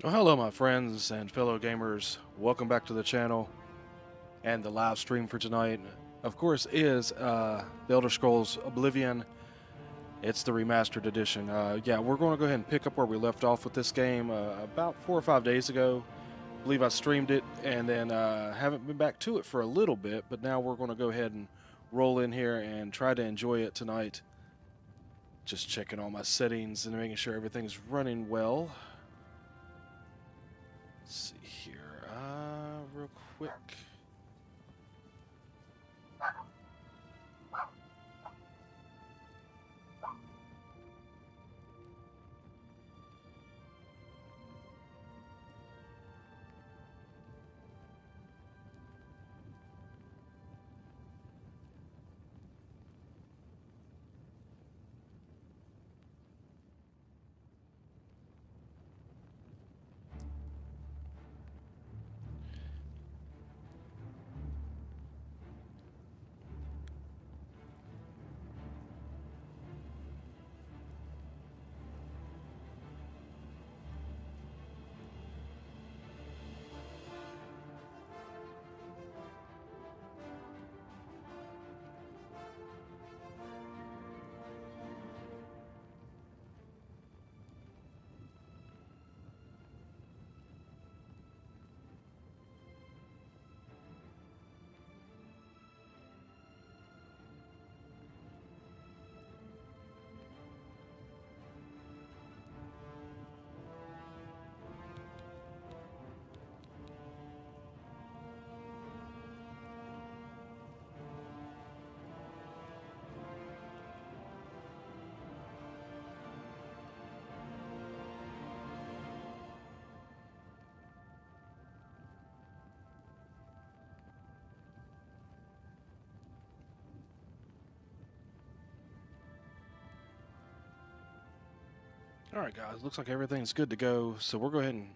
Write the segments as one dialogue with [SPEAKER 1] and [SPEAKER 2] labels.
[SPEAKER 1] Well, hello, my friends and fellow gamers. Welcome back to the channel and the live stream for tonight. Of course, is the Elder Scrolls Oblivion. It's the remastered edition. Yeah, we're going to go ahead and pick up where we left off with this game about 4 or 5 days ago. I believe I streamed it and then haven't been back to it for a little bit, but now we're going to go ahead and roll in here and try to enjoy it tonight. Just checking all my settings and making sure everything's running well. Let's see here, real quick. Alright guys, looks like everything's good to go, so we'll go ahead and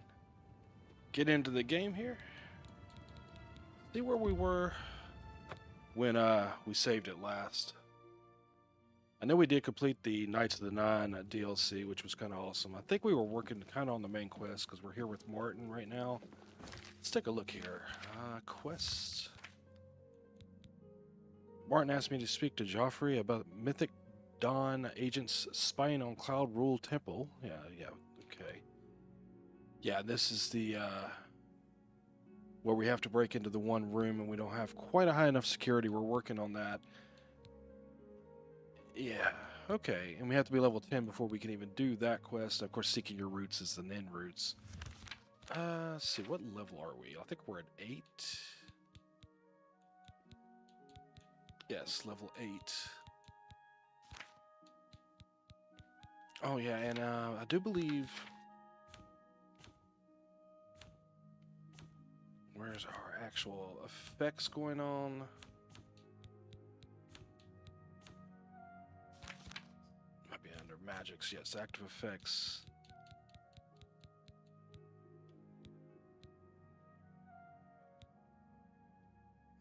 [SPEAKER 1] get into the game here. See where we were when we saved it last. I know we did complete the Knights of the Nine DLC, which was kind of awesome. I think we were working kind of on the main quest because we're here with Martin right now. Let's take a look here. Quest. Martin asked me to speak to Joffrey about Mythic Dawn agents spying on Cloud Rule Temple. Yeah, okay. Yeah, this is the where we have to break into the one room and we don't have quite a high enough security. We're working on that. Yeah, okay. And we have to be level 10 before we can even do that quest. Of course, seeking your roots is the Nin roots. Let's see, what level are we? I think we're at 8. Yes, level 8. Oh yeah, and I do believe... Where's our actual effects going on? Might be under magics. Yes, active effects.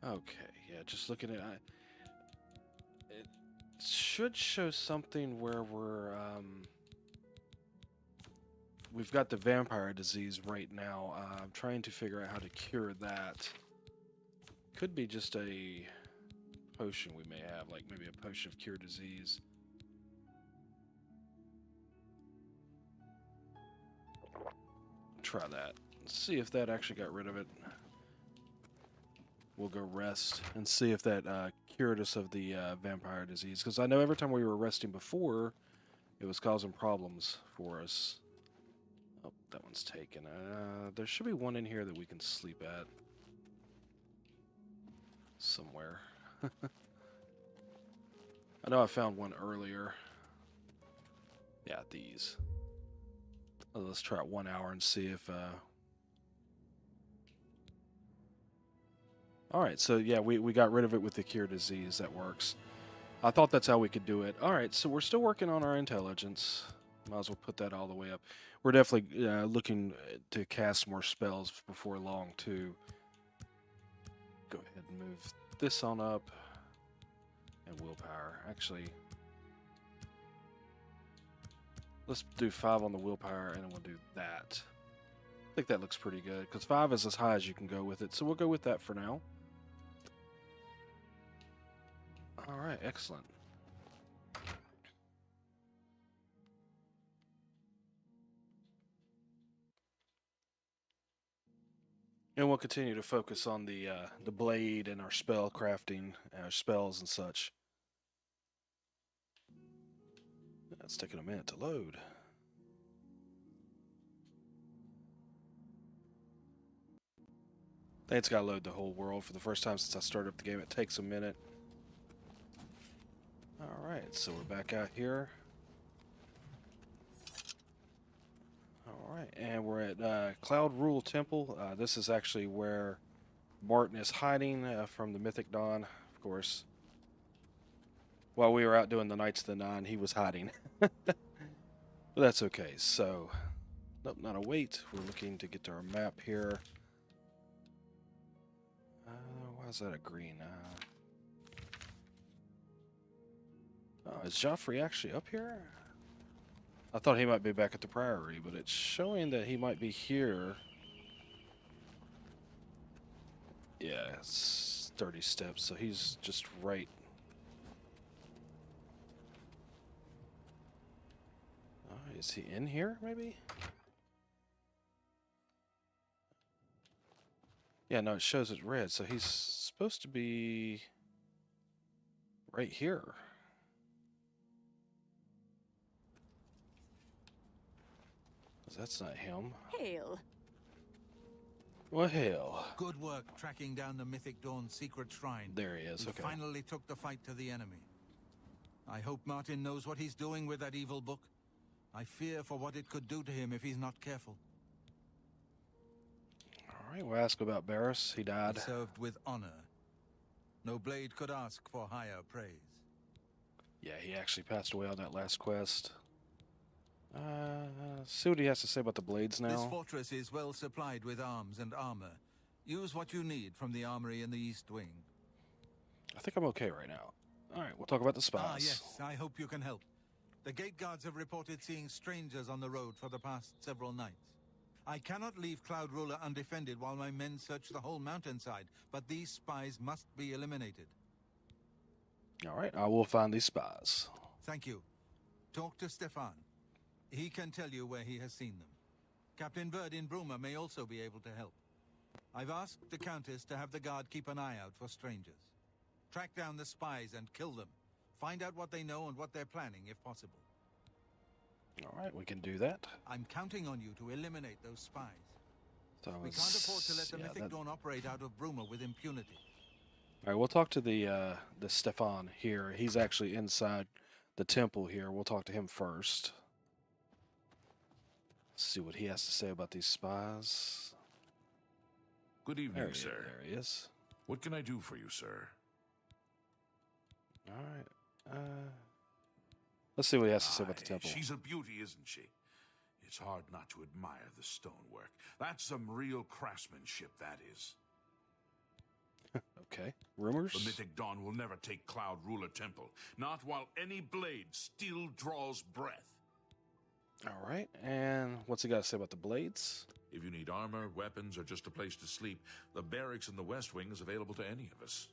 [SPEAKER 1] Okay, yeah, just looking at it should show something where we've got the vampire disease right now. I'm trying to figure out how to cure that. Could be just a potion we may have, like maybe a potion of cure disease. Try that. Let's see if that actually got rid of it. We'll go rest and see if that cured us of the vampire disease. Because I know every time we were resting before, it was causing problems for us. Oh, that one's taken. There should be one in here that we can sleep at. Somewhere. I know I found one earlier. Yeah, these. Let's try it 1 hour and see if... Alright, so yeah, we got rid of it with the cure disease. That works. I thought that's how we could do it. Alright, so we're still working on our intelligence. Might as well put that all the way up. We're definitely looking to cast more spells before long, too. Go ahead and move this on up. And willpower. Actually, let's do 5 on the willpower, and then we'll do that. I think that looks pretty good, because 5 is as high as you can go with it, so we'll go with that for now. Alright, excellent. And we'll continue to focus on the blade and our spell crafting, our spells and such. That's taking a minute to load. I think it's got to load the whole world for the first time since I started up the game. It takes a minute. Alright, so we're back out here. Alright, and we're at Cloudrule Temple. This is actually where Martin is hiding from the Mythic Dawn, of course. While we were out doing the Knights of the Nine, he was hiding. But that's okay. So, nope, not a wait. We're looking to get to our map here. Why is that a green? Is Joffrey actually up here? I thought he might be back at the Priory, but it's showing that he might be here. Yeah, it's 30 steps, so he's just right. Is he in here, maybe? Yeah, no, it shows it red, so he's supposed to be right here. That's not him.
[SPEAKER 2] Hail.
[SPEAKER 1] Well, hail.
[SPEAKER 3] Good work tracking down the Mythic Dawn's secret shrine.
[SPEAKER 1] There he is,
[SPEAKER 3] We
[SPEAKER 1] okay.
[SPEAKER 3] finally took the fight to the enemy. I hope Martin knows what he's doing with that evil book. I fear for what it could do to him if he's not careful.
[SPEAKER 1] Alright, we'll ask about Barris. He died.
[SPEAKER 3] He served with honor. No blade could ask for higher praise.
[SPEAKER 1] Yeah, he actually passed away on that last quest. See what he has to say about the blades now.
[SPEAKER 3] This fortress is well supplied with arms and armor. Use what you need from the armory in the East Wing.
[SPEAKER 1] I think I'm okay right now. Alright, we'll talk about the spies.
[SPEAKER 3] Ah, yes, I hope you can help. The gate guards have reported seeing strangers on the road for the past several nights. I cannot leave Cloud Ruler undefended while my men search the whole mountainside, but these spies must be eliminated.
[SPEAKER 1] Alright, I will find these spies.
[SPEAKER 3] Thank you. Talk to Stefan. He can tell you where he has seen them. Captain Bird in Bruma may also be able to help. I've asked the Countess to have the guard keep an eye out for strangers. Track down the spies and kill them. Find out what they know and what they're planning, if possible.
[SPEAKER 1] Alright, we can do that.
[SPEAKER 3] I'm counting on you to eliminate those spies.
[SPEAKER 1] So
[SPEAKER 3] We can't afford to let the Mythic Dawn operate out of Bruma with impunity.
[SPEAKER 1] Alright, we'll talk to the Stefan here. He's actually inside the temple here. We'll talk to him first. See what he has to say about these spies.
[SPEAKER 4] Good evening, sir.
[SPEAKER 1] There he is.
[SPEAKER 4] What can I do for you, sir?
[SPEAKER 1] Alright. Let's see what he has to say about the temple.
[SPEAKER 4] She's a beauty, isn't she? It's hard not to admire the stonework. That's some real craftsmanship, that is.
[SPEAKER 1] Okay. Rumors?
[SPEAKER 4] The Mythic Dawn will never take Cloud Ruler Temple. Not while any blade still draws breath.
[SPEAKER 1] Alright, and what's he got to say about the blades?
[SPEAKER 4] If you need armor, weapons, or just a place to sleep, the barracks in the West Wing is available to any of us.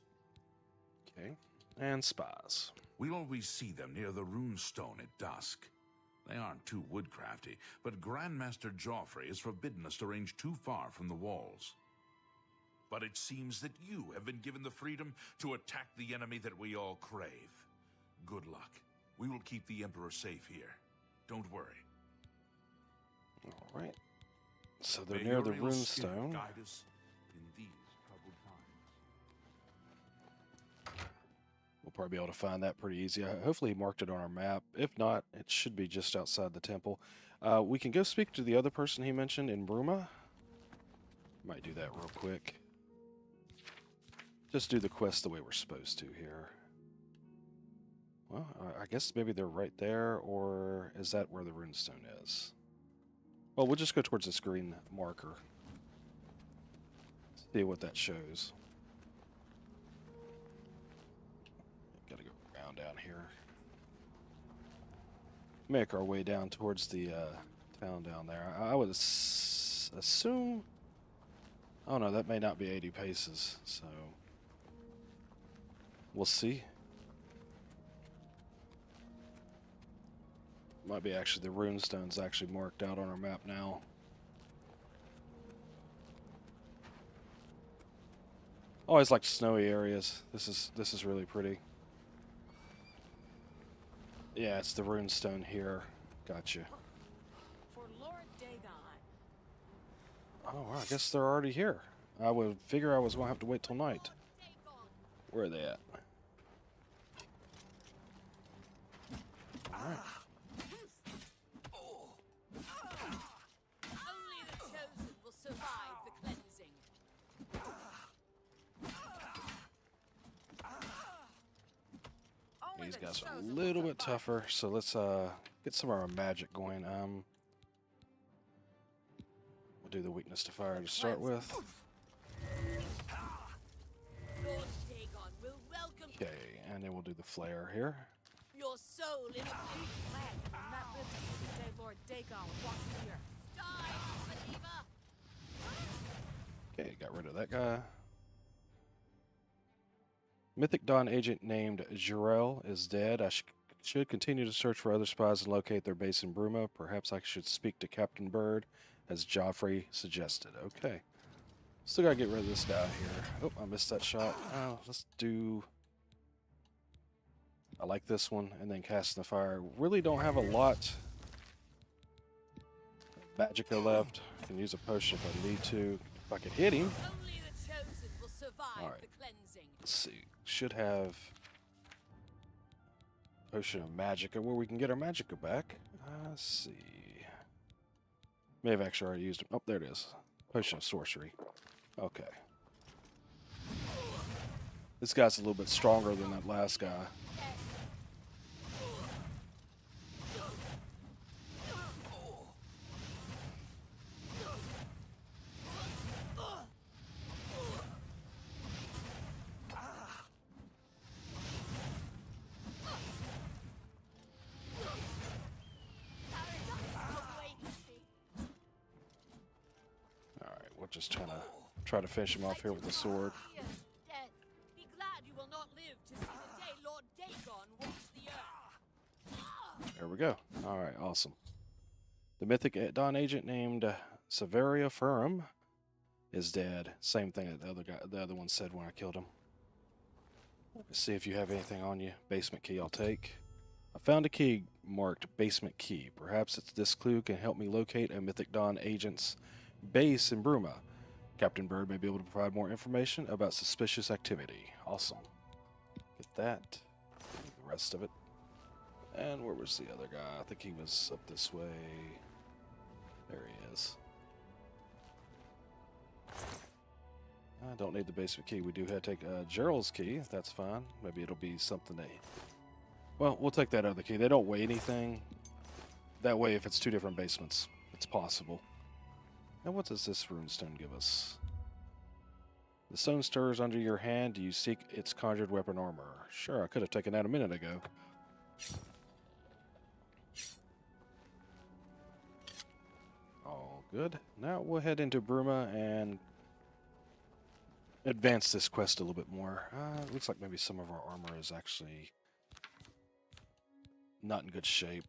[SPEAKER 1] Okay. And spies.
[SPEAKER 4] We'll always see them near the rune stone at dusk. They aren't too woodcrafty, but Grandmaster Joffrey has forbidden us to range too far from the walls. But it seems that you have been given the freedom to attack the enemy that we all crave. Good luck. We will keep the Emperor safe here. Don't worry.
[SPEAKER 1] Alright. So they're
[SPEAKER 4] May
[SPEAKER 1] near
[SPEAKER 4] your
[SPEAKER 1] the
[SPEAKER 4] real
[SPEAKER 1] rune
[SPEAKER 4] spirit
[SPEAKER 1] stone.
[SPEAKER 4] guide us in these troubled times.
[SPEAKER 1] We'll probably be able to find that pretty easy. Hopefully he marked it on our map. If not, it should be just outside the temple. We can go speak to the other person he mentioned in Bruma. Might do that real quick. Just do the quest the way we're supposed to here. Well, I guess maybe they're right there, or is that where the runestone is? Well, we'll just go towards this green marker. See what that shows. Gotta go around down here. Make our way down towards the town down there. assume... Oh no, that may not be 80 paces, so... We'll see. Might be actually the runestone's actually marked out on our map now. Always like snowy areas. This is really pretty. Yeah, it's the runestone here. Gotcha.
[SPEAKER 2] For Lord Dagon.
[SPEAKER 1] Oh, wow, I guess they're already here. I would figure I was gonna have to wait till night. Where are they at? Alright.
[SPEAKER 2] Only the chosen will survive the cleansing. Only
[SPEAKER 1] These
[SPEAKER 2] the
[SPEAKER 1] guys are a
[SPEAKER 2] chosen will
[SPEAKER 1] little bit
[SPEAKER 2] survive.
[SPEAKER 1] tougher, so let's get some of our magic going. We'll do the weakness to fire to start with.
[SPEAKER 2] Lord Dagon will welcome
[SPEAKER 1] Okay, and then we'll do the flare here.
[SPEAKER 2] your soul in a blue flag. And that lives to the day Lord Dagon walks the earth. Die, believer!
[SPEAKER 1] Okay, got rid of that guy. Mythic Dawn agent named Cyrodiil is dead. I should continue to search for other spies and locate their base in Bruma. Perhaps I should speak to Captain Bird, as Joffrey suggested. Okay. Still gotta get rid of this guy here. Oh, I missed that shot. Let's do... I like this one, and then casting the fire. Really don't have a lot of magicka left. I can use a potion if I need to. If I could hit him.
[SPEAKER 2] Only the chosen will survive
[SPEAKER 1] Alright.
[SPEAKER 2] the cleansing.
[SPEAKER 1] Let's see. Should have potion of magicka where we can get our magicka back. Let's see. May have actually already used it. Oh, there it is. Potion of sorcery. Okay. This guy's a little bit stronger than that last guy. Just try to finish him off here with the sword.
[SPEAKER 2] Dead. Be glad you will not live to see the day Lord Dagon walks the earth.
[SPEAKER 1] There we go. All right, awesome. The mythic Dawn agent named Severia Ferrum is dead. Same thing that the other one said when I killed him. Let's see if you have anything on you. Basement key, I'll take. I found a key marked basement key. Perhaps this clue can help me locate a mythic Dawn agent's base in Bruma. Captain Bird may be able to provide more information about suspicious activity. Awesome. Get that. The rest of it. And where was the other guy? I think he was up this way. There he is. I don't need the basement key. We do have to take Gerald's key. That's fine. Maybe it'll be something that... Well, we'll take that other key. They don't weigh anything. That way, if it's two different basements, it's possible. Now, what does this runestone give us? The stone stirs under your hand. Do you seek its conjured weapon armor? Sure, I could have taken that a minute ago. All good. Now we'll head into Bruma and advance this quest a little bit more. Looks like maybe some of our armor is actually not in good shape.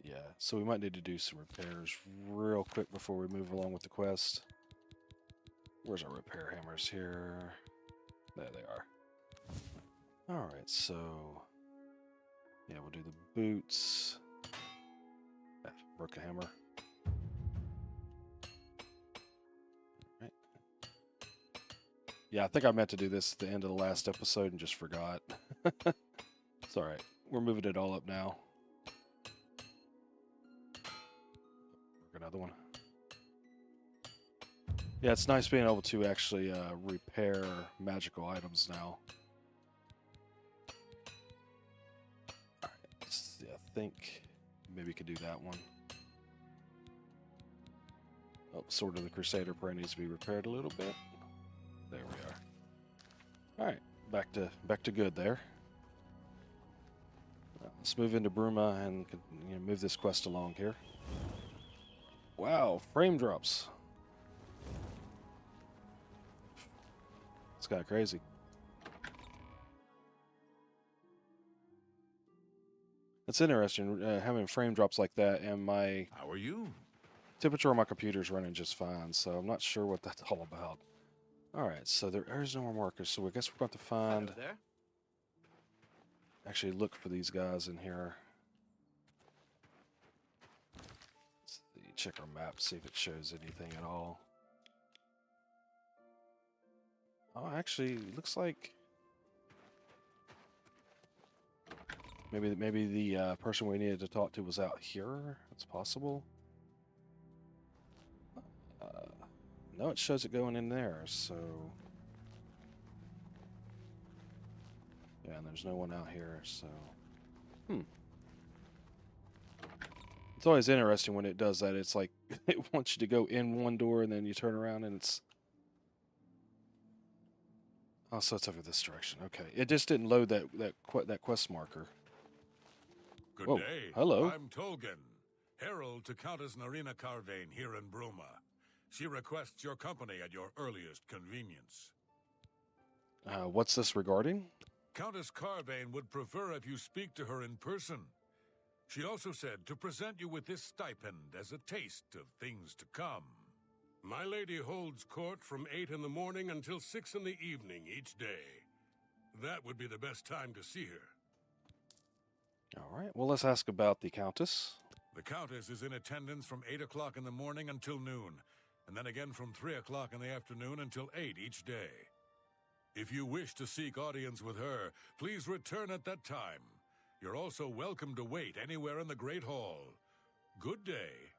[SPEAKER 1] Yeah, so we might need to do some repairs real quick before we move along with the quest. Where's our repair hammers here? There they are. Alright, so... yeah, we'll do the boots. Broke a hammer. Alright. Yeah, I think I meant to do this at the end of the last episode and just forgot. It's alright. We're moving it all up now. Another one. Yeah, it's nice being able to actually repair magical items now. Alright, let's see, I think maybe we could do that one. Oh, Sword of the Crusader probably needs to be repaired a little bit. There we are. Alright, back to good there. Let's move into Bruma and move this quest along here. Wow, frame drops. It's kind of crazy. It's interesting having frame drops like that, and my
[SPEAKER 4] How are you?
[SPEAKER 1] temperature on my computer is running just fine, so I'm not sure what that's all about. All right, so there is no more markers, so I guess we're going to find...
[SPEAKER 5] Hello there.
[SPEAKER 1] Actually look for these guys in here. Let's see, check our map, see if it shows anything at all. Oh, actually, it looks like maybe the person we needed to talk to was out here. That's possible. No, it shows it going in there, so... Yeah, and there's no one out here, so... It's always interesting when it does that. It's like, it wants you to go in one door, and then you turn around, and it's... Oh, so it's over this direction. Okay. It just didn't load that quest marker.
[SPEAKER 6] Good
[SPEAKER 1] Whoa,
[SPEAKER 6] day.
[SPEAKER 1] hello.
[SPEAKER 6] I'm Tolgan, herald to Countess Narina Carvane here in Bruma. She requests your company at your earliest convenience.
[SPEAKER 1] What's this regarding?
[SPEAKER 6] Countess Carvane would prefer if you speak to her in person. She also said to present you with this stipend as a taste of things to come. My lady holds court from 8 in the morning until 6 in the evening each day. That would be the best time to see her.
[SPEAKER 1] All right. Well, let's ask about the Countess.
[SPEAKER 6] The Countess is in attendance from 8 o'clock in the morning until noon, and then again from 3 o'clock in the afternoon until 8 each day. If you wish to seek audience with her, please return at that time. You're also welcome to wait anywhere in the Great Hall. Good day.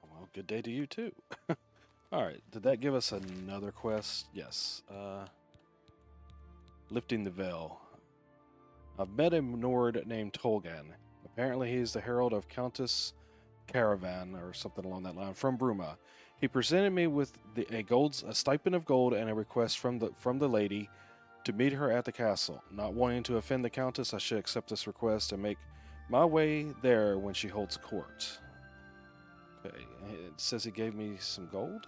[SPEAKER 1] Well, good day to you, too. All right. Did that give us another quest? Yes. Lifting the Veil. I've met a Nord named Tolgan. Apparently he's the herald of Countess Caravan, or something along that line, from Bruma. He presented me with a stipend of gold and a request from the lady to meet her at the castle. Not wanting to offend the Countess, I should accept this request and make my way there when she holds court. Okay, it says he gave me some gold.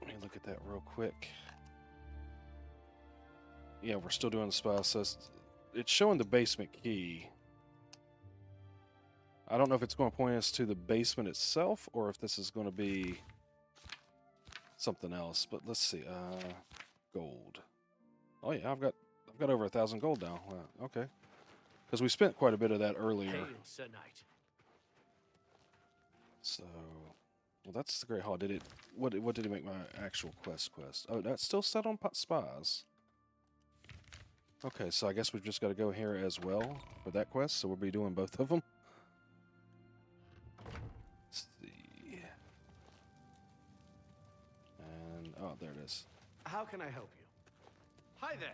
[SPEAKER 1] Let me look at that real quick. Yeah, we're still doing the spy, so it's showing the basement key. I don't know if it's going to point us to the basement itself or if this is going to be something else, but let's see. Gold. Oh yeah, I've got over 1,000 gold now. Okay, because we spent quite a bit of that earlier.
[SPEAKER 5] Hail, Sir Knight.
[SPEAKER 1] So, well, that's the Great Hall. Did it? What did it make my actual quest? Oh, that's still set on spies. Okay, so I guess we've just got to go here as well for that quest. So we'll be doing both of them. Let's see. And oh, there it is.
[SPEAKER 5] How can I help you? Hi there.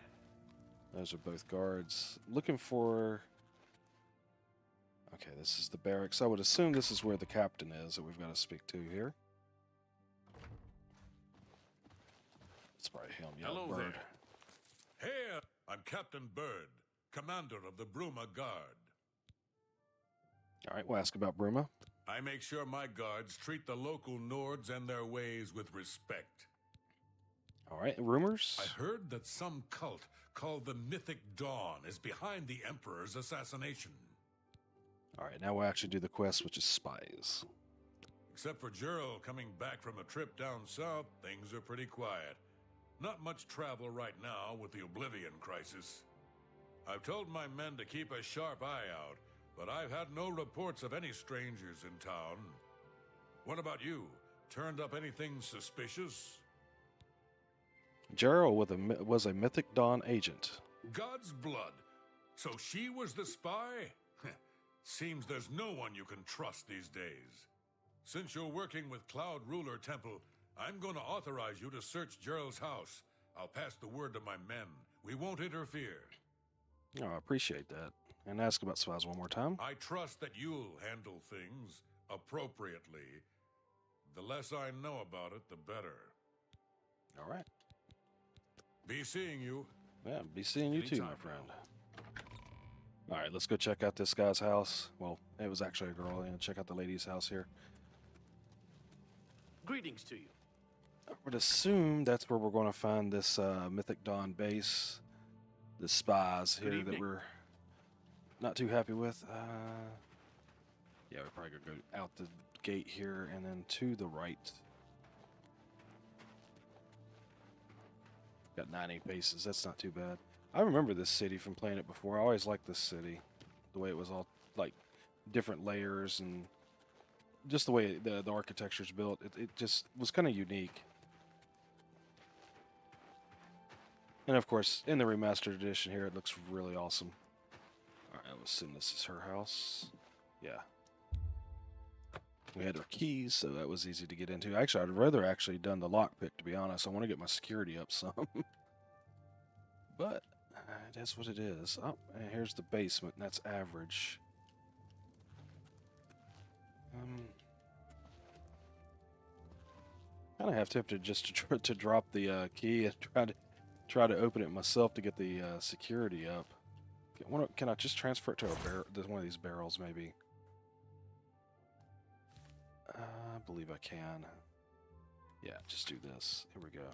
[SPEAKER 1] Those are both guards. Looking for... Okay, this is the barracks. I would assume this is where the captain is that we've got to speak to here. It's probably him. Yeah,
[SPEAKER 6] Hello
[SPEAKER 1] Bird.
[SPEAKER 6] there. Hey, I'm Captain Bird, commander of the Bruma Guard.
[SPEAKER 1] All right, we'll ask about Bruma.
[SPEAKER 6] I make sure my guards treat the local Nords and their ways with respect.
[SPEAKER 1] All right, rumors?
[SPEAKER 6] I heard that some cult called the Mythic Dawn is behind the Emperor's assassination.
[SPEAKER 1] All right, now we'll actually do the quest, which is spies.
[SPEAKER 6] Except for Gerald coming back from a trip down south, things are pretty quiet. Not much travel right now with the Oblivion crisis. I've told my men to keep a sharp eye out, but I've had no reports of any strangers in town. What about you? Turned up anything suspicious?
[SPEAKER 1] Gerald was a Mythic Dawn agent.
[SPEAKER 6] God's blood. So she was the spy? Seems there's no one you can trust these days. Since you're working with Cloud Ruler Temple, I'm going to authorize you to search Gerald's house. I'll pass the word to my men. We won't interfere.
[SPEAKER 1] Oh, I appreciate that. And ask about spies one more time.
[SPEAKER 6] I trust that you'll handle things appropriately. The less I know about it, the better.
[SPEAKER 1] All right.
[SPEAKER 6] Be seeing you.
[SPEAKER 1] Yeah, be seeing you too, my
[SPEAKER 4] Anytime,
[SPEAKER 1] friend.
[SPEAKER 4] Bill.
[SPEAKER 1] All right, let's go check out this guy's house. Well, it was actually a girl. Yeah, check out the lady's house here.
[SPEAKER 5] Greetings to you.
[SPEAKER 1] I would assume that's where we're going to find this Mythic Dawn base. The spies
[SPEAKER 5] Good
[SPEAKER 1] here that
[SPEAKER 5] evening.
[SPEAKER 1] we're not too happy with. Yeah, we're probably going to go out the gate here and then to the right. Got 90 paces. That's not too bad. I remember this city from playing it before. I always liked this city. The way it was all, like, different layers and just the way the architecture's built. It just was kind of unique. And, of course, in the remastered edition here, it looks really awesome. All right, I'll assume this is her house. Yeah. We had our keys, so that was easy to get into. Actually, I'd rather actually done the lockpick, to be honest. I want to get my security up some. But it is what it is. Oh, and here's the basement. And that's average. Kind of have tempted just to drop the key and try to open it myself to get the security up. Can I just transfer it to one of these barrels, maybe? I believe I can. Yeah, just do this. Here we go.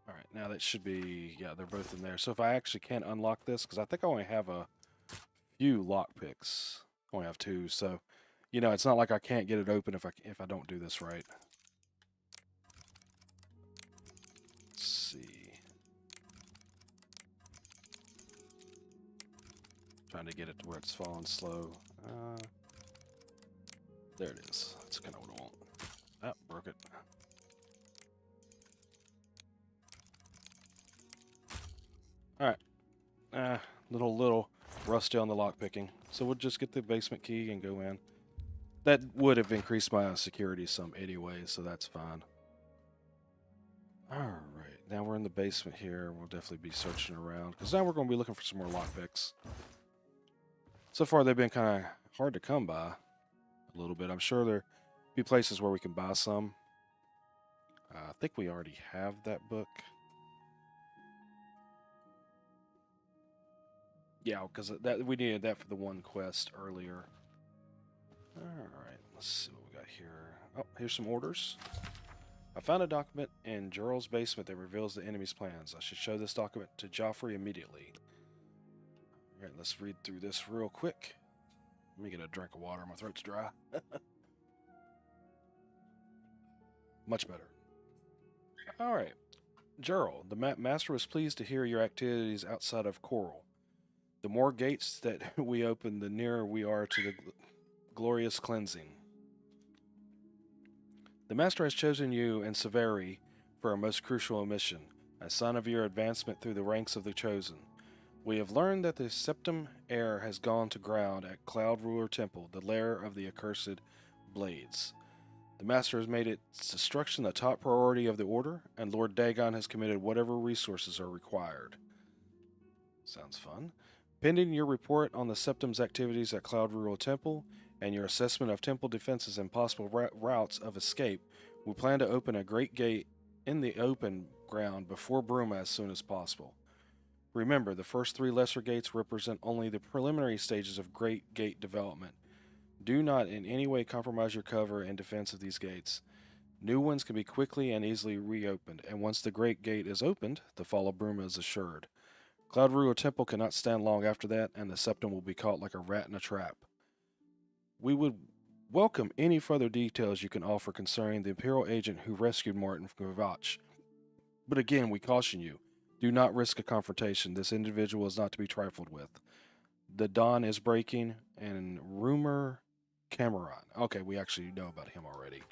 [SPEAKER 1] Alright, now that should be... Yeah, they're both in there. So if I actually can't unlock this, because I think I only have a few lockpicks. I only have 2, so... You know, it's not like I can't get it open if I don't do this right. Let's see. Trying to get it to where it's falling slow. There it is. That's kind of what I want. Ah, broke it. Alright. Little rusty on the lock picking. So we'll just get the basement key and go in. That would have increased my security some anyway, so that's fine. Alright, now we're in the basement here. We'll definitely be searching around, because now we're going to be looking for some more lockpicks. So far, they've been kind of hard to come by a little bit. I'm sure there'll be places where we can buy some. I think we already have that book. Yeah, because we needed that for the one quest earlier. Alright, let's see what we got here. Oh, here's some orders. I found a document in Gerald's basement that reveals the enemy's plans. I should show this document to Joffrey immediately. Alright, let's read through this real quick. Let me get a drink of water. My throat's dry. Much better. Alright. Gerald, the master was pleased to hear your activities outside of Coral. The more gates that we open, the nearer we are to the glorious cleansing. The Master has chosen you and Severi for a most crucial mission, a sign of your advancement through the ranks of the Chosen. We have learned that the Septim heir has gone to ground at Cloud Ruler Temple, the lair of the accursed Blades. The Master has made its destruction the top priority of the Order, and Lord Dagon has committed whatever resources are required. Sounds fun. Pending your report on the Septim's activities at Cloud Rural Temple and your assessment of temple defenses and possible routes of escape, we plan to open a great gate in the open ground before Bruma as soon as possible. Remember, the first 3 lesser gates represent only the preliminary stages of Great Gate development. Do not in any way compromise your cover and defense of these gates. New ones can be quickly and easily reopened, and once the Great Gate is opened, the fall of Bruma is assured. Cloud Rural Temple cannot stand long after that, and the Septim will be caught like a rat in a trap. We would welcome any further details you can offer concerning the Imperial agent who rescued Martin from Gavach. But again, we caution you, do not risk a confrontation. This individual is not to be trifled with. The dawn is breaking, and rumor Cameron. Okay, we actually know about him already.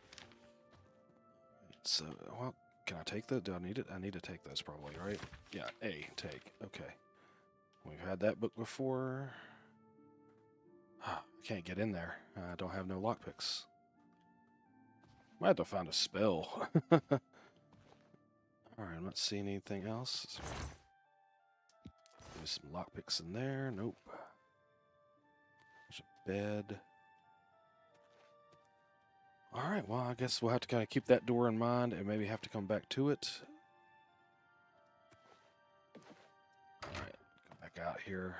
[SPEAKER 1] So, well, can I take that? Do I need it? I need to take those probably, right? Yeah, A, take. Okay. We've had that book before. I can't get in there. I don't have no lockpicks. Might have to find a spell. Alright, I'm not seeing anything else. There's some lockpicks in there. Nope. There's a bed. Alright, well, I guess we'll have to kind of keep that door in mind and maybe have to come back to it. out here.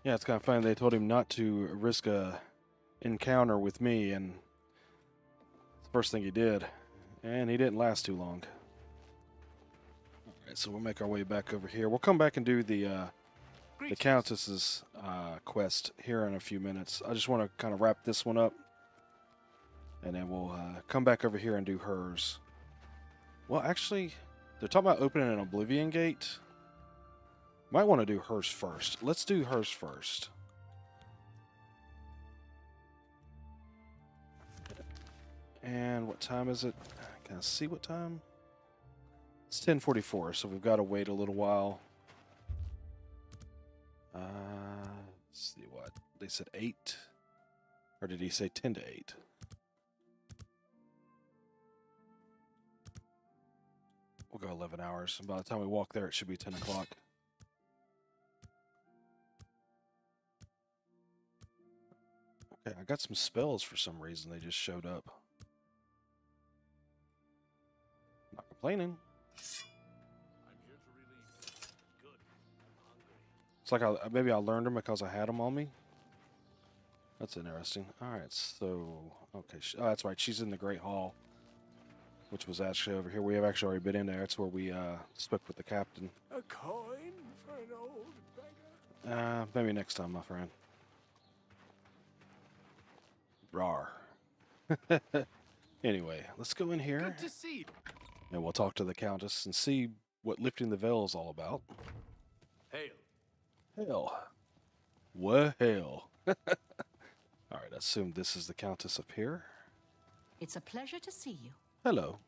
[SPEAKER 1] Yeah, it's kind of funny. They told him not to risk a encounter with me, and it's the first thing he did. And he didn't last too long. Alright, so we'll make our way back over here. We'll come back and do the Countess's quest here in a few minutes. I just want to kind of wrap this one up. And then we'll come back over here and do hers. Well, actually, they're talking about opening an Oblivion gate. Might want to do hers first. Let's do hers first. And what time is it? Can I see what time? It's 10:44, so we've got to wait a little while. Let's see what. They said 8? Or did he say 10 to 8? We'll go 11 hours. And by the time we walk there, it should be 10 o'clock. Okay, I got some spells for some reason. They just showed up. Not complaining.
[SPEAKER 6] I'm here to relieve you. Good. I'm hungry.
[SPEAKER 1] It's like maybe I learned them because I had them on me. That's interesting. All right, so okay, oh, that's right. She's in the Great Hall, which was actually over here. We have actually already been in there. That's where we spoke with the captain.
[SPEAKER 5] A coin for an old beggar?
[SPEAKER 1] Maybe next time, my friend. Rawr. Anyway, let's go in here.
[SPEAKER 5] Good to see you.
[SPEAKER 1] And we'll talk to the Countess and see what lifting the veil is all about.
[SPEAKER 5] Hail.
[SPEAKER 1] Hell. What hell? Alright, I assume this is the Countess up here.
[SPEAKER 7] It's a pleasure to see you.
[SPEAKER 1] Hello.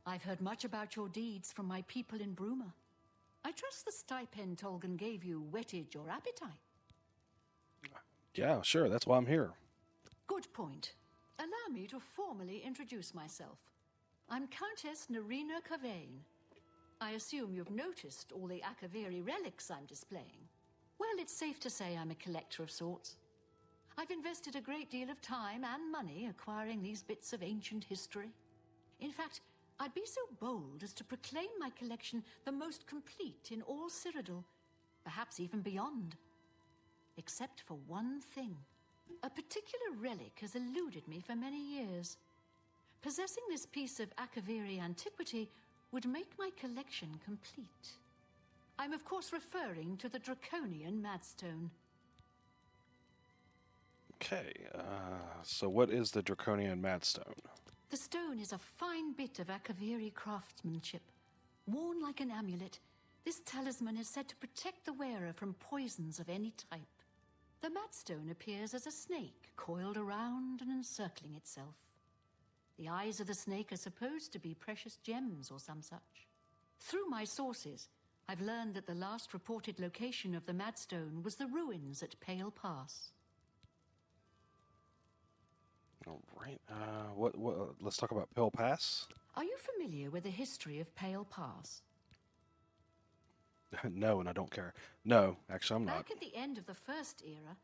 [SPEAKER 7] I've heard much about your deeds from my people in Bruma. I trust the stipend Tolgan gave you whetted your appetite.
[SPEAKER 1] Yeah, sure, that's why I'm here.
[SPEAKER 7] Good point. Allow me to formally introduce myself. I'm Countess Nerina Cavane. I assume you've noticed all the Akaviri relics I'm displaying. Well, it's safe to say I'm a collector of sorts. I've invested a great deal of time and money acquiring these bits of ancient history. In fact, I'd be so bold as to proclaim my collection the most complete in all Cyrodiil, perhaps even beyond. Except for one thing. A particular relic has eluded me for many years. Possessing this piece of Akaviri antiquity would make my collection complete. I'm of course referring to the Draconian Madstone.
[SPEAKER 1] Okay, so what is the Draconian Madstone?
[SPEAKER 7] The stone is a fine bit of Akaviri craftsmanship. Worn like an amulet, this talisman is said to protect the wearer from poisons of any type. The Madstone appears as a snake, coiled around and encircling itself. The eyes of the snake are supposed to be precious gems or some such. Through my sources, I've learned that the last reported location of the Madstone was the ruins at Pale Pass.
[SPEAKER 1] All right, let's talk about Pale Pass.
[SPEAKER 7] Are you familiar with the history of Pale Pass?
[SPEAKER 1] No, and I don't care. No, actually I'm not.
[SPEAKER 7] Back at the end of the First Era,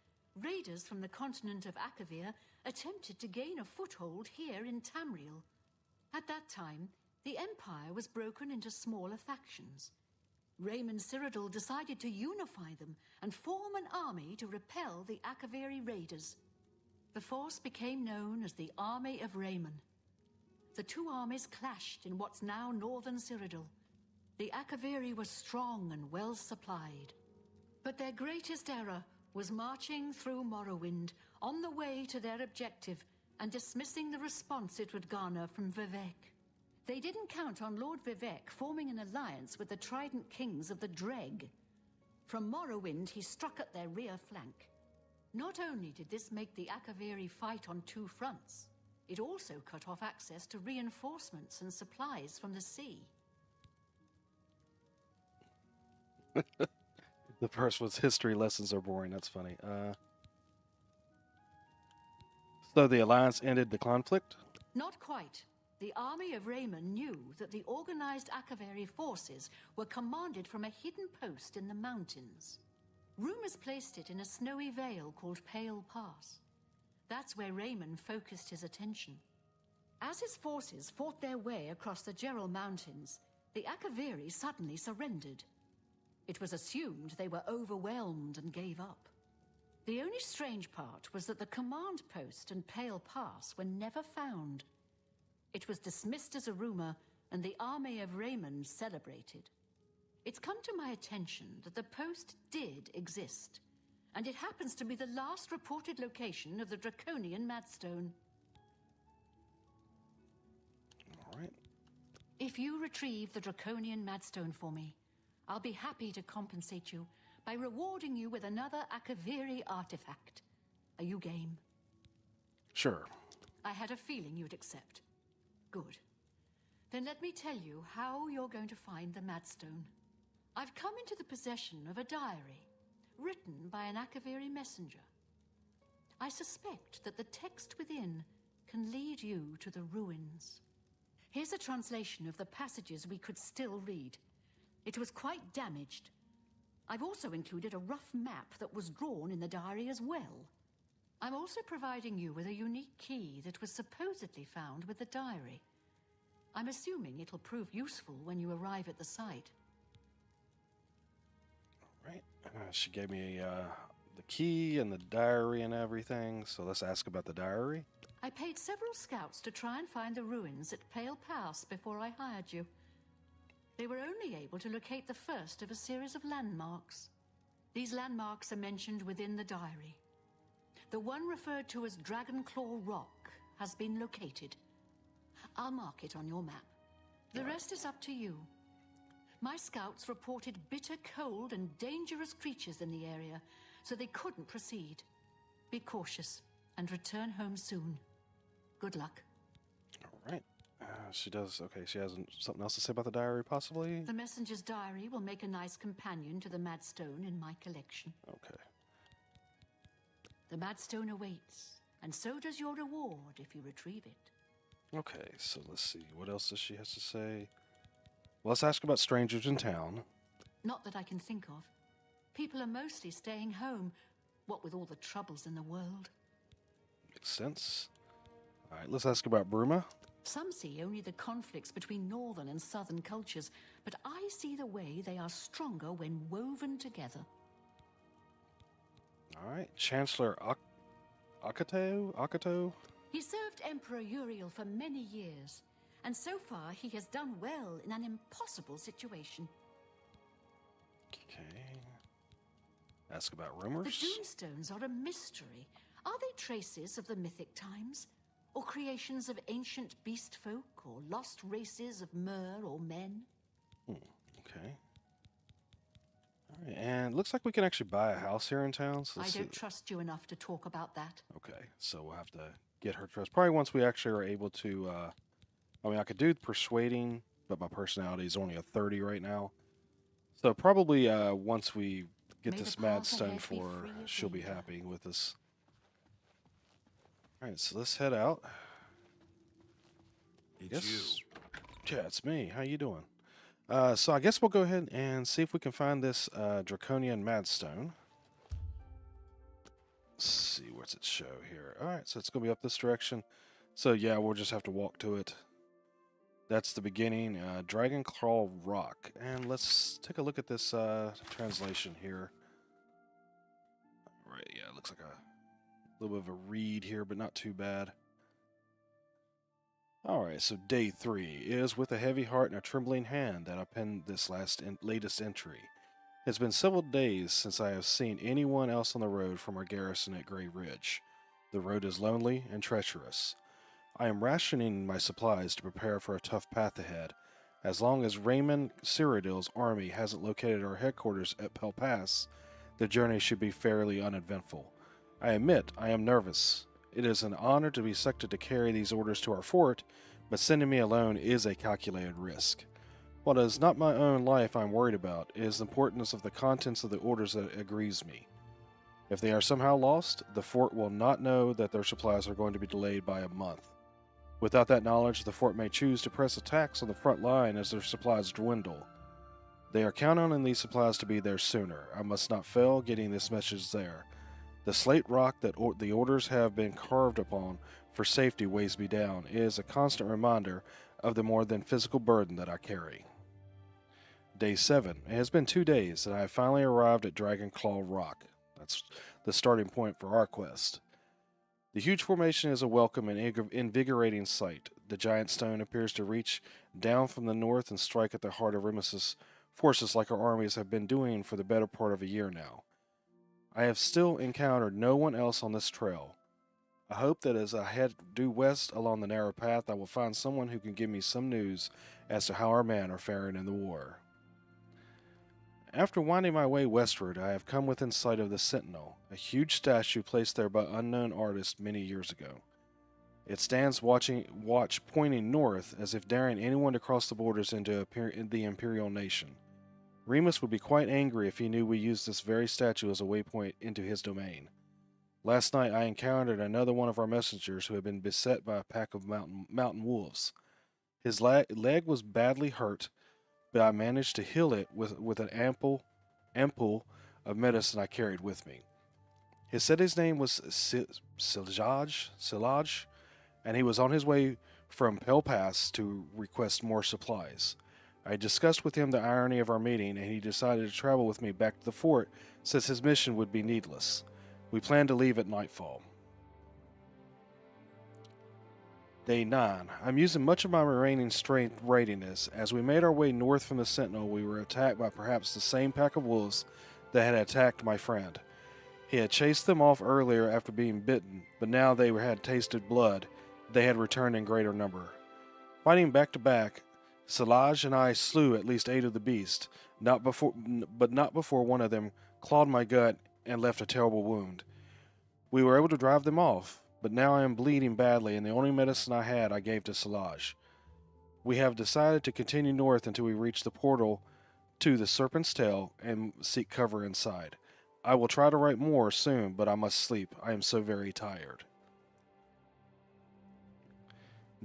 [SPEAKER 7] raiders from the continent of Akavir attempted to gain a foothold here in Tamriel. At that time, the Empire was broken into smaller factions. Raymond Cyrodiil decided to unify them and form an army to repel the Akaviri raiders. The force became known as the Army of Raymond. The two armies clashed in what's now northern Cyrodiil. The Akaviri were strong and well supplied. But their greatest error was marching through Morrowind on the way to their objective and dismissing the response it would garner from Vivek. They didn't count on Lord Vivek forming an alliance with the Trident Kings of the Dreg. From Morrowind, he struck at their rear flank. Not only did this make the Akaviri fight on two fronts, it also cut off access to reinforcements and supplies from the sea.
[SPEAKER 1] The first was history lessons are boring. That's funny. So the alliance ended the conflict?
[SPEAKER 7] Not quite. The army of Raymond knew that the organized Akaviri forces were commanded from a hidden post in the mountains. Rumors placed it in a snowy vale called Pale Pass. That's where Raymond focused his attention. As his forces fought their way across the Gerald Mountains, the Akaviri suddenly surrendered. It was assumed they were overwhelmed and gave up. The only strange part was that the command post and Pale Pass were never found. It was dismissed as a rumor, and the army of Raymond celebrated. It's come to my attention that the post did exist, and it happens to be the last reported location of the Draconian Madstone.
[SPEAKER 1] All right.
[SPEAKER 7] If you retrieve the Draconian Madstone for me, I'll be happy to compensate you by rewarding you with another Akaviri artifact. Are you game?
[SPEAKER 1] Sure.
[SPEAKER 7] I had a feeling you'd accept. Good. Then let me tell you how you're going to find the Madstone. I've come into the possession of a diary, written by an Akaviri messenger. I suspect that the text within can lead you to the ruins. Here's a translation of the passages we could still read. It was quite damaged. I've also included a rough map that was drawn in the diary as well. I'm also providing you with a unique key that was supposedly found with the diary. I'm assuming it'll prove useful when you arrive at the site.
[SPEAKER 1] All right. She gave me the key and the diary and everything, so let's ask about the diary.
[SPEAKER 7] I paid several scouts to try and find the ruins at Pale Pass before I hired you. They were only able to locate the first of a series of landmarks. These landmarks are mentioned within the diary. The one referred to as Dragonclaw Rock has been located. I'll mark it on your map. The rest is up to you. My scouts reported bitter cold and dangerous creatures in the area, so they couldn't proceed. Be cautious and return home soon. Good luck.
[SPEAKER 1] All right. She does. Okay, she has something else to say about the diary, possibly?
[SPEAKER 7] The messenger's diary will make a nice companion to the Madstone in my collection.
[SPEAKER 1] Okay.
[SPEAKER 7] The Madstone awaits, and so does your reward if you retrieve it.
[SPEAKER 1] Okay, so let's see. What else does she have to say? Well, let's ask about strangers in town.
[SPEAKER 7] Not that I can think of. People are mostly staying home, what with all the troubles in the world.
[SPEAKER 1] Makes sense. All right, let's ask about Bruma.
[SPEAKER 7] Some see only the conflicts between northern and southern cultures, but I see the way they are stronger when woven together.
[SPEAKER 1] All right, Chancellor Akato?
[SPEAKER 7] He served Emperor Uriel for many years, and so far he has done well in an impossible situation.
[SPEAKER 1] Okay. Ask about
[SPEAKER 7] The
[SPEAKER 1] rumors.
[SPEAKER 7] Doomstones are a mystery. Are they traces of the mythic times? Or creations of ancient beast folk, or lost races of mer or men?
[SPEAKER 1] Okay. All right, and looks like we can actually buy a house here in town. So
[SPEAKER 7] I don't trust you enough to talk about that.
[SPEAKER 1] Okay, so we'll have to get her trust. Probably once we actually are able to, I mean, I could do persuading, but my personality is only a 30 right now. So probably once we get
[SPEAKER 7] May
[SPEAKER 1] this
[SPEAKER 7] the path
[SPEAKER 1] Madstone
[SPEAKER 7] ahead be
[SPEAKER 1] for her,
[SPEAKER 7] free of
[SPEAKER 1] she'll be
[SPEAKER 7] danger.
[SPEAKER 1] happy with this. All right, so let's head out.
[SPEAKER 4] It's you.
[SPEAKER 1] Yeah, it's me. How you doing? So I guess we'll go ahead and see if we can find this Draconian Madstone. Let's see, what's it show here? All right, so it's going to be up this direction. So yeah, we'll just have to walk to it. That's the beginning, Dragonclaw Rock. And let's take a look at this translation here. All right, yeah, it looks like a little bit of a read here, but not too bad. Alright, so day 3 is with a heavy heart and a trembling hand that I penned this latest entry. It's been several days since I have seen anyone else on the road from our garrison at Grey Ridge. The road is lonely and treacherous. I am rationing my supplies to prepare for a tough path ahead. As long as Raymond Cyrodiil's army hasn't located our headquarters at Pale Pass, the journey should be fairly uneventful. I admit I am nervous. It is an honor to be selected to carry these orders to our fort, but sending me alone is a calculated risk. While it is not my own life I am worried about, it is the importance of the contents of the orders that aggrieves me. If they are somehow lost, the fort will not know that their supplies are going to be delayed by a month. Without that knowledge, the fort may choose to press attacks on the front line as their supplies dwindle. They are counting on these supplies to be there sooner. I must not fail getting this message there. The slate rock that the orders have been carved upon for safety weighs me down. It is a constant reminder of the more than physical burden that I carry. Day 7. It has been 2 days, and I have finally arrived at Dragonclaw Rock. That's the starting point for our quest. The huge formation is a welcome and invigorating sight. The giant stone appears to reach down from the north and strike at the heart of Remus's forces like our armies have been doing for the better part of a year now. I have still encountered no one else on this trail. I hope that as I head due west along the narrow path, I will find someone who can give me some news as to how our men are faring in the war. After winding my way westward, I have come within sight of the Sentinel, a huge statue placed there by unknown artists many years ago. It stands pointing north, as if daring anyone to cross the borders into the Imperial nation. Remus would be quite angry if he knew we used this very statue as a waypoint into his domain. Last night I encountered another one of our messengers who had been beset by a pack of mountain wolves. His leg was badly hurt, but I managed to heal it with an ample of medicine I carried with me. He said his name was Silaj, and he was on his way from Pale Pass to request more supplies. I discussed with him the irony of our meeting, and he decided to travel with me back to the fort since his mission would be needless. We plan to leave at nightfall. Day 9. I'm using much of my remaining strength readiness. As we made our way north from the Sentinel, we were attacked by perhaps the same pack of wolves that had attacked my friend. He had chased them off earlier after being bitten, but now they had tasted blood. They had returned in greater number. Fighting back to back, Silaj and I slew at least 8 of the beasts, not before one of them clawed my gut and left a terrible wound. We were able to drive them off, but now I am bleeding badly, and the only medicine I had I gave to Silaj. We have decided to continue north until we reach the portal to the Serpent's Tail and seek cover inside. I will try to write more soon, but I must sleep. I am so very tired.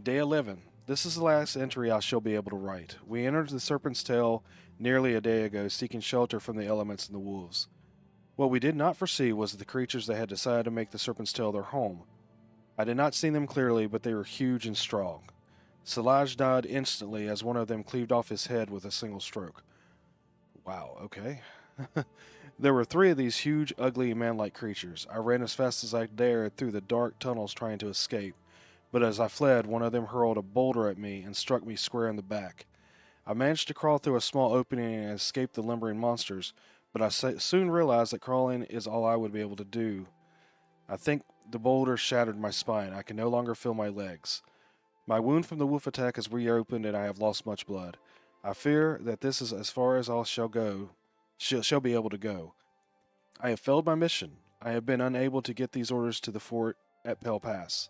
[SPEAKER 1] Day 11. This is the last entry I shall be able to write. We entered the Serpent's Tail nearly a day ago, seeking shelter from the elements and the wolves. What we did not foresee was the creatures that had decided to make the Serpent's Tail their home. I did not see them clearly, but they were huge and strong. Silaj died instantly as one of them cleaved off his head with a single stroke. Wow, okay. There were 3 of these huge, ugly, man-like creatures. I ran as fast as I dared through the dark tunnels trying to escape, but as I fled, one of them hurled a boulder at me and struck me square in the back. I managed to crawl through a small opening and escape the lumbering monsters, but I soon realized that crawling is all I would be able to do. I think the boulder shattered my spine. I can no longer feel my legs. My wound from the wolf attack has reopened and I have lost much blood. I fear that this is as far as I shall be able to go. I have failed my mission. I have been unable to get these orders to the fort at Pale Pass.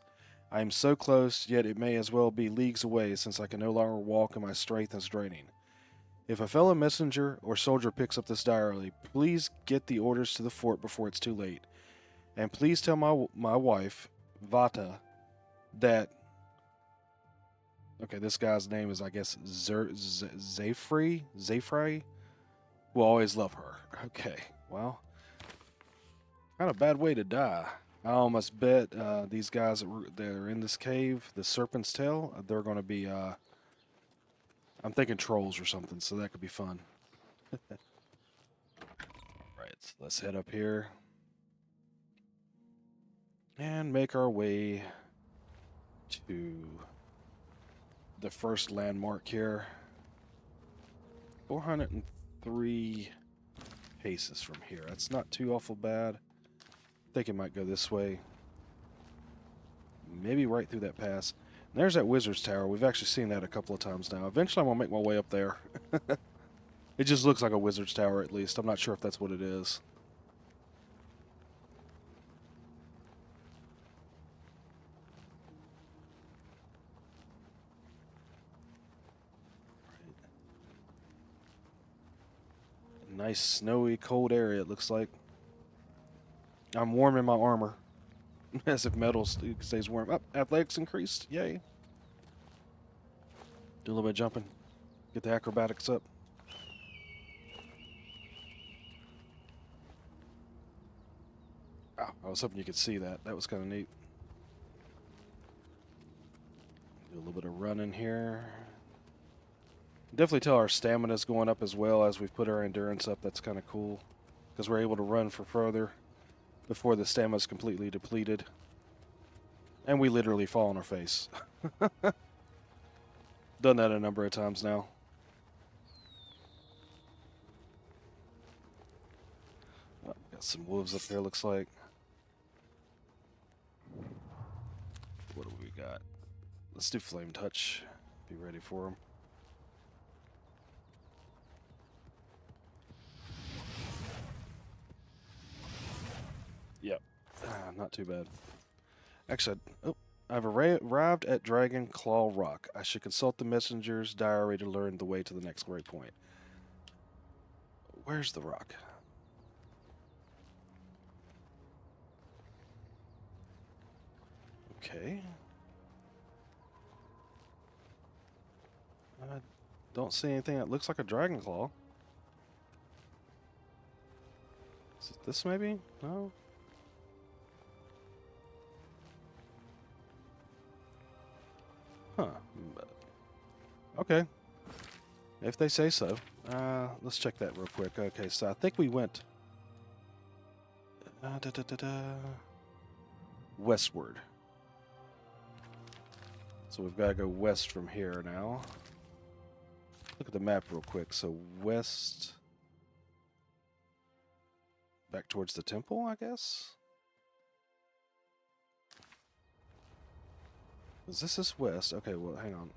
[SPEAKER 1] I am so close, yet it may as well be leagues away since I can no longer walk and my strength is draining. If a fellow messenger or soldier picks up this diary, please get the orders to the fort before it's too late. And please tell my wife, Vata, that... Okay, this guy's name is, I guess, Zafri? We'll always love her. Okay, well, kind of bad way to die. I almost bet these guys that are in this cave, the Serpent's Tail, they're going to be, I'm thinking trolls or something, so that could be fun. Right, so let's head up here and make our way to the first landmark here. 403 paces from here. That's not too awful bad. I think it might go this way. Maybe right through that pass. And there's that wizard's tower. We've actually seen that a couple of times now. Eventually I'm going to make my way up there. It just looks like a wizard's tower at least. I'm not sure if that's what it is. Nice snowy cold area it looks like. I'm warm in my armor. As if metal stays warm. Up, athletics increased. Yay. Do a little bit of jumping. Get the acrobatics up. Wow, I was hoping you could see that. That was kind of neat. Do a little bit of running here. Definitely tell our stamina's going up as well as we've put our endurance up. That's kind of cool because we're able to run for further before the stamina's completely depleted. And we literally fall on our face. Done that a number of times now. Oh, got some wolves up there, looks like. What do we got? Let's do Flame Touch. Be ready for them. Yep. Not too bad. Actually, I've arrived at Dragon Claw Rock. I should consult the messenger's diary to learn the way to the next waypoint. Where's the rock? Okay. I don't see anything that looks like a dragon claw. Is it this maybe? No? Huh. Okay. If they say so. Let's check that real quick. Okay, so I think we went westward. So we've got to go west from here now. Look at the map real quick. So west, back towards the temple, I guess? This is west. Okay, well, hang on.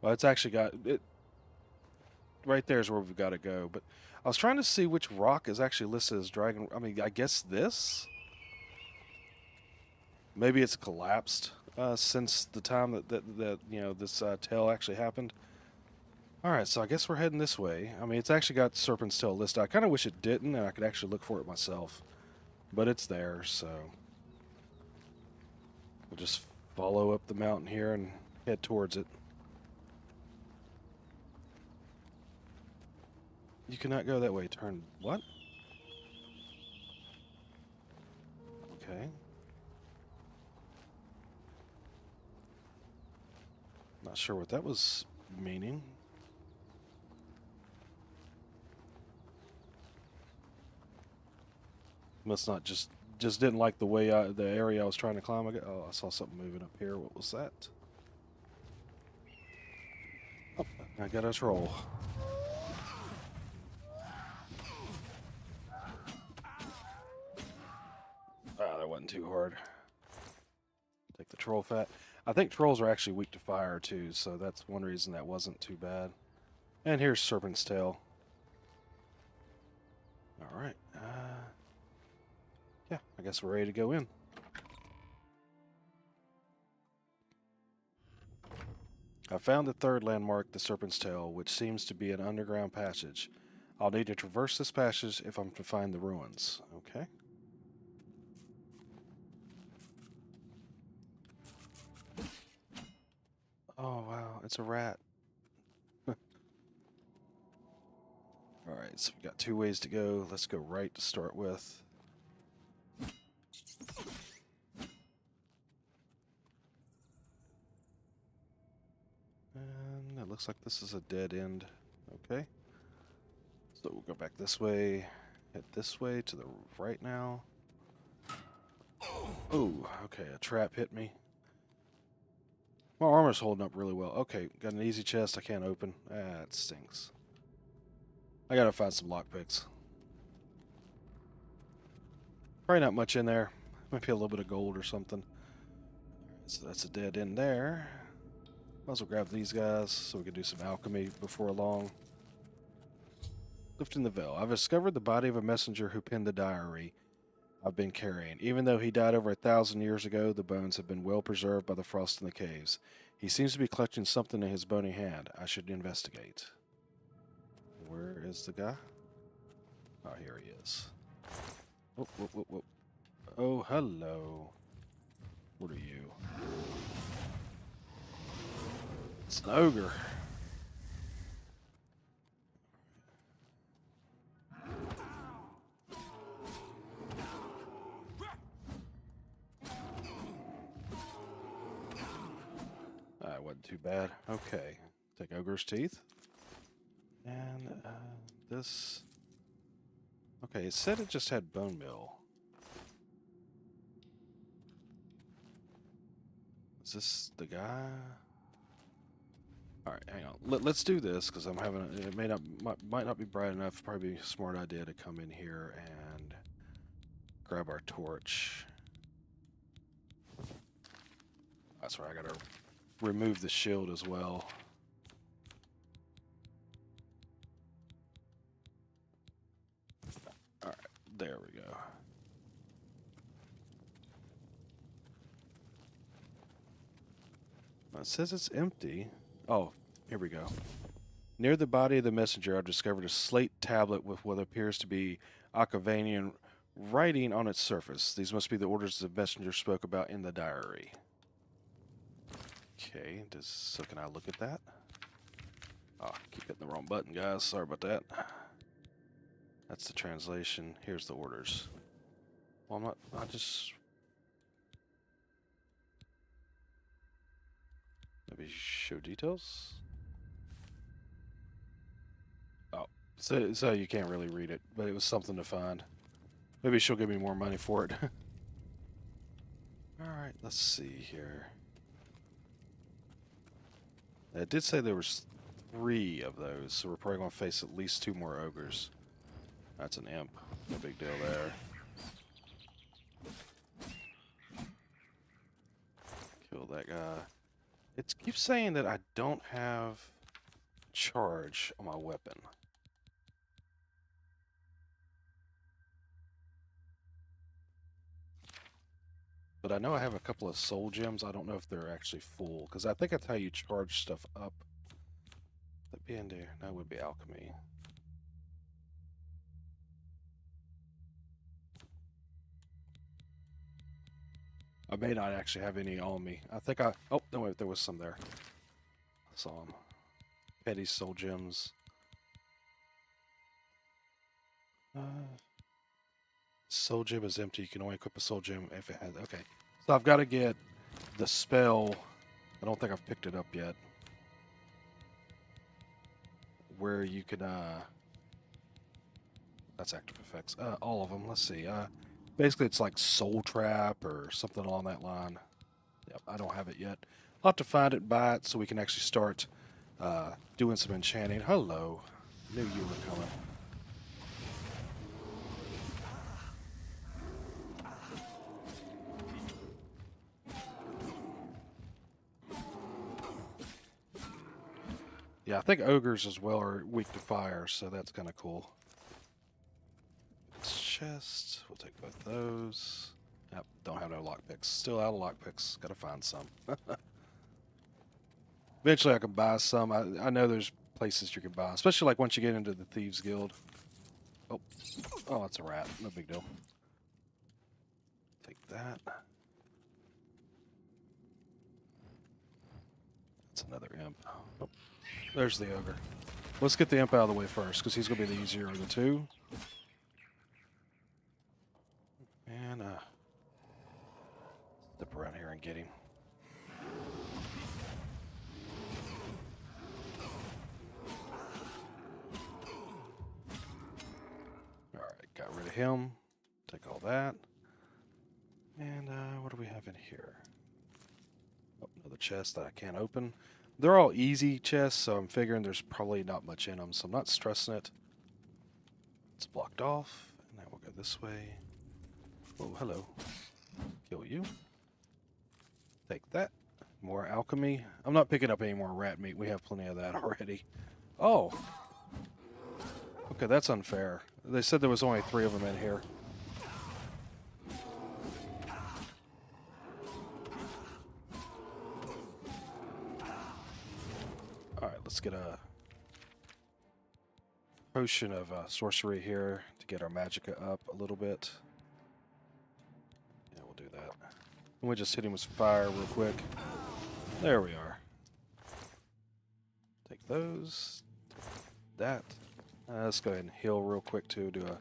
[SPEAKER 1] Well, it's actually got it. Right there is where we've got to go. But I was trying to see which rock is actually listed as dragon. I mean, I guess this. Maybe it's collapsed since the time that you know this tale actually happened. All right, so I guess we're heading this way. I mean, it's actually got Serpent's Tail listed. I kind of wish it didn't, and I could actually look for it myself. But it's there, so we'll just follow up the mountain here and head towards it. You cannot go that way. Turn what? Okay. Not sure what that was meaning. Must not just didn't like the way the area I was trying to climb. Oh, I saw something moving up here. What was that? Oh, I got us roll. Ah, that wasn't too hard. Take the troll fat. I think trolls are actually weak to fire too, so that's one reason that wasn't too bad. And here's Serpent's Tail. All right. Yeah, I guess we're ready to go in. I found the third landmark, the Serpent's Tail, which seems to be an underground passage. I'll need to traverse this passage if I'm to find the ruins. Okay. Oh, wow, it's a rat. Alright, so we've got 2 ways to go. Let's go right to start with. And it looks like this is a dead end. Okay. So we'll go back this way. Head this way to the right now. Oh, okay, a trap hit me. My armor's holding up really well. Okay, got an easy chest I can't open. Ah, it stinks. I gotta find some lockpicks. Probably not much in there. Might be a little bit of gold or something. So that's a dead end there. Might as well grab these guys so we can do some alchemy before long. Lifting the veil. I've discovered the body of a messenger who penned the diary I've been carrying. Even though he died over 1,000 years ago, the bones have been well preserved by the frost in the caves. He seems to be clutching something in his bony hand. I should investigate. Where is the guy? Oh, here he is. Oh, whoop, whoop, whoop. Oh, hello. What are you? It's an ogre. wasn't too bad. Okay. Take Ogre's Teeth. And this... Okay, it said it just had Bone Meal. Is this the guy? Alright, hang on. Let's do this, because I'm having... It might not be bright enough. Probably be a smart idea to come in here and grab our torch. That's right, I gotta remove the shield as well. Alright, there we go. It says it's empty. Oh, here we go. Near the body of the messenger, I've discovered a slate tablet with what appears to be Akavanian writing on its surface. These must be the orders the messenger spoke about in the diary. Okay, so can I look at that? Oh, I keep hitting the wrong button, guys. Sorry about that. That's the translation. Here's the orders. Well, I just... Maybe show details? Oh, so you can't really read it, but it was something to find. Maybe she'll give me more money for it. Alright, let's see here. It did say there was 3 of those, so we're probably going to face at least 2 more ogres. That's an imp. No big deal there. Kill that guy. It keeps saying that I don't have charge on my weapon. But I know I have a couple of soul gems. I don't know if they're actually full, because I think that's how you charge stuff up. That'd be in there. That would be alchemy. I may not actually have any on me. I think I... Oh, no, wait, there was some there. I saw them. Petty soul gems. Soul gem is empty. You can only equip a soul gem if it has... Okay. So I've got to get the spell. I don't think I've picked it up yet. Where you can... That's active effects. All of them. Let's see. Basically, it's like Soul Trap or something along that line. Yep, I don't have it yet. I'll have to find it and buy it so we can actually start doing some enchanting. Hello. Knew you were coming. Yeah, I think ogres as well are weak to fire, so that's kind of cool. Chest. We'll take both those. Yep, don't have no lockpicks. Still out of lockpicks. Gotta find some. Eventually I can buy some. I know there's places you can buy, especially like once you get into the Thieves Guild. Oh, that's a rat. No big deal. Take that. That's another imp. Oh, there's the ogre. Let's get the imp out of the way first, because he's going to be the easier of the two. And, step around here and get him. Alright, got rid of him. Take all that. And, what do we have in here? Oh, another chest that I can't open. They're all easy chests, so I'm figuring there's probably not much in them, so I'm not stressing it. It's blocked off, and now we'll go this way. Oh, hello. Kill you. Take that. More alchemy. I'm not picking up any more rat meat. We have plenty of that already. Oh. Okay, that's unfair. They said there was only 3 of them in here. Alright, let's get a potion of sorcery here to get our magicka up a little bit. Yeah, we'll do that. And we just hit him with fire real quick. There we are. Take those. That. Let's go ahead and heal real quick too. Do a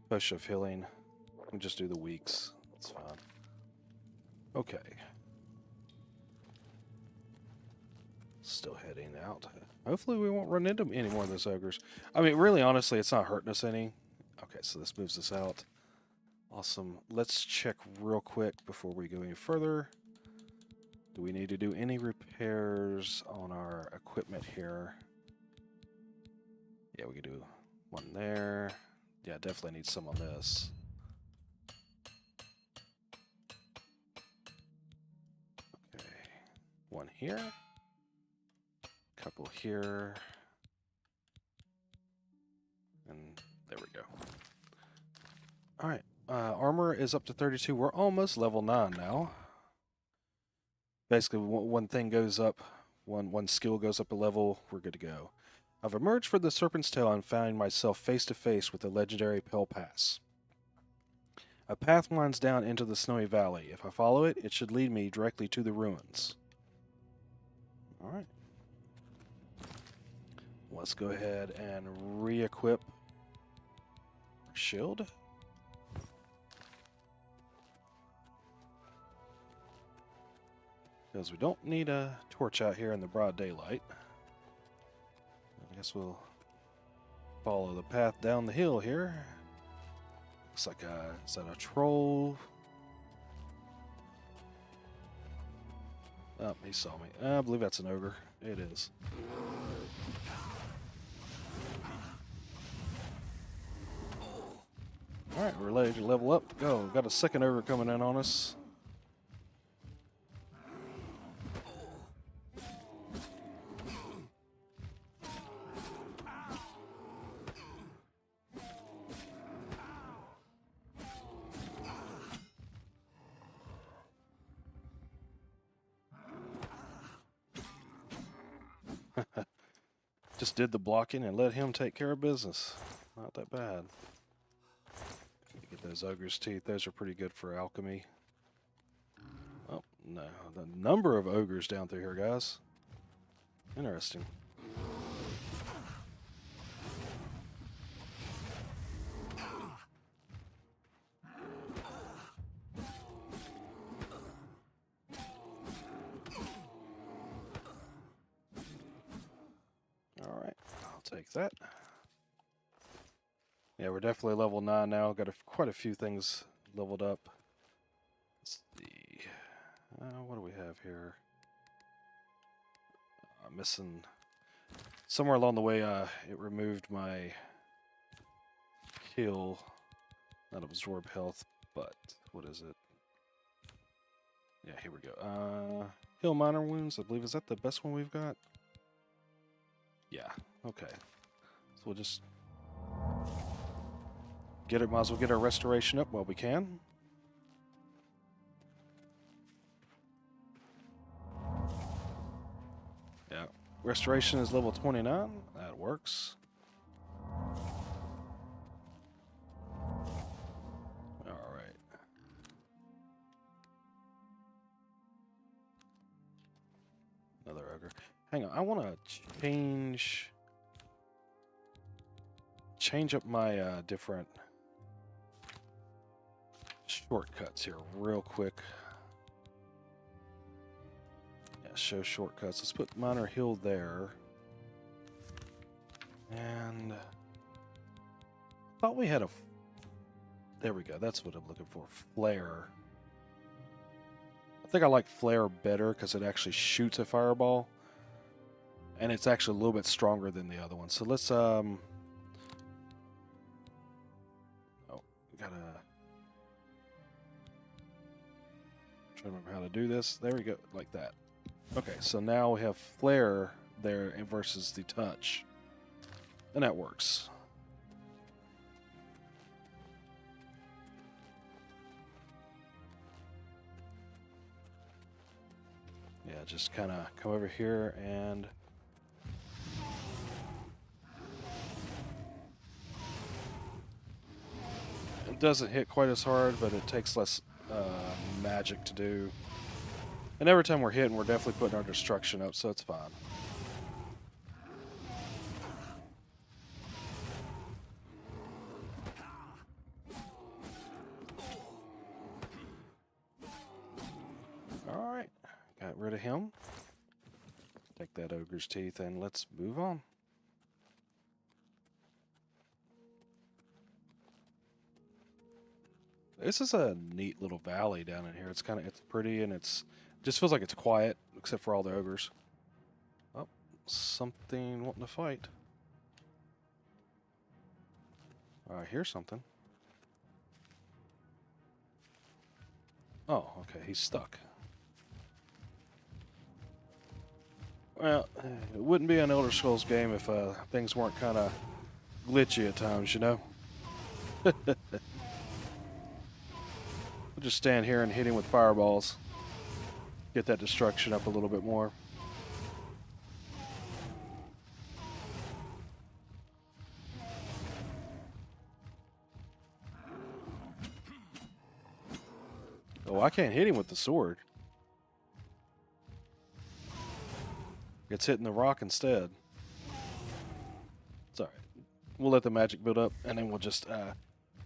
[SPEAKER 1] push of healing. And just do the weeks. That's fine. Okay. Still heading out. Hopefully we won't run into any more of those ogres. I mean, really, honestly, it's not hurting us any. Okay, so this moves us out. Awesome. Let's check real quick before we go any further. Do we need to do any repairs on our equipment here? Yeah, we can do one there. Yeah, definitely need some on this. Okay. One here. Couple here. And there we go. Alright. Armor is up to 32. We're almost level 9 now. Basically, one thing goes up, one skill goes up a level, we're good to go. I've emerged from the Serpent's Tail and found myself face to face with the legendary Pale Pass. A path winds down into the snowy valley. If I follow it, it should lead me directly to the ruins. Alright. Let's go ahead and re-equip our shield. Because we don't need a torch out here in the broad daylight. I guess we'll follow the path down the hill here. Looks like is that a troll? Oh, he saw me. I believe that's an ogre. It is. Alright, we're ready to level up. Go. Got a second ogre coming in on us. Just did the blocking and let him take care of business. Not that bad. Get those ogre's teeth. Those are pretty good for alchemy. Oh, no. The number of ogres down through here, guys. Interesting. Alright, I'll take that. Yeah, we're definitely level 9 now. Got quite a few things leveled up. Let's see. What do we have here? I'm missing... Somewhere along the way, it removed my heal. Not absorb health, but... What is it? Yeah, here we go. Heal minor wounds, I believe. Is that the best one we've got? Yeah, okay. So we'll just... might as well get our restoration up while we can. Yeah, restoration is level 29. That works. All right. Another ogre. Hang on, I want to change up my different shortcuts here real quick. Yeah, show shortcuts. Let's put minor heal there. And I thought we had a... There we go. That's what I'm looking for. Flare. I think I like flare better because it actually shoots a fireball. And it's actually a little bit stronger than the other one. So let's... Oh, we gotta... Trying to remember how to do this. There we go, like that. Okay, so now we have flare there versus the touch, and that works. Yeah, just kind of come over here and it doesn't hit quite as hard, but it takes less magic to do. And every time we're hitting, we're definitely putting our destruction up, so it's fine. Alright, got rid of him. Take that ogre's teeth and let's move on. This is a neat little valley down in here. It's pretty and just feels like it's quiet except for all the ogres. Oh, something wanting to fight. I hear something. Oh, okay, he's stuck. Well, it wouldn't be an Elder Scrolls game if things weren't kind of glitchy at times, you know? We'll just stand here and hit him with fireballs. Get that destruction up a little bit more. Oh, I can't hit him with the sword. It's hitting the rock instead. It's alright. We'll let the magic build up, and then we'll just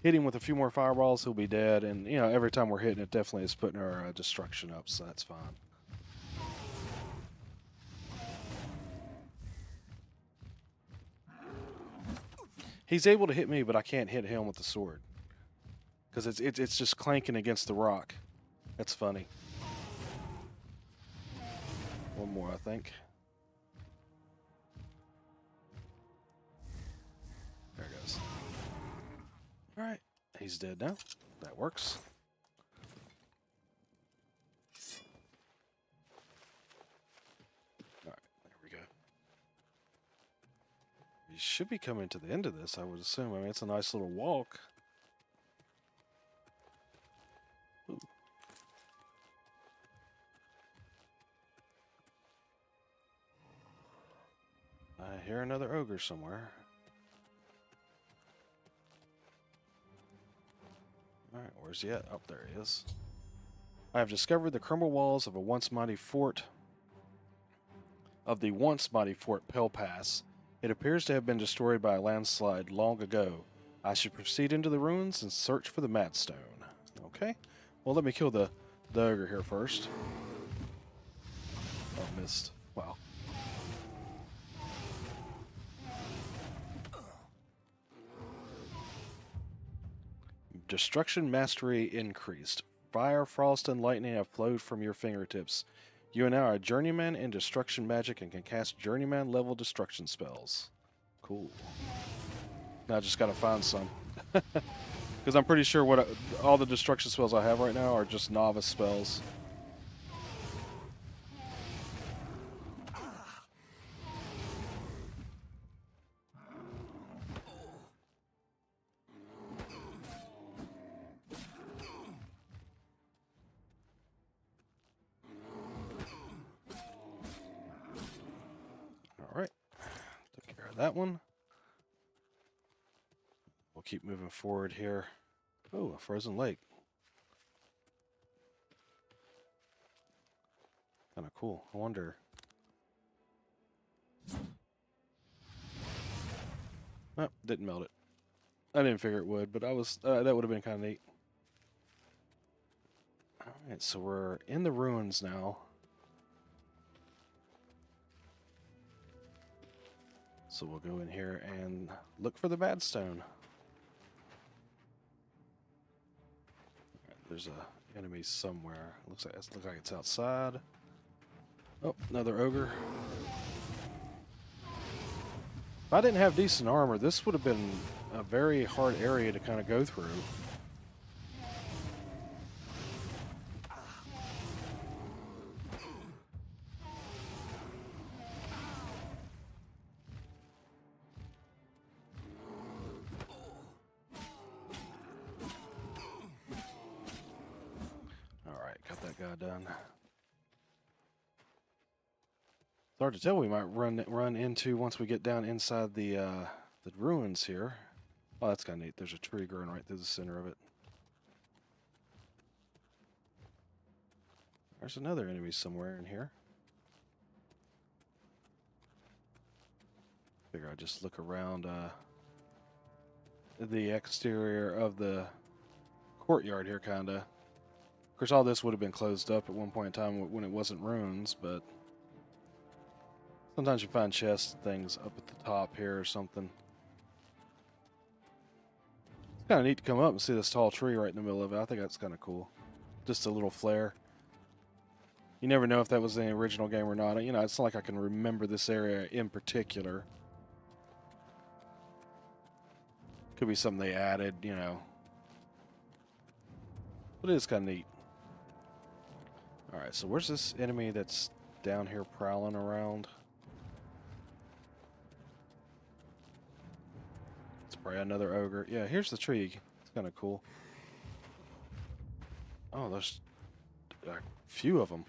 [SPEAKER 1] hit him with a few more fireballs. He'll be dead, and you know, every time we're hitting it, definitely is putting our destruction up, so that's fine. He's able to hit me, but I can't hit him with the sword because it's just clanking against the rock. That's funny. One more, I think. There it goes. All right, he's dead now. That works. All right, there we go. We should be coming to the end of this, I would assume. I mean, it's a nice little walk. Ooh. I hear another ogre somewhere. Alright, where's he at? Oh, there he is. I have discovered the crumbled walls of the once mighty fort Pale Pass. It appears to have been destroyed by a landslide long ago. I should proceed into the ruins and search for the Madstone. Okay. Well, let me kill the ogre here first. Oh, missed. Wow. Destruction mastery increased. Fire, frost, and lightning have flowed from your fingertips. You are now a journeyman in destruction magic and can cast journeyman level destruction spells. Cool. Now I just gotta find some. Because I'm pretty sure all the destruction spells I have right now are just novice spells. Alright, took care of that one. We'll keep moving forward here. Oh, a frozen lake. Kind of cool. I wonder. Oh, didn't melt it. I didn't figure it would, but that would have been kind of neat. Alright, so we're in the ruins now. So we'll go in here and look for the Madstone. There's a enemy somewhere. Looks like it's outside. Oh, another ogre. If I didn't have decent armor, this would have been a very hard area to kind of go through. Done. It's hard to tell. We might run into once we get down inside the ruins here. Oh, that's kind of neat. There's a tree growing right through the center of it. There's another enemy somewhere in here. Figure I'd just look around the exterior of the courtyard here, kinda. Of course, all this would have been closed up at one point in time when it wasn't ruins, but Sometimes you find chest things up at the top here or something. It's kind of neat to come up and see this tall tree right in the middle of it. I think that's kind of cool. Just a little flare. You never know if that was in the original game or not. You know, it's not like I can remember this area in particular. Could be something they added, you know. But it is kind of neat. Alright, so where's this enemy that's down here prowling around? It's probably another ogre. Yeah, here's the tree. It's kind of cool. Oh, there's a few of them.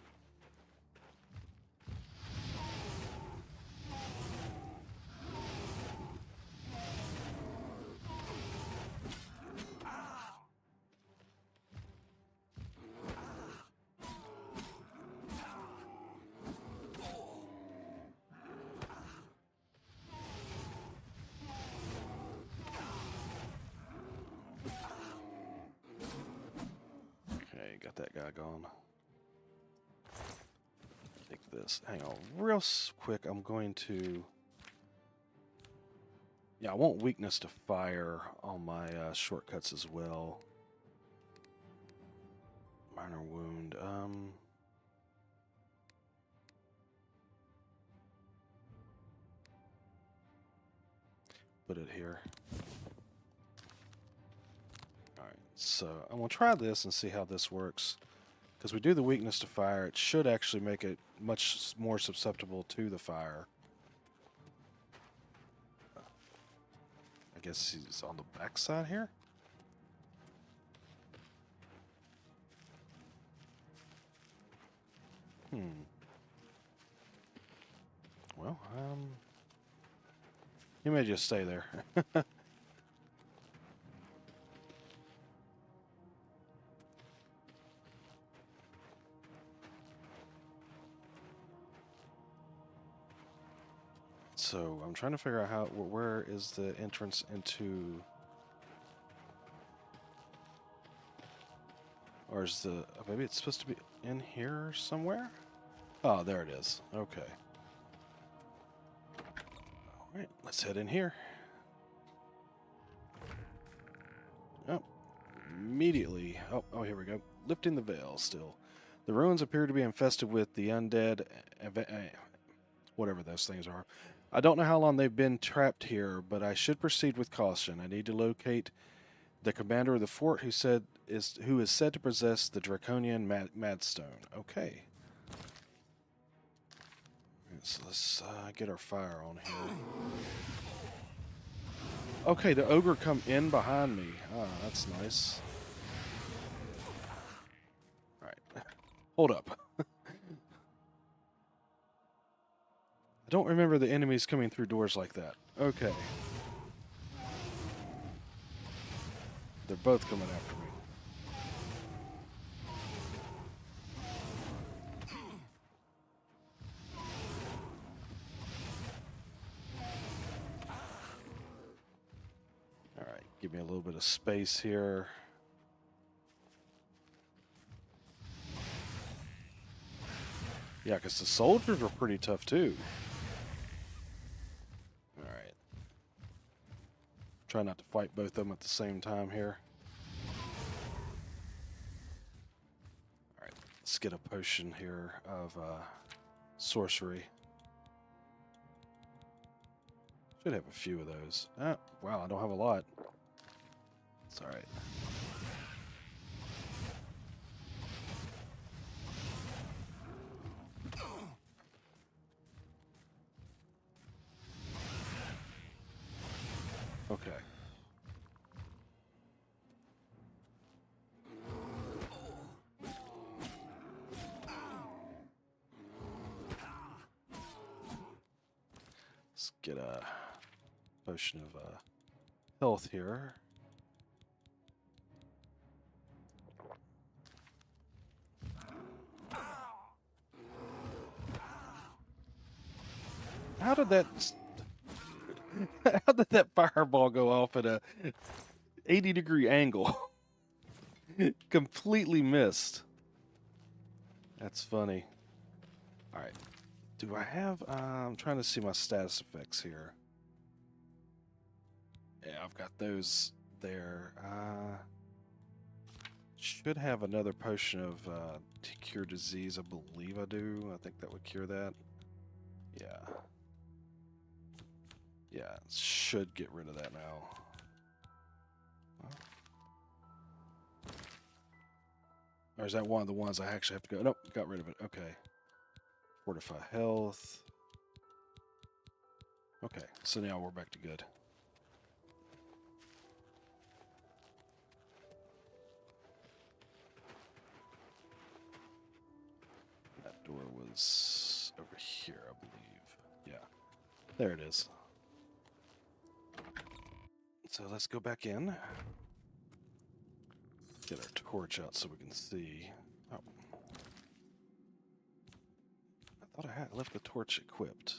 [SPEAKER 1] Got that guy gone. Take this. Hang on real quick. I'm going to... Yeah, I want weakness to fire on my shortcuts as well. Minor wound. Put it here. So I'm going to try this and see how this works. Because we do the weakness to fire, it should actually make it much more susceptible to the fire. I guess he's on the back side here. Well, he may just stay there. So I'm trying to figure out how, where is the entrance into, or is the, maybe it's supposed to be in here somewhere? Oh, there it is. Okay. All right, let's head in here. Oh, immediately. Oh, here we go. Lifting the veil still. The ruins appear to be infested with the undead, whatever those things are. I don't know how long they've been trapped here, but I should proceed with caution. I need to locate the commander of the fort who is said to possess the draconian madstone. Okay. So let's get our fire on here. Okay, the ogre come in behind me. Ah, that's nice. All right. Hold up. I don't remember the enemies coming through doors like that. Okay. They're both coming after me. Alright, give me a little bit of space here. Yeah, because the soldiers were pretty tough too. Try not to fight both of them at the same time here. Alright, let's get a potion here of sorcery. Should have a few of those. Ah, wow, I don't have a lot. It's alright. Okay. Let's get a potion of health here. How did that... How did that fireball go off at a 80-degree angle? Completely missed. That's funny. Alright. Do I have... I'm trying to see my status effects here. Yeah, I've got those there. Should have another potion of to cure disease. I believe I do. I think that would cure that. Yeah. Yeah, should get rid of that now. Or is that one of the ones I actually have to go? Nope, got rid of it. Okay. Fortify health. Okay, so now we're back to good. That door was over here, I believe. Yeah, there it is. So let's go back in. Get our torch out so we can see. Oh. I thought I had left the torch equipped.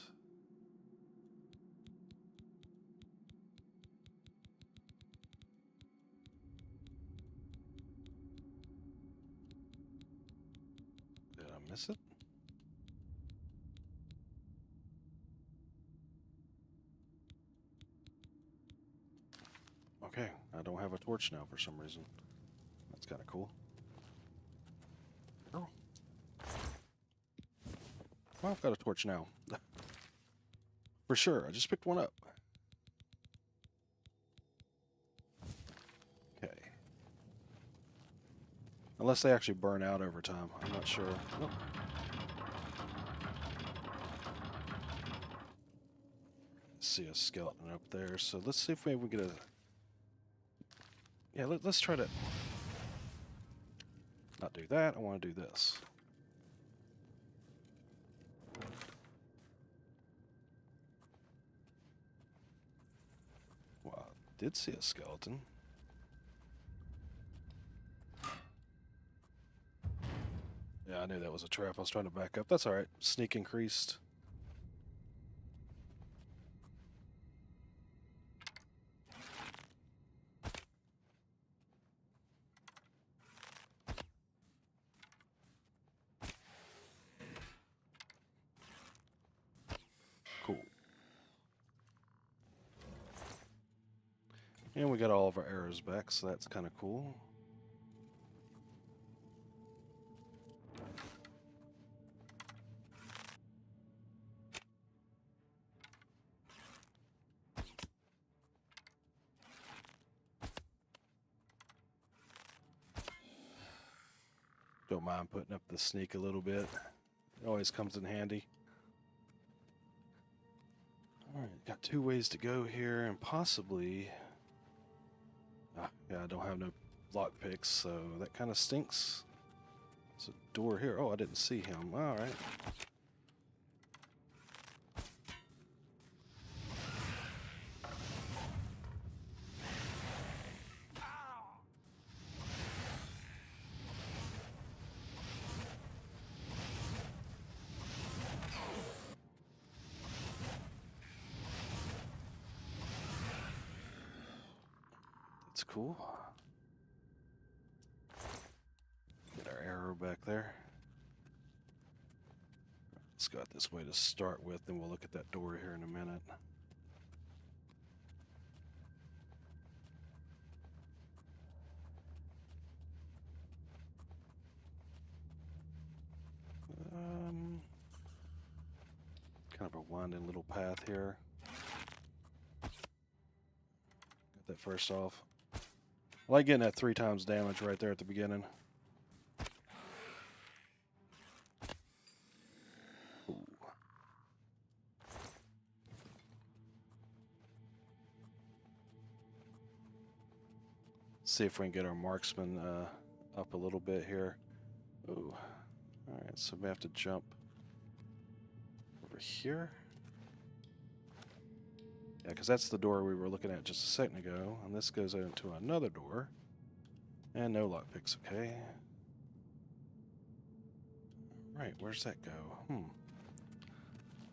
[SPEAKER 1] Did I miss it? Okay, I don't have a torch now for some reason. That's kind of cool. Oh. Well, I've got a torch now. For sure, I just picked one up. Okay. Unless they actually burn out over time. I'm not sure. Oh. See a skeleton up there, so let's see if maybe we get a... Yeah, let's try to not do that. I want to do this. Well, I did see a skeleton. Yeah, I knew that was a trap. I was trying to back up. That's alright. Sneak increased. Cool. And we got all of our arrows back, so that's kind of cool. Don't mind putting up the sneak a little bit. It always comes in handy. Alright, got 2 ways to go here, and possibly... yeah, I don't have no lockpicks, so that kind of stinks. There's a door here. Oh, I didn't see him. Alright. That's cool. Get our arrow back there. Let's go out this way to start with, and we'll look at that door here in a minute. Kind of a winding little path here. Got that first off. I like getting that 3 times damage right there at the beginning. Ooh. See if we can get our marksman up a little bit here. Ooh. Alright, so we have to jump over here. Yeah, because that's the door we were looking at just a second ago. And this goes into another door. And no lockpicks, okay. Right, where's that go? Well,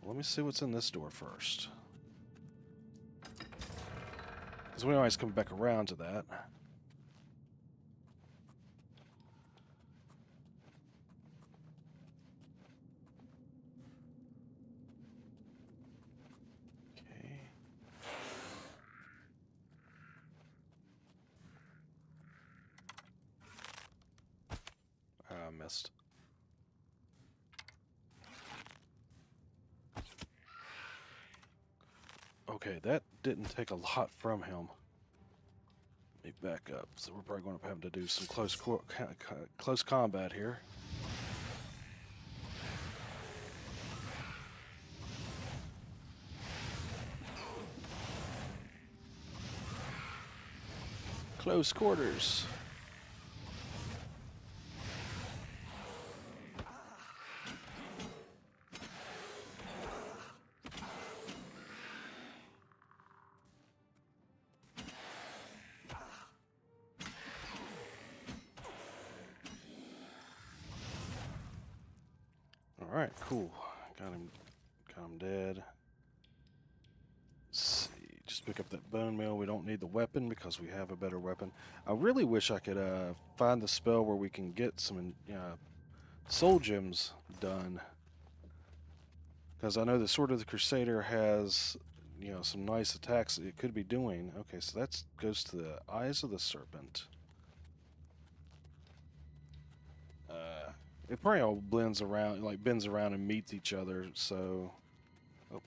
[SPEAKER 1] let me see what's in this door first. Because we always come back around to that. missed. Okay, that didn't take a lot from him. Let me back up. So we're probably going to have to do some close combat here. Close quarters. All right, cool. Got him dead. Let's see. Just pick up that bone meal. We don't need the weapon because we have a better weapon. I really wish I could find the spell where we can get some soul gems done. Because I know the Sword of the Crusader has, some nice attacks it could be doing. Okay, so that goes to the Eyes of the Serpent. It probably all blends around, like bends around and meets each other. So, oh,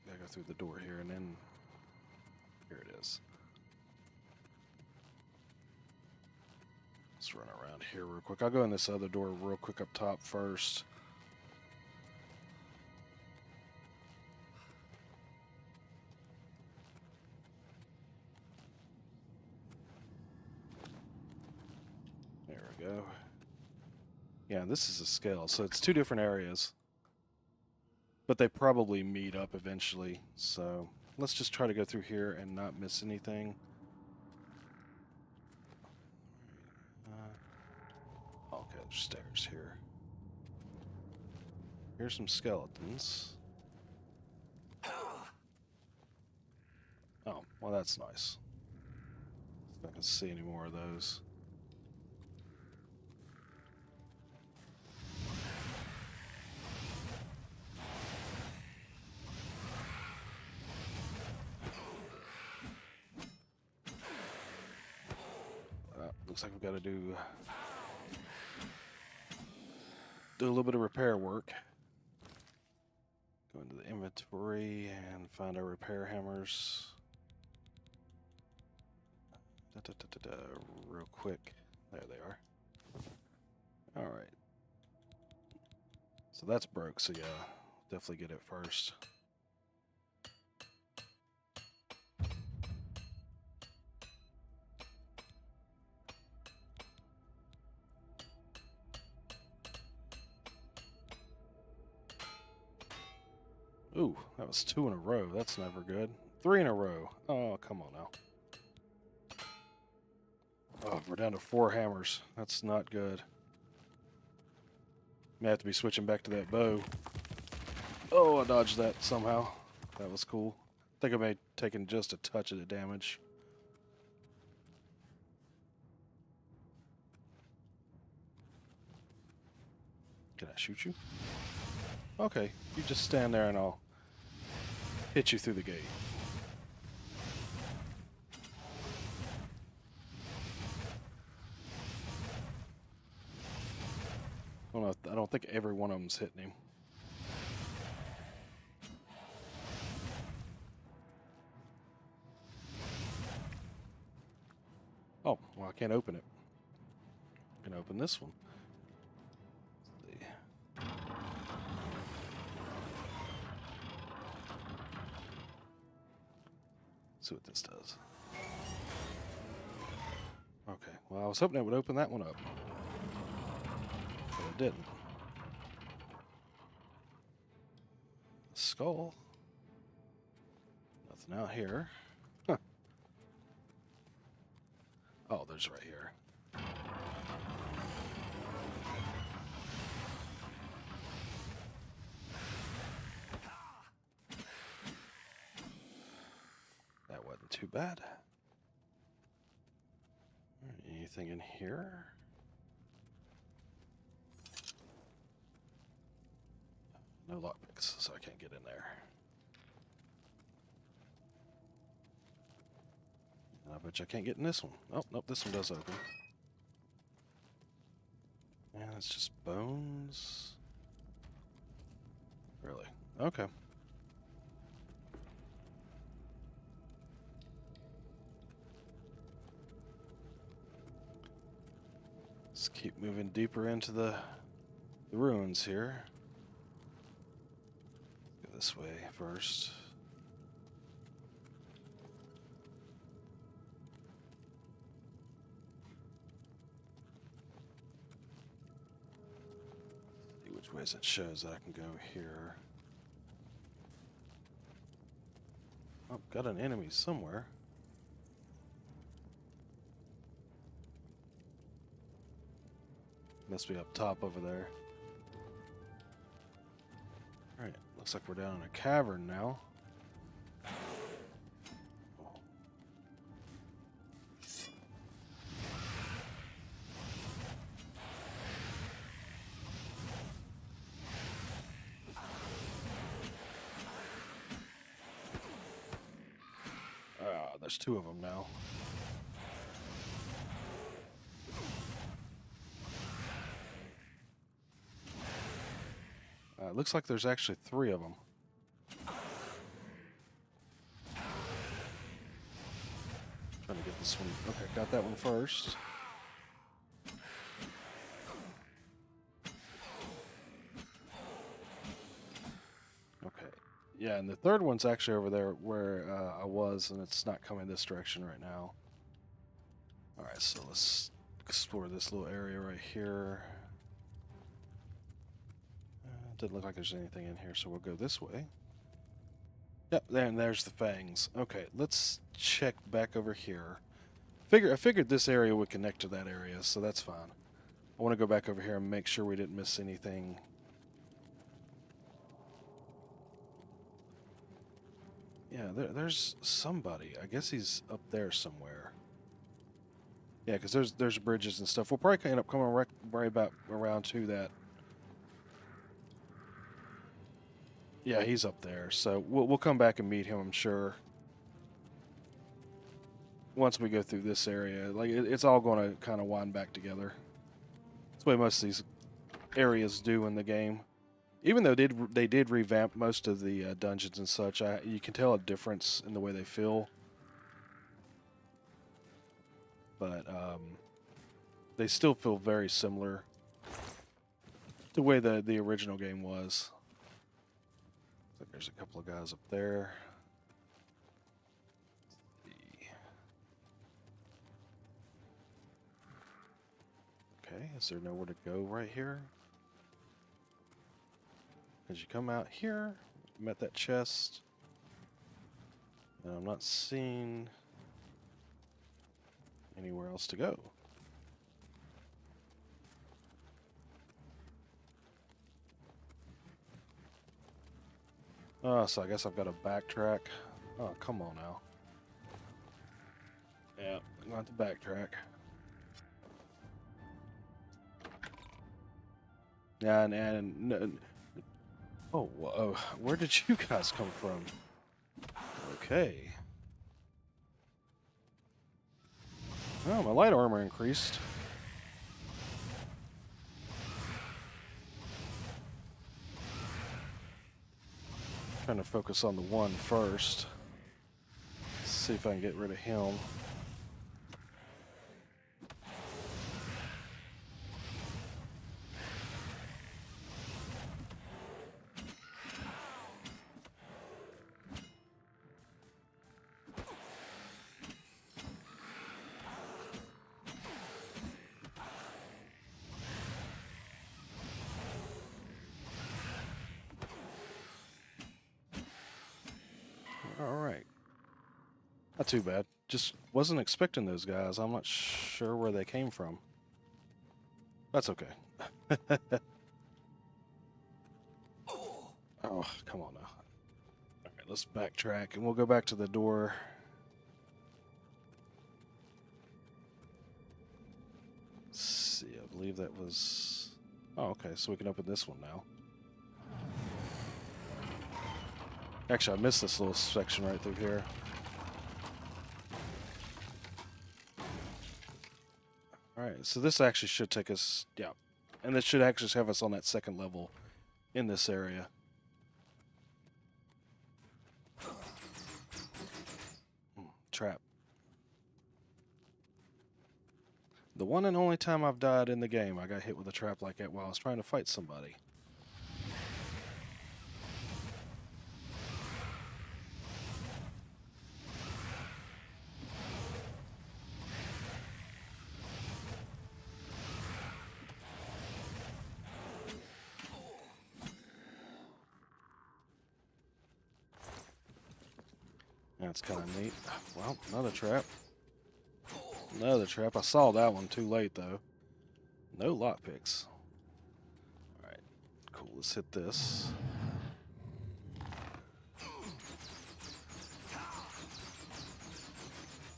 [SPEAKER 1] gotta go through the door here, and then here it is. Let's run around here real quick. I'll go in this other door real quick up top first. There we go. Yeah, this is a scale, so it's two different areas. But they probably meet up eventually, so let's just try to go through here and not miss anything. Okay, there's stairs here. Here's some skeletons. Oh, well that's nice. If I can see any more of those. Looks like we've got to do a little bit of repair work. Go into the inventory and find our repair hammers. Real quick. There they are. Alright. So that's broke, so yeah, definitely get it first. Ooh, that was 2 in a row. That's never good. 3 in a row. Oh, come on now. Oh, we're down to 4 hammers. That's not good. May have to be switching back to that bow. Oh, I dodged that somehow. That was cool. I think I may have taken just a touch of the damage. Can I shoot you? Okay, you just stand there and I'll hit you through the gate. I don't think every one of them's hitting him. Oh, well, I can't open it. I can open this one. Let's see. See what this does. Okay, well, I was hoping it would open that one up. But it didn't. Skull. Nothing out here. Huh. Oh, there's right here. That wasn't too bad. Anything in here? No lockpicks, so I can't get in there. And I bet you I can't get in this one. Oh, nope, this one does open. And It's just bones. Really? Okay. Let's keep moving deeper into the ruins here. Go this way first. See which ways it shows that I can go here. Oh, got an enemy somewhere. Must be up top over there. Alright, looks like we're down in a cavern now. There's two of them now. Looks like there's actually three of them. Trying to get this one. Okay, got that one first. Okay. Yeah, and the third one's actually over there where I was, and it's not coming this direction right now. Alright, so let's explore this little area right here. Doesn't look like there's anything in here, so we'll go this way. Yep, there's the fangs. Okay, let's check back over here. I figured this area would connect to that area, so that's fine. I want to go back over here and make sure we didn't miss anything. Yeah, there's somebody. I guess he's up there somewhere. Yeah, because there's bridges and stuff. We'll probably end up coming right back around to that. Yeah, he's up there, so we'll come back and meet him, I'm sure. Once we go through this area, like it's all going to kind of wind back together. That's the way most of these areas do in the game. Even though they did revamp most of the dungeons and such, you can tell a difference in the way they feel. But they still feel very similar to the way the original game was. Looks like there's a couple of guys up there. Okay, is there nowhere to go right here? As you come out here, met that chest, and I'm not seeing anywhere else to go. Oh, so I guess I've got to backtrack. Oh, come on now. Yeah, I'm going to backtrack. Yeah, and oh, whoa, where did you guys come from? Okay. Oh, my light armor increased. Trying to focus on the one first. See if I can get rid of him. Alright. Not too bad. Just wasn't expecting those guys. I'm not sure where they came from. That's okay. Oh, come on now. Alright, let's backtrack and we'll go back to the door. Let's see, I believe that was... Oh, okay, so we can open this one now. Actually, I missed this little section right through here. Alright, so this actually should take us... Yeah. And this should actually have us on that second level in this area. Trap. The one and only time I've died in the game, I got hit with a trap like that while I was trying to fight somebody. That's kind of neat. Well, another trap. Another trap. I saw that one too late, though. No lockpicks. Alright. Cool. Let's hit this.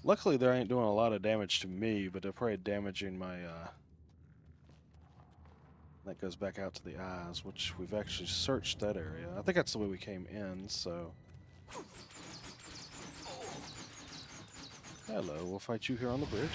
[SPEAKER 1] Luckily, they ain't doing a lot of damage to me, but they're probably damaging my, That goes back out to the eyes, which we've actually searched that area. I think that's the way we came in, so... Hello, we'll fight you here on the bridge.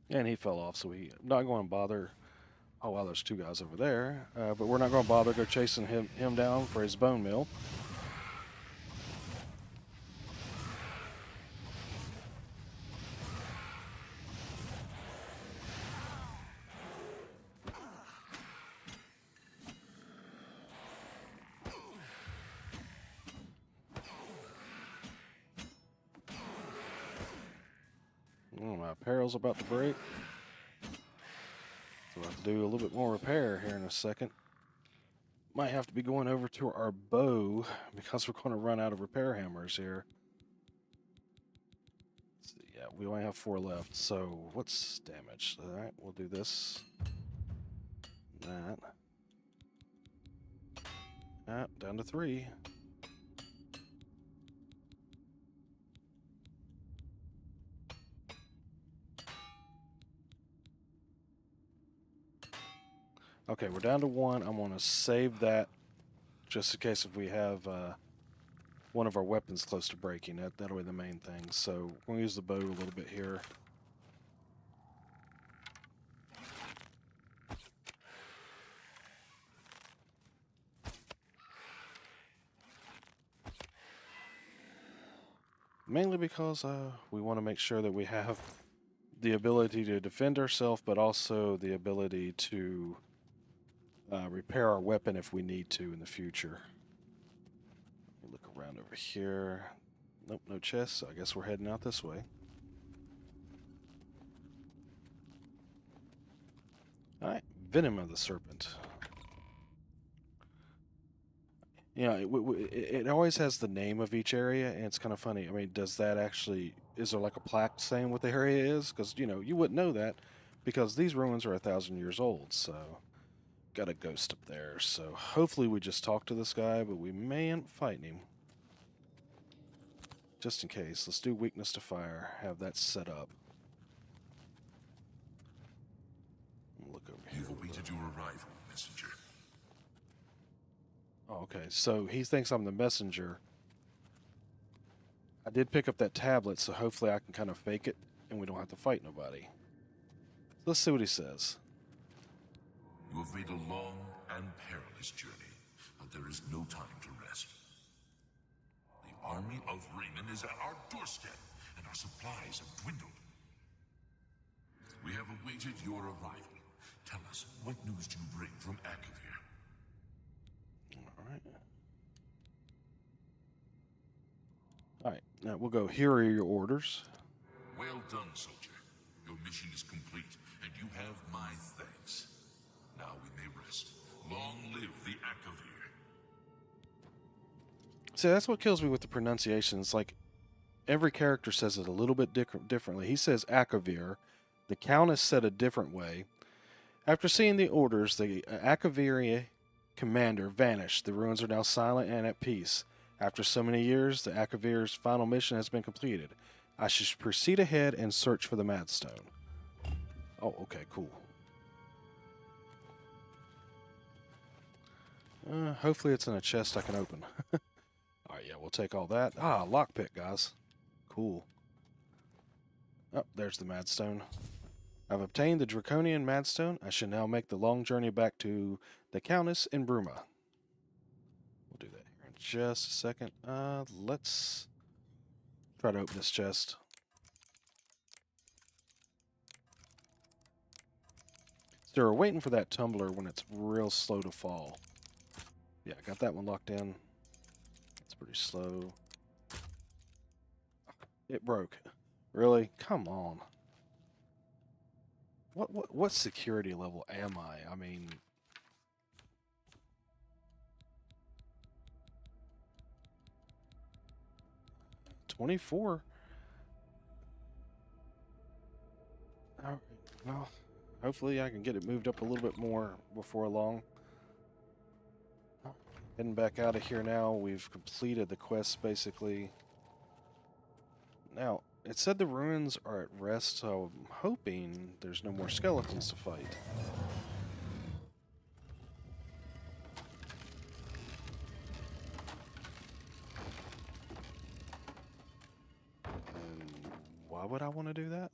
[SPEAKER 1] And he fell off, so I'm not going to bother. Oh, wow, there's two guys over there. But we're not going to bother go chasing him down for his bone meal. Oh, my apparel's about to break. So I have to do a little bit more repair here in a second. Might have to be going over to our bow because we're going to run out of repair hammers here. So yeah, we only have 4 left. So what's damage? All right, we'll do this. That. Down to 3. Okay, we're down to 1. I'm going to save that just in case if we have one of our weapons close to breaking. That'll be the main thing. So we're going to use the bow a little bit here. Mainly because we want to make sure that we have the ability to defend ourselves, but also the ability to repair our weapon if we need to in the future. Let me look around over here. Nope, no chests, so I guess we're heading out this way. Alright, Venom of the Serpent. You know, it always has the name of each area, and it's kind of funny. I mean, does that actually... Is there like a plaque saying what the area is? Because, you know, you wouldn't know that because these ruins are 1,000 years old, so... Got a ghost up there, so hopefully we just talk to this guy, but we may end up fighting him. Just in case. Let's do weakness to fire. Have that set up. Look over here.
[SPEAKER 4] You've awaited your arrival, messenger.
[SPEAKER 1] Oh, okay, so he thinks I'm the messenger. I did pick up that tablet, so hopefully I can kind of fake it, and we don't have to fight nobody. Let's see what he says.
[SPEAKER 4] You have made a long and perilous journey, but there is no time to rest. The army of Raymond is at our doorstep, and our supplies have dwindled. We have awaited your arrival. Tell us, what news do you bring from Akavir?
[SPEAKER 1] Alright. Alright, now we'll go, here are your orders.
[SPEAKER 4] Well done, soldier. Your mission is complete, and you have my thanks. Now we may rest. Long live the Akavir.
[SPEAKER 1] See, that's what kills me with the pronunciations. Like, every character says it a little bit differently. He says Akavir. The Countess said a different way. After seeing the orders, the Akavir commander vanished. The ruins are now silent and at peace. After so many years, the Akavir's final mission has been completed. I should proceed ahead and search for the Madstone. Oh, okay, cool. Hopefully it's in a chest I can open. Alright, yeah, we'll take all that. Ah, lockpick, guys. Cool. Oh, there's the Madstone. I've obtained the Draconian Madstone. I should now make the long journey back to the Countess in Bruma. We'll do that here in just a second. Let's try to open this chest. So we're waiting for that tumbler when it's real slow to fall. Yeah, I got that one locked in. It's pretty slow. It broke. Really? Come on. What security level am I? I mean, $24. All right, well, hopefully I can get it moved up a little bit more before long. Heading back out of here now. We've completed the quest, basically. Now, it said the ruins are at rest, so I'm hoping there's no more skeletons to fight. And why would I want to do that?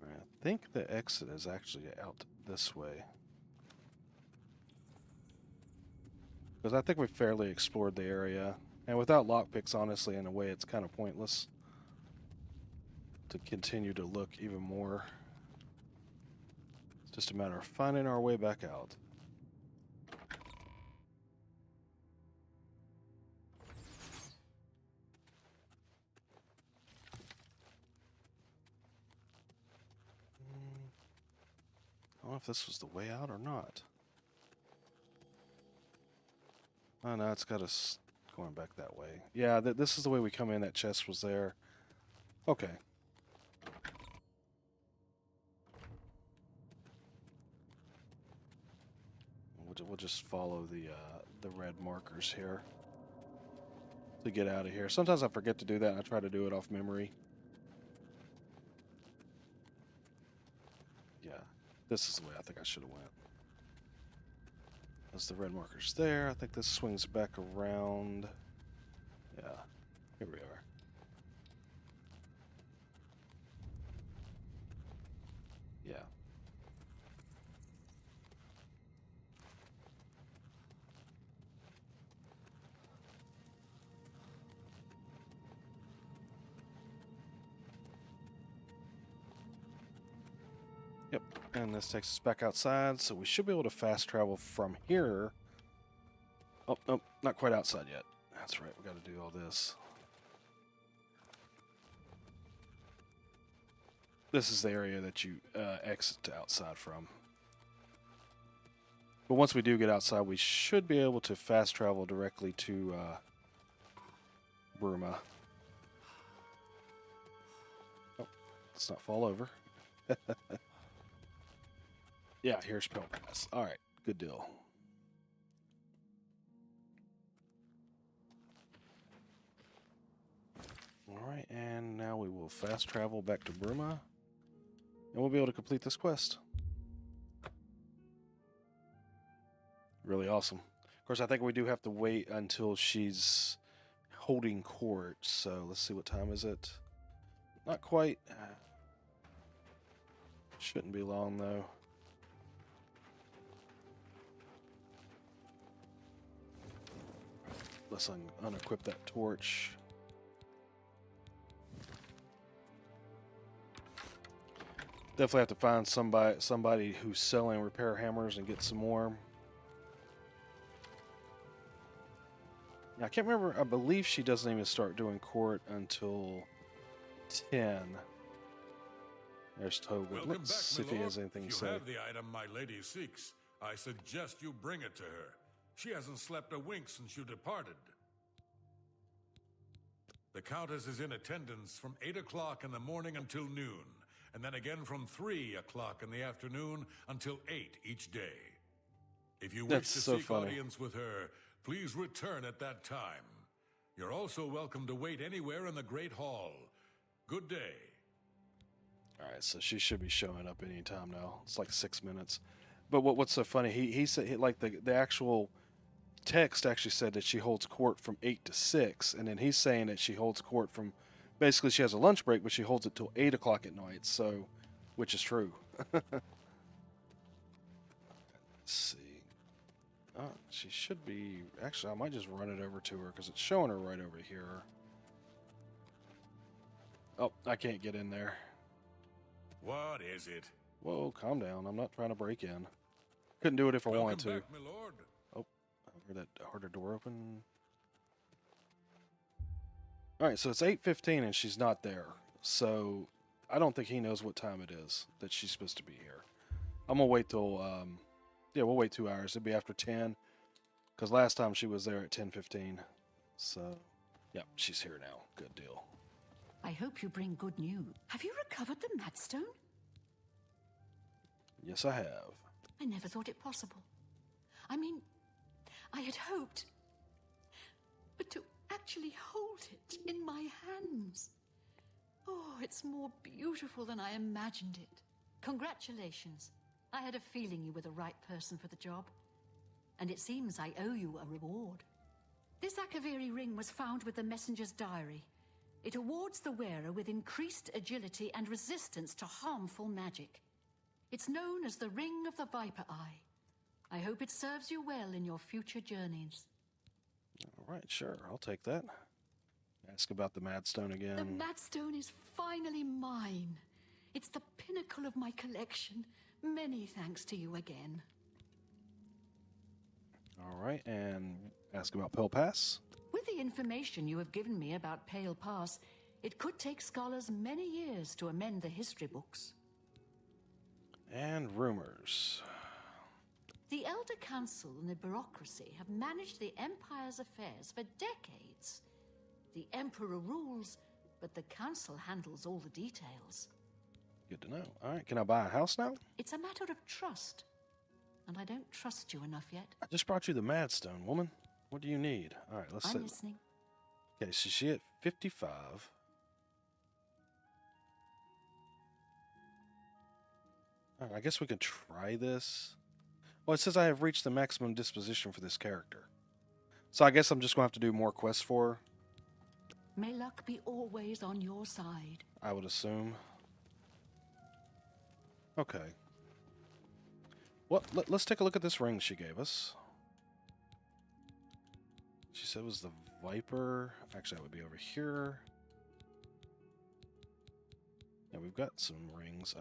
[SPEAKER 1] I think the exit is actually out this way. Because I think we've fairly explored the area. And without lockpicks, honestly, in a way, it's kind of pointless to continue to look even more. It's just a matter of finding our way back out. I don't know if this was the way out or not. Oh, no, it's got us going back that way. Yeah, this is the way we come in. That chest was there. Okay. We'll just follow the red markers here to get out of here. Sometimes I forget to do that, and I try to do it off memory. Yeah. This is the way I think I should have went. As the red marker's there, I think this swings back around. Yeah, here we are. Yeah. Yep, and this takes us back outside, so we should be able to fast travel from here. Oh, nope, not quite outside yet. That's right, we got to do all this. This is the area that you exit to outside from. But once we do get outside, we should be able to fast travel directly to Bruma. Oh, let's not fall over. Yeah, here's Pale Pass. All right, good deal. All right, and now we will fast travel back to Bruma, and we'll be able to complete this quest. Really awesome. Of course, I think we do have to wait until she's holding court, so let's see, what time is it? Not quite. Shouldn't be long, though. Let's unequip that torch. Definitely have to find somebody who's selling repair hammers and get some more. Yeah, I can't remember. I believe she doesn't even start doing court until 10. There's Tobin. Let's see if he has anything to say.
[SPEAKER 6] If you have the item my lady seeks, I suggest you bring it to her. She hasn't slept a wink since you departed. The Countess is in attendance from 8 o'clock in the morning until noon, and then again from 3 o'clock in the afternoon until 8 each day. If you wish
[SPEAKER 1] That's
[SPEAKER 6] to
[SPEAKER 1] so
[SPEAKER 6] seek
[SPEAKER 1] funny.
[SPEAKER 6] audience with her, please return at that time. You're also welcome to wait anywhere in the Great Hall. Good day.
[SPEAKER 1] All right, so she should be showing up any time now. It's like 6 minutes. But what's so funny? He said like the actual text actually said that she holds court from 8 to 6, and then he's saying that she holds court from basically she has a lunch break, but she holds it till 8 o'clock at night. So, which is true. Let's see. Oh, she should be. Actually, I might just run it over to her because it's showing her right over here. Oh, I can't get in there.
[SPEAKER 6] What is it?
[SPEAKER 1] Whoa, calm down. I'm not trying to break in. Couldn't do it if I wanted to.
[SPEAKER 6] Welcome back, my lord.
[SPEAKER 1] Oh, I heard that harder door open. Alright, so it's 8:15 and she's not there. So, I don't think he knows what time it is that she's supposed to be here. I'm gonna wait till, yeah, we'll wait 2 hours. It'll be after 10. Because last time she was there at 10:15. So, yep, she's here now. Good deal.
[SPEAKER 7] I hope you bring good news. Have you recovered the Madstone?
[SPEAKER 1] Yes, I have.
[SPEAKER 7] I never thought it possible. I mean, I had hoped. But to actually hold it in my hands. Oh, it's more beautiful than I imagined it. Congratulations. I had a feeling you were the right person for the job. And it seems I owe you a reward. This Akaviri ring was found with the messenger's diary. It awards the wearer with increased agility and resistance to harmful magic. It's known as the Ring of the Viper Eye. I hope it serves you well in your future journeys.
[SPEAKER 1] All right, sure. I'll take that. Ask about the Madstone again.
[SPEAKER 7] The Madstone is finally mine. It's the pinnacle of my collection. Many thanks to you again.
[SPEAKER 1] All right, and ask about Pale Pass.
[SPEAKER 7] With the information you have given me about Pale Pass, it could take scholars many years to amend the history books.
[SPEAKER 1] And rumors.
[SPEAKER 7] The Elder Council and the bureaucracy have managed the Empire's affairs for decades. The Emperor rules, but the Council handles all the details.
[SPEAKER 1] Good to know. All right, can I buy a house now?
[SPEAKER 7] It's a matter of trust, and I don't trust you enough yet.
[SPEAKER 1] I just brought you the Madstone, woman. What do you need? All right, let's see.
[SPEAKER 7] I'm listening.
[SPEAKER 1] Okay, so she at 55. All right, I guess we can try this. Well, it says I have reached the maximum disposition for this character. So I guess I'm just going to have to do more quests for her,
[SPEAKER 7] May luck be always on your side.
[SPEAKER 1] I would assume. Okay. Well, let's take a look at this ring she gave us. She said it was the Viper. Actually, that would be over here. Yeah, we've got some rings.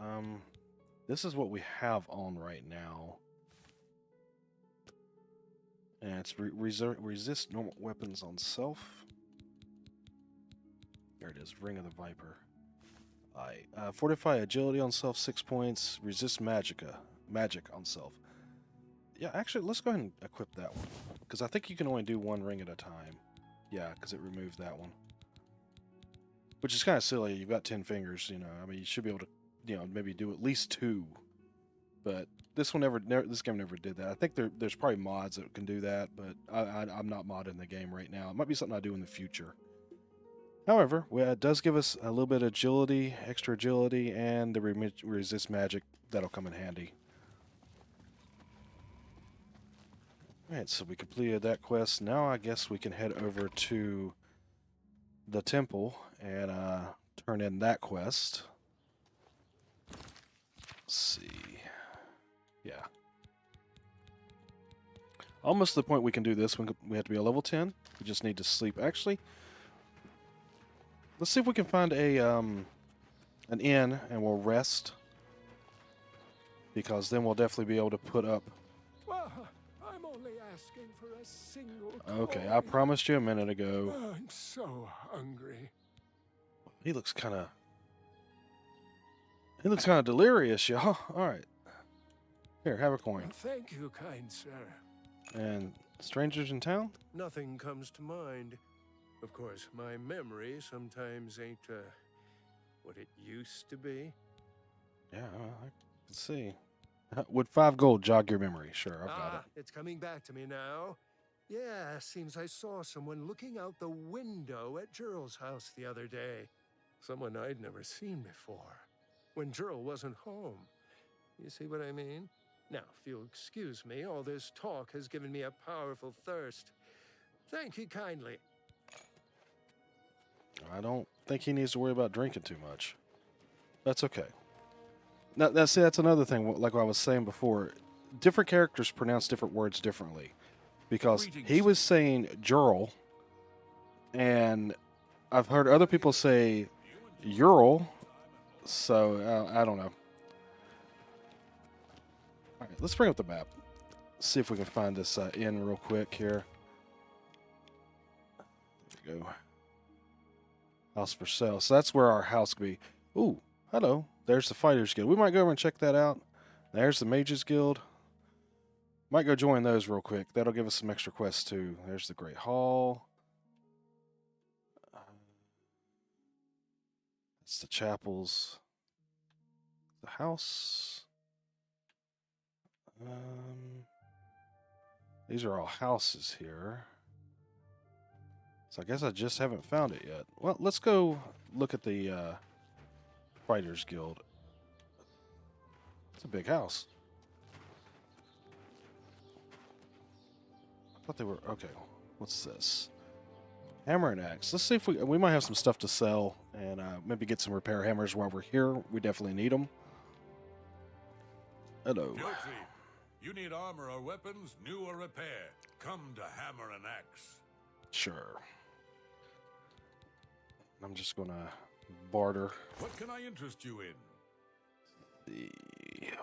[SPEAKER 1] This is what we have on right now. And it's resist normal weapons on self. There it is, Ring of the Viper. Fortify agility on self 6 points. Resist magic on self. Yeah, actually, let's go ahead and equip that one. Because I think you can only do one ring at a time. Yeah, because it removed that one. Which is kind of silly. You've got 10 fingers, you know. I mean, you should be able to, you know, maybe do at least 2. But this one this game never did that. I think there's probably mods that can do that, but I'm not modding the game right now. It might be something I do in the future. However, it does give us a little bit of agility, extra agility, and the resist magic. That'll come in handy. Alright, so we completed that quest. Now I guess we can head over to the temple and turn in that quest. Let's see. Yeah. Almost to the point we can do this when we have to be a level 10. We just need to sleep. Actually, let's see if we can find a an inn and we'll rest. Because then we'll definitely be able to put up.
[SPEAKER 5] Well, I'm only asking for a single
[SPEAKER 1] Okay,
[SPEAKER 5] coin.
[SPEAKER 1] I promised you a minute ago.
[SPEAKER 5] I'm so hungry.
[SPEAKER 1] He looks kind of delirious, y'all. All right. Here, have a coin.
[SPEAKER 5] Well, thank you, kind sir.
[SPEAKER 1] And strangers in town?
[SPEAKER 5] Nothing comes to mind. Of course, my memory sometimes ain't what it used to be.
[SPEAKER 1] Yeah, I can see. Would 5 gold jog your memory? Sure, I've got it.
[SPEAKER 5] It's coming back to me now. Yeah, seems I saw someone looking out the window at Gerald's house the other day. Someone I'd never seen before. When Gerald wasn't home. You see what I mean? Now, if you'll excuse me, all this talk has given me a powerful thirst. Thank you kindly.
[SPEAKER 1] I don't think he needs to worry about drinking too much. That's okay. Now, see, that's another thing, like what I was saying before. Different characters pronounce different words differently. Because he was saying Jurl, and I've heard other people say Ural, so I don't know. All right, let's bring up the map. See if we can find this inn real quick here. There we go. House for sale. So that's where our house could be. Ooh, hello. There's the Fighters Guild. We might go over and check that out. There's the Mages Guild. Might go join those real quick. That'll give us some extra quests too. There's the Great Hall. It's the chapels. The house. These are all houses here. So I guess I just haven't found it yet. Well, let's go look at the Fighters Guild. It's a big house. I thought they were... Okay, what's this? Hammer and axe. Let's see if we might have some stuff to sell and maybe get some repair hammers while we're here. We definitely need them. Hello.
[SPEAKER 6] Guilty. You need armor or weapons, new or repair. Come to Hammer and Axe.
[SPEAKER 1] Sure. I'm just gonna barter.
[SPEAKER 6] What can I interest you in?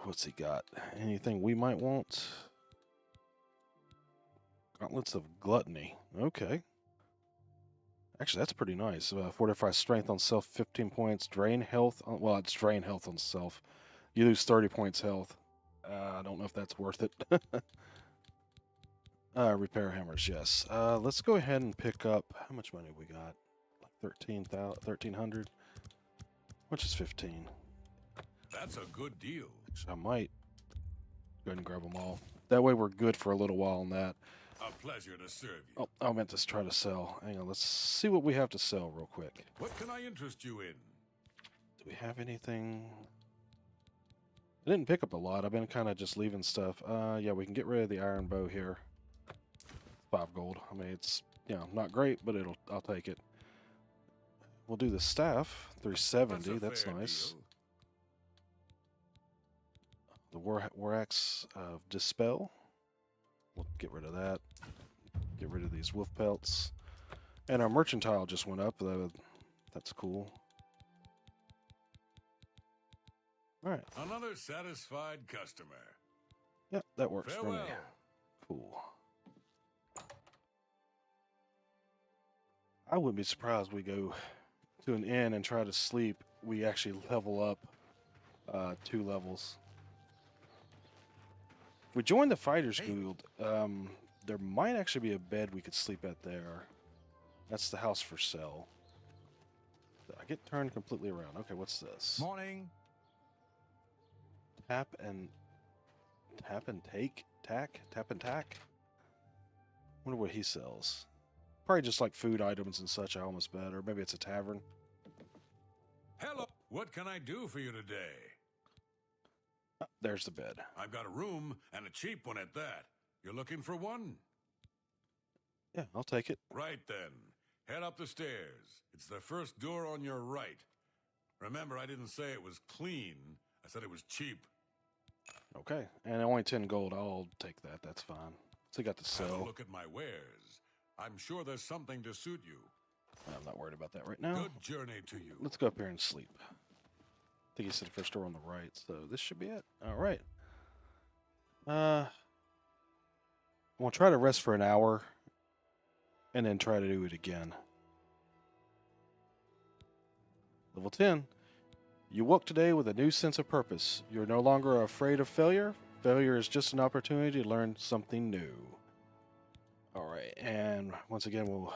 [SPEAKER 1] What's he got? Anything we might want? Gauntlets of Gluttony. Okay. Actually, that's pretty nice. Fortify strength on self, 15 points. Drain health. Well, it's drain health on self. You lose 30 points health. I don't know if that's worth it. Repair hammers, yes. Let's go ahead and pick up... How much money we got? Like 1,300. Which is 15.
[SPEAKER 6] That's a good deal.
[SPEAKER 1] Actually, I might go ahead and grab them all. That way we're good for a little while on that.
[SPEAKER 6] A pleasure to serve you.
[SPEAKER 1] Oh, I meant to try to sell. Hang on, let's see what we have to sell real quick.
[SPEAKER 6] What can I interest you in?
[SPEAKER 1] Do we have anything? I didn't pick up a lot. I've been kind of just leaving stuff. Yeah, we can get rid of the iron bow here. 5 gold. I mean, it's, you know, not great, but I'll take it. We'll do the staff. 370. That's nice.
[SPEAKER 6] Deal.
[SPEAKER 1] The war axe of Dispel. We'll get rid of that. Get rid of these wolf pelts. And our mercantile just went up. That's cool. All right.
[SPEAKER 6] Another satisfied customer.
[SPEAKER 1] Yep, that works for me.
[SPEAKER 6] Farewell.
[SPEAKER 1] Cool. I wouldn't be surprised we go to an inn and try to sleep. We actually level up 2 levels. If we join the Fighters Guild, there might actually be a bed we could sleep at there. That's the house for sale. I get turned completely around. Okay, what's this?
[SPEAKER 3] Morning.
[SPEAKER 1] Tap and tack. Wonder what he sells. Probably just like food items and such, I almost bet. Or maybe it's a tavern.
[SPEAKER 6] Hello. What can I do for you today?
[SPEAKER 1] There's the bed.
[SPEAKER 6] I've got a room, and a cheap one at that. You're looking for one?
[SPEAKER 1] Yeah, I'll take it.
[SPEAKER 6] Right then. Head up the stairs. It's the first door on your right. Remember, I didn't say it was clean. I said it was cheap.
[SPEAKER 1] Okay, and only 10 gold. I'll take that. That's fine. So you got to
[SPEAKER 6] Have a
[SPEAKER 1] sell.
[SPEAKER 6] look at my wares. I'm sure there's something to suit you.
[SPEAKER 1] I'm not worried about that right now.
[SPEAKER 6] Good journey to you.
[SPEAKER 1] Let's go up here and sleep. I think you said the first door on the right, so this should be it. All right. I'm gonna try to rest for an hour, and then try to do it again. Level 10. You woke today with a new sense of purpose. You're no longer afraid of failure. Failure is just an opportunity to learn something new. All right, and once again, we'll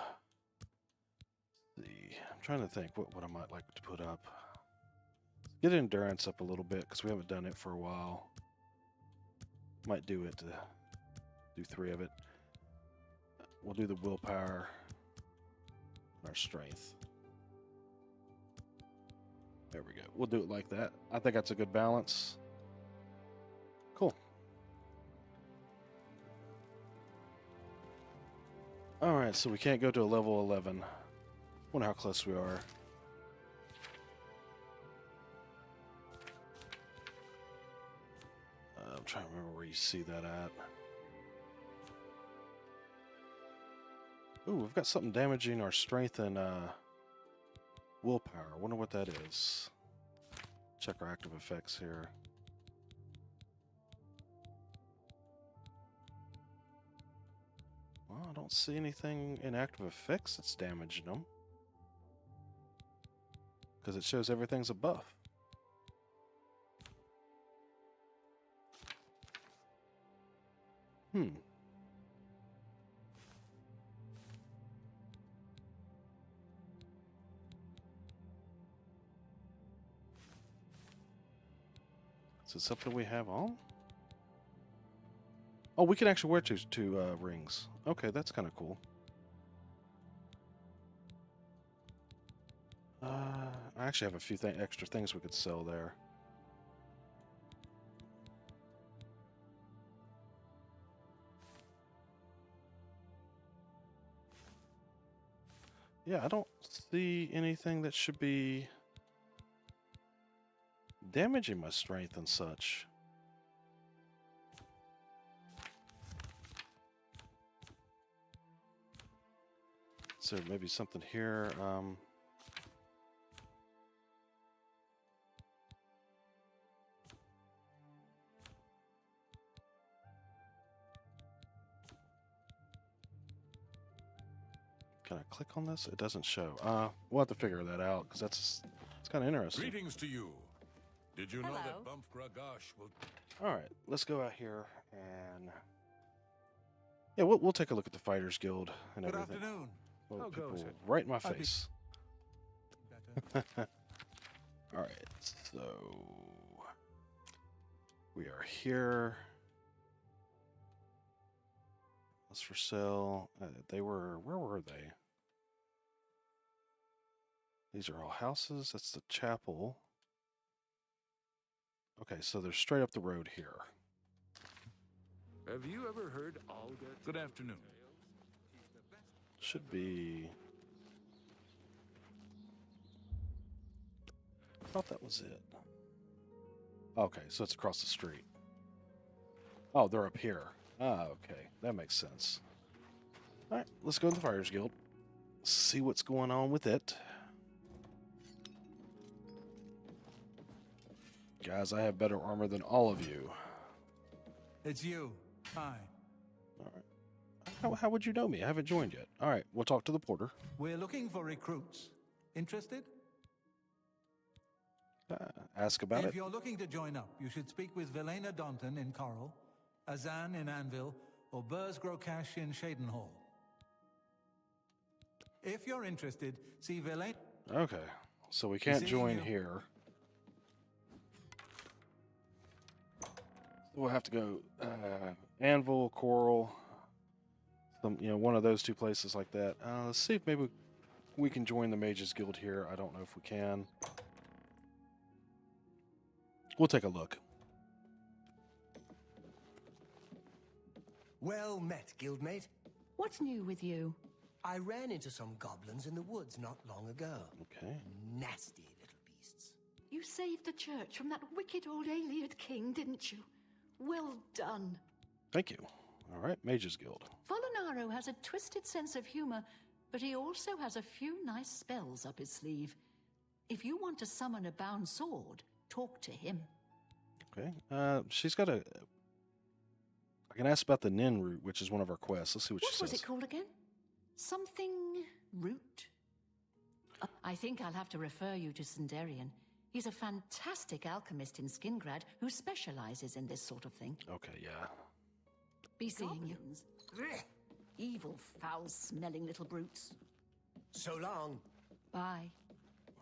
[SPEAKER 1] See, I'm trying to think what I might like to put up. Get endurance up a little bit because we haven't done it for a while. Might do it to do 3 of it. We'll do the willpower and our strength. There we go. We'll do it like that. I think that's a good balance. Cool. Alright, so we can't go to a level 11. Wonder how close we are. I'm trying to remember where you see that at. Ooh, we've got something damaging our strength and willpower. I wonder what that is. Check our active effects here. Well, I don't see anything in active effects that's damaging them. Because it shows everything's a buff. Is it something we have on? Oh, we can actually wear two rings. Okay, that's kind of cool. I actually have a few extra things we could sell there. Yeah, I don't see anything that should be damaging my strength and such. So maybe something here. Can I click on this? It doesn't show. We'll have to figure that out because it's kind of interesting.
[SPEAKER 6] Greetings to you. Did you know
[SPEAKER 2] Hello.
[SPEAKER 6] that Bump Gragash will...
[SPEAKER 1] All right, let's go out here and yeah, we'll take a look at the Fighters Guild and
[SPEAKER 3] Good
[SPEAKER 1] everything.
[SPEAKER 3] afternoon.
[SPEAKER 1] Well,
[SPEAKER 5] How
[SPEAKER 1] people
[SPEAKER 5] goes it?
[SPEAKER 1] right in my
[SPEAKER 3] I'll be-
[SPEAKER 1] face.
[SPEAKER 3] Better.
[SPEAKER 1] All right, so we are here. What's for sale? Where were they? These are all houses. That's the chapel. Okay, so they're straight up the road here.
[SPEAKER 5] Have you ever heard Alga?
[SPEAKER 4] Good afternoon.
[SPEAKER 1] Should be. I thought that was it. Okay, so it's across the street. Oh, they're up here. Ah, okay. That makes sense. Alright, let's go to the Fighters Guild. See what's going on with it. Guys, I have better armor than all of you.
[SPEAKER 3] It's you. Hi.
[SPEAKER 1] Alright. How would you know me? I haven't joined yet. Alright, we'll talk to the porter.
[SPEAKER 3] We're looking for recruits. Interested?
[SPEAKER 1] Ask about
[SPEAKER 3] If
[SPEAKER 1] it.
[SPEAKER 3] you're looking to join up, you should speak with Velena Daunton in Coral, Azan in Anvil, or Burz Grokash in Shadenhall. If you're interested, see Velena...
[SPEAKER 1] Okay, so we can't
[SPEAKER 3] seeing
[SPEAKER 1] join
[SPEAKER 3] you.
[SPEAKER 1] here. We'll have to go Anvil, Coral, one of those two places like that. Let's see if maybe we can join the Mages Guild here. I don't know if we can. We'll take a look.
[SPEAKER 8] Well met, guildmate.
[SPEAKER 7] What's new with you?
[SPEAKER 8] I ran into some goblins in the woods not long ago.
[SPEAKER 1] Okay.
[SPEAKER 8] Nasty little beasts.
[SPEAKER 7] You saved the church from that wicked old Ayleid king, didn't you? Well done.
[SPEAKER 1] Thank you. All right, Mages Guild.
[SPEAKER 7] Volinaro has a twisted sense of humor, but he also has a few nice spells up his sleeve. If you want to summon a bound sword, talk to him.
[SPEAKER 1] Okay. She's got a... I can ask about the Nin route, which is one of our quests. Let's see what she
[SPEAKER 7] What was
[SPEAKER 1] says.
[SPEAKER 7] it called again? Something root? I think I'll have to refer you to Sindarian. He's a fantastic alchemist in Skingrad who specializes in this sort of thing.
[SPEAKER 1] Okay, yeah.
[SPEAKER 7] Be seeing you. Evil, foul-smelling little brutes.
[SPEAKER 8] So long.
[SPEAKER 7] Bye.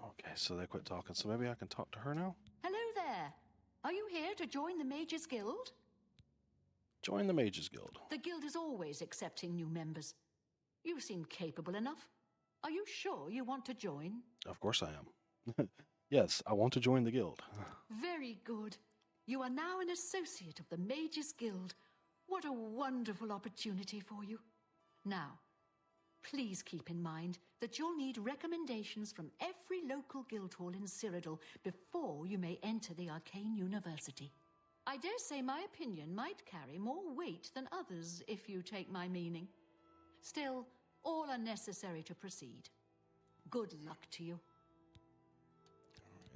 [SPEAKER 1] Okay, so they quit talking, so maybe I can talk to her now?
[SPEAKER 7] Hello there. Are you here to join the Mages Guild?
[SPEAKER 1] Join the Mages Guild.
[SPEAKER 7] The guild is always accepting new members. You seem capable enough. Are you sure you want to join?
[SPEAKER 1] Of course I am. Yes, I want to join the guild.
[SPEAKER 7] Very good. You are now an associate of the Mages Guild. What a wonderful opportunity for you. Now, please keep in mind that you'll need recommendations from every local guild hall in Cyrodiil before you may enter the Arcane University. I dare say my opinion might carry more weight than others, if you take my meaning. Still, all are necessary to proceed. Good luck to you.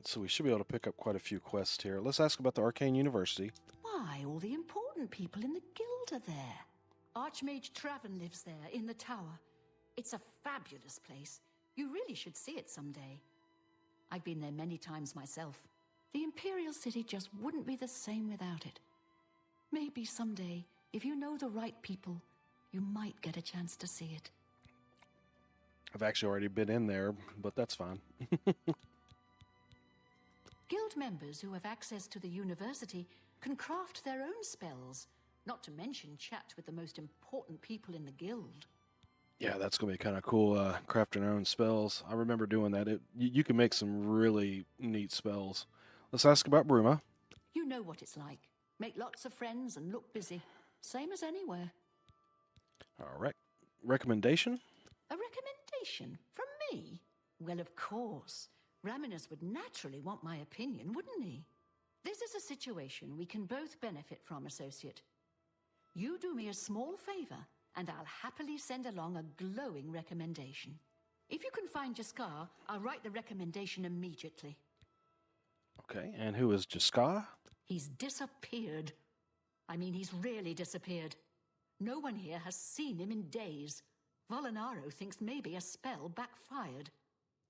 [SPEAKER 1] So we should be able to pick up quite a few quests here. Let's ask about the Arcane University.
[SPEAKER 7] Why, all the important people in the guild are there. Archmage Traven lives there, in the tower. It's a fabulous place. You really should see it someday. I've been there many times myself. The Imperial City just wouldn't be the same without it. Maybe someday, if you know the right people, you might get a chance to see it.
[SPEAKER 1] I've actually already been in there, but that's fine.
[SPEAKER 7] Guild members who have access to the university can craft their own spells, not to mention chat with the most important people in the guild.
[SPEAKER 1] Yeah, that's going to be kind of cool, crafting our own spells. I remember doing that. You can make some really neat spells. Let's ask about Bruma.
[SPEAKER 7] You know what it's like. Make lots of friends and look busy. Same as anywhere.
[SPEAKER 1] All right. Recommendation?
[SPEAKER 7] A recommendation? From me? Well, of course. Raminus would naturally want my opinion, wouldn't he? This is a situation we can both benefit from, associate. You do me a small favor, and I'll happily send along a glowing recommendation. If you can find Jaskar, I'll write the recommendation immediately.
[SPEAKER 1] Okay, and who is Jaskar?
[SPEAKER 7] He's disappeared. I mean, he's really disappeared. No one here has seen him in days. Volinaro thinks maybe a spell backfired.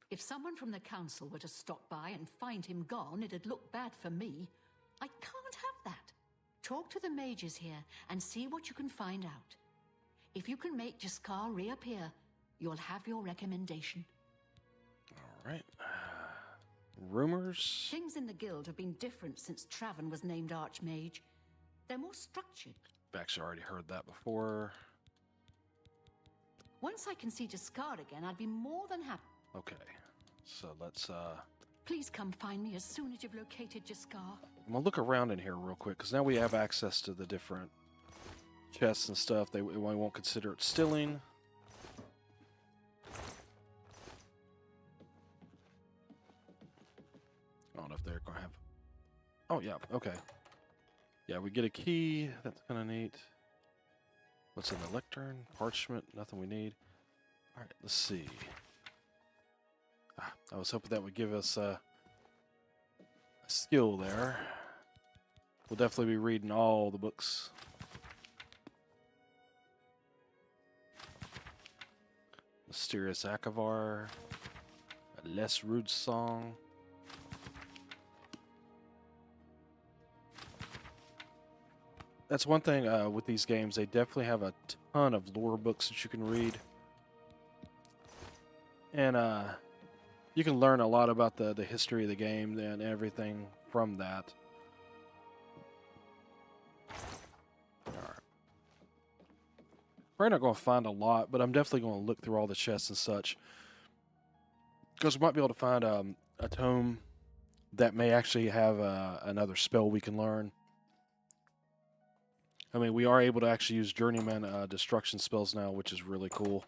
[SPEAKER 7] If someone from the council were to stop by and find him gone, it'd look bad for me. I can't have that. Talk to the mages here and see what you can find out. If you can make Jaskar reappear, you'll have your recommendation.
[SPEAKER 1] All right. Rumors?
[SPEAKER 7] Things in the guild have been different since Traven was named Archmage. They're more structured.
[SPEAKER 1] I've actually already heard that before.
[SPEAKER 7] Once I can see Jaskar again, I'd be more than happy.
[SPEAKER 1] Okay, so let's,
[SPEAKER 7] Please come find me as soon as you've located Jaskar.
[SPEAKER 1] I'm gonna look around in here real quick, because now we have access to the different chests and stuff. They won't consider it stilling. I don't know if they're gonna have... Oh, yeah, okay. Yeah, we get a key. That's kind of neat. What's in the lectern? Parchment, nothing we need. All right, let's see. I was hoping that would give us a skill there. We'll definitely be reading all the books. Mysterious Akavar. A less rude song. That's one thing with these games. They definitely have a ton of lore books that you can read. And you can learn a lot about the history of the game and everything from that. Alright. Probably not going to find a lot, but I'm definitely going to look through all the chests and such. Because we might be able to find a tome that may actually have another spell we can learn. I mean, we are able to actually use Journeyman destruction spells now, which is really cool.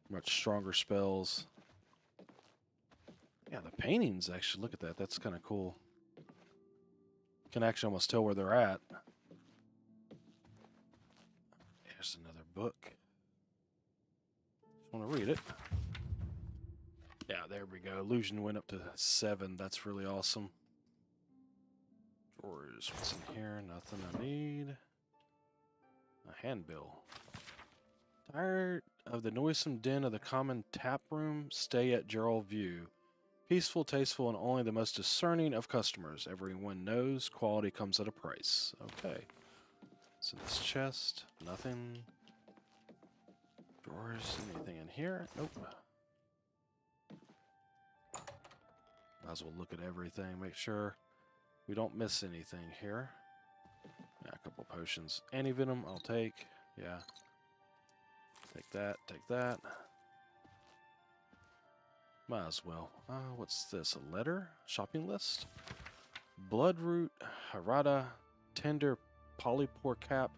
[SPEAKER 1] Much stronger spells. Yeah, the paintings, actually, look at that. That's kind of cool. You can actually almost tell where they're at. Here's another book. Just want to read it. Yeah, there we go. Illusion went up to 7. That's really awesome. Drawers. What's in here? Nothing I need. A handbill. Tired of the noisome din of the common tap room? Stay at Gerald View. Peaceful, tasteful, and only the most discerning of customers. Everyone knows quality comes at a price. Okay. So this chest, nothing. Drawers, anything in here? Nope. Might as well look at everything, make sure we don't miss anything here. Yeah, a couple potions. Anti-venom, I'll take. Yeah. Take that, take that. Might as well. What's this? A letter? Shopping list? Bloodroot, Harada, Tender Polypore Cap,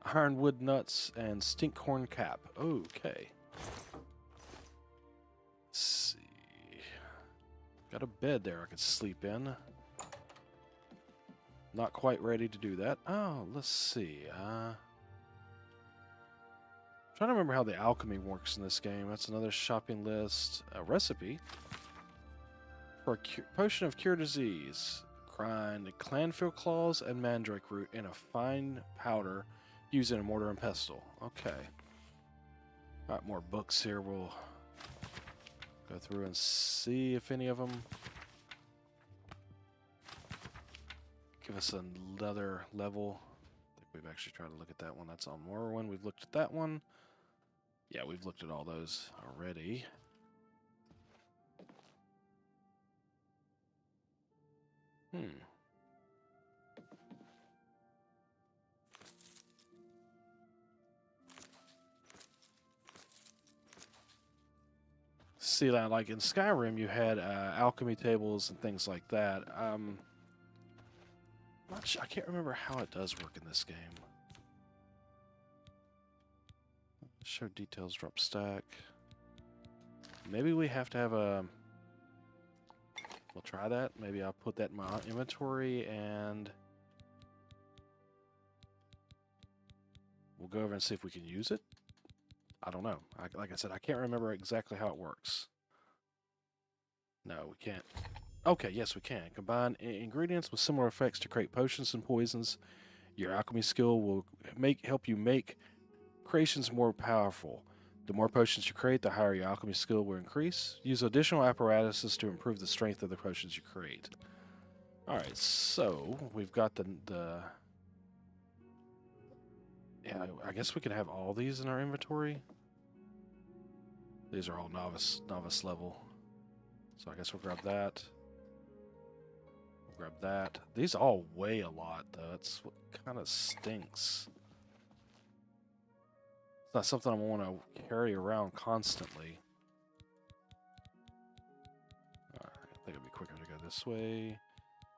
[SPEAKER 1] Ironwood Nuts, and Stinkhorn Cap. Okay. Let's see. Got a bed there I could sleep in. Not quite ready to do that. Oh, let's see. Trying to remember how the alchemy works in this game. That's another shopping list. A recipe for a potion of cure disease. Grind clanfield claws and mandrake root in a fine powder using a mortar and pestle. Okay. Alright, more books here. We'll go through and see if any of them give us another level. I think we've actually tried to look at that one. That's on Morrowind. We've looked at that one. Yeah, we've looked at all those already. See that, like in Skyrim, you had alchemy tables and things like that. I can't remember how it does work in this game. Show details, drop stack. Maybe we have to have a... We'll try that. Maybe I'll put that in my inventory and... We'll go over and see if we can use it. I don't know. Like I said, I can't remember exactly how it works. No, we can't. Okay, yes, we can. Combine ingredients with similar effects to create potions and poisons. Your alchemy skill will help you make creations more powerful. The more potions you create, the higher your alchemy skill will increase. Use additional apparatuses to improve the strength of the potions you create. Alright, so we've got the yeah, I guess we can have all these in our inventory. These are all novice level. So I guess we'll grab that. We'll grab that. These all weigh a lot, though. That's what kind of stinks. It's not something I want to carry around constantly. Alright, I think it'd be quicker to go this way.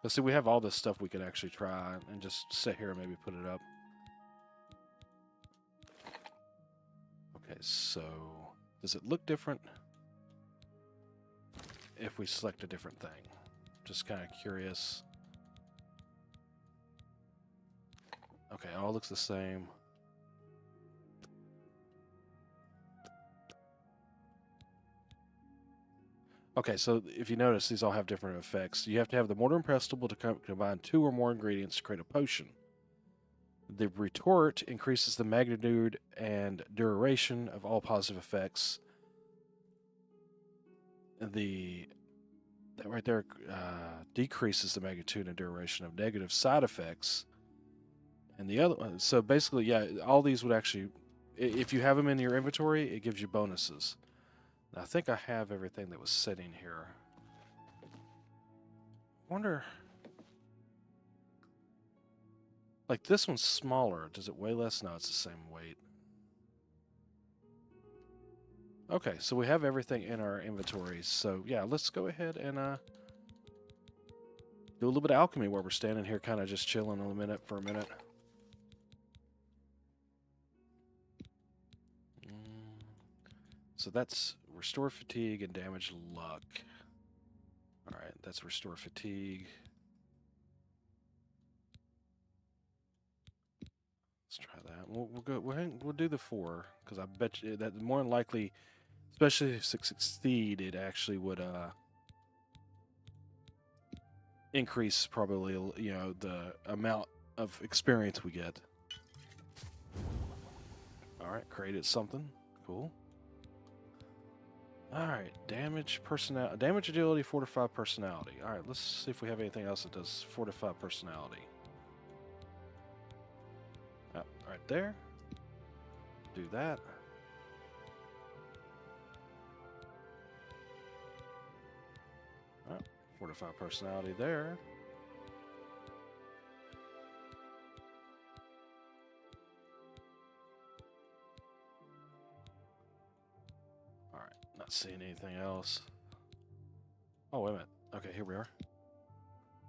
[SPEAKER 1] Let's see, we have all this stuff we could actually try and just sit here and maybe put it up. Okay, so does it look different if we select a different thing? Just kind of curious. Okay, all looks the same. Okay, so if you notice, these all have different effects. You have to have the mortar and pestle to combine 2 or more ingredients to create a potion. The retort increases the magnitude and duration of all positive effects. That right there decreases the magnitude and duration of negative side effects. And the other one, so basically, yeah, all these would actually, if you have them in your inventory, it gives you bonuses. Now, I think I have everything that was sitting here. Wonder, like this one's smaller. Does it weigh less? No, it's the same weight. Okay, so we have everything in our inventories. So yeah, let's go ahead and do a little bit of alchemy while we're standing here, kind of just chilling for a minute. So that's restore fatigue and damage luck. All right, that's restore fatigue. Let's try that. We'll do the 4 because I bet you that more than likely, especially if it succeed, it actually would increase probably, you know, the amount of experience we get. All right, created something cool. All right, damage agility, fortify personality. All right, let's see if we have anything else that does fortify personality. Right there. Do that. All right, Fortified personality there. Alright, not seeing anything else. Oh, wait a minute. Okay, here we are.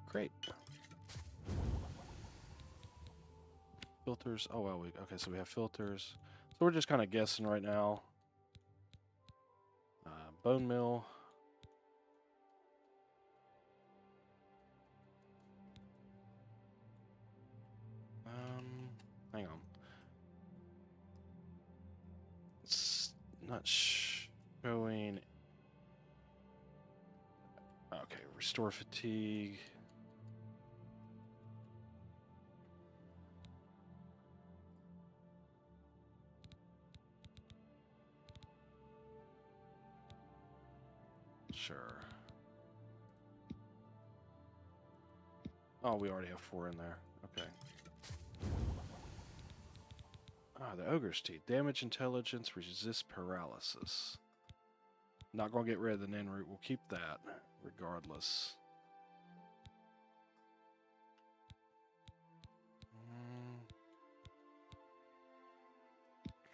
[SPEAKER 1] Great. Filters. Oh, well, okay, so we have filters. So we're just kind of guessing right now. Bone meal. Hang on. It's not showing. Okay, restore fatigue. Sure. Oh, we already have 4 in there. Okay. Ah, the Ogre's Teeth. Damage intelligence, resist paralysis. Not going to get rid of the Nin root. We'll keep that regardless.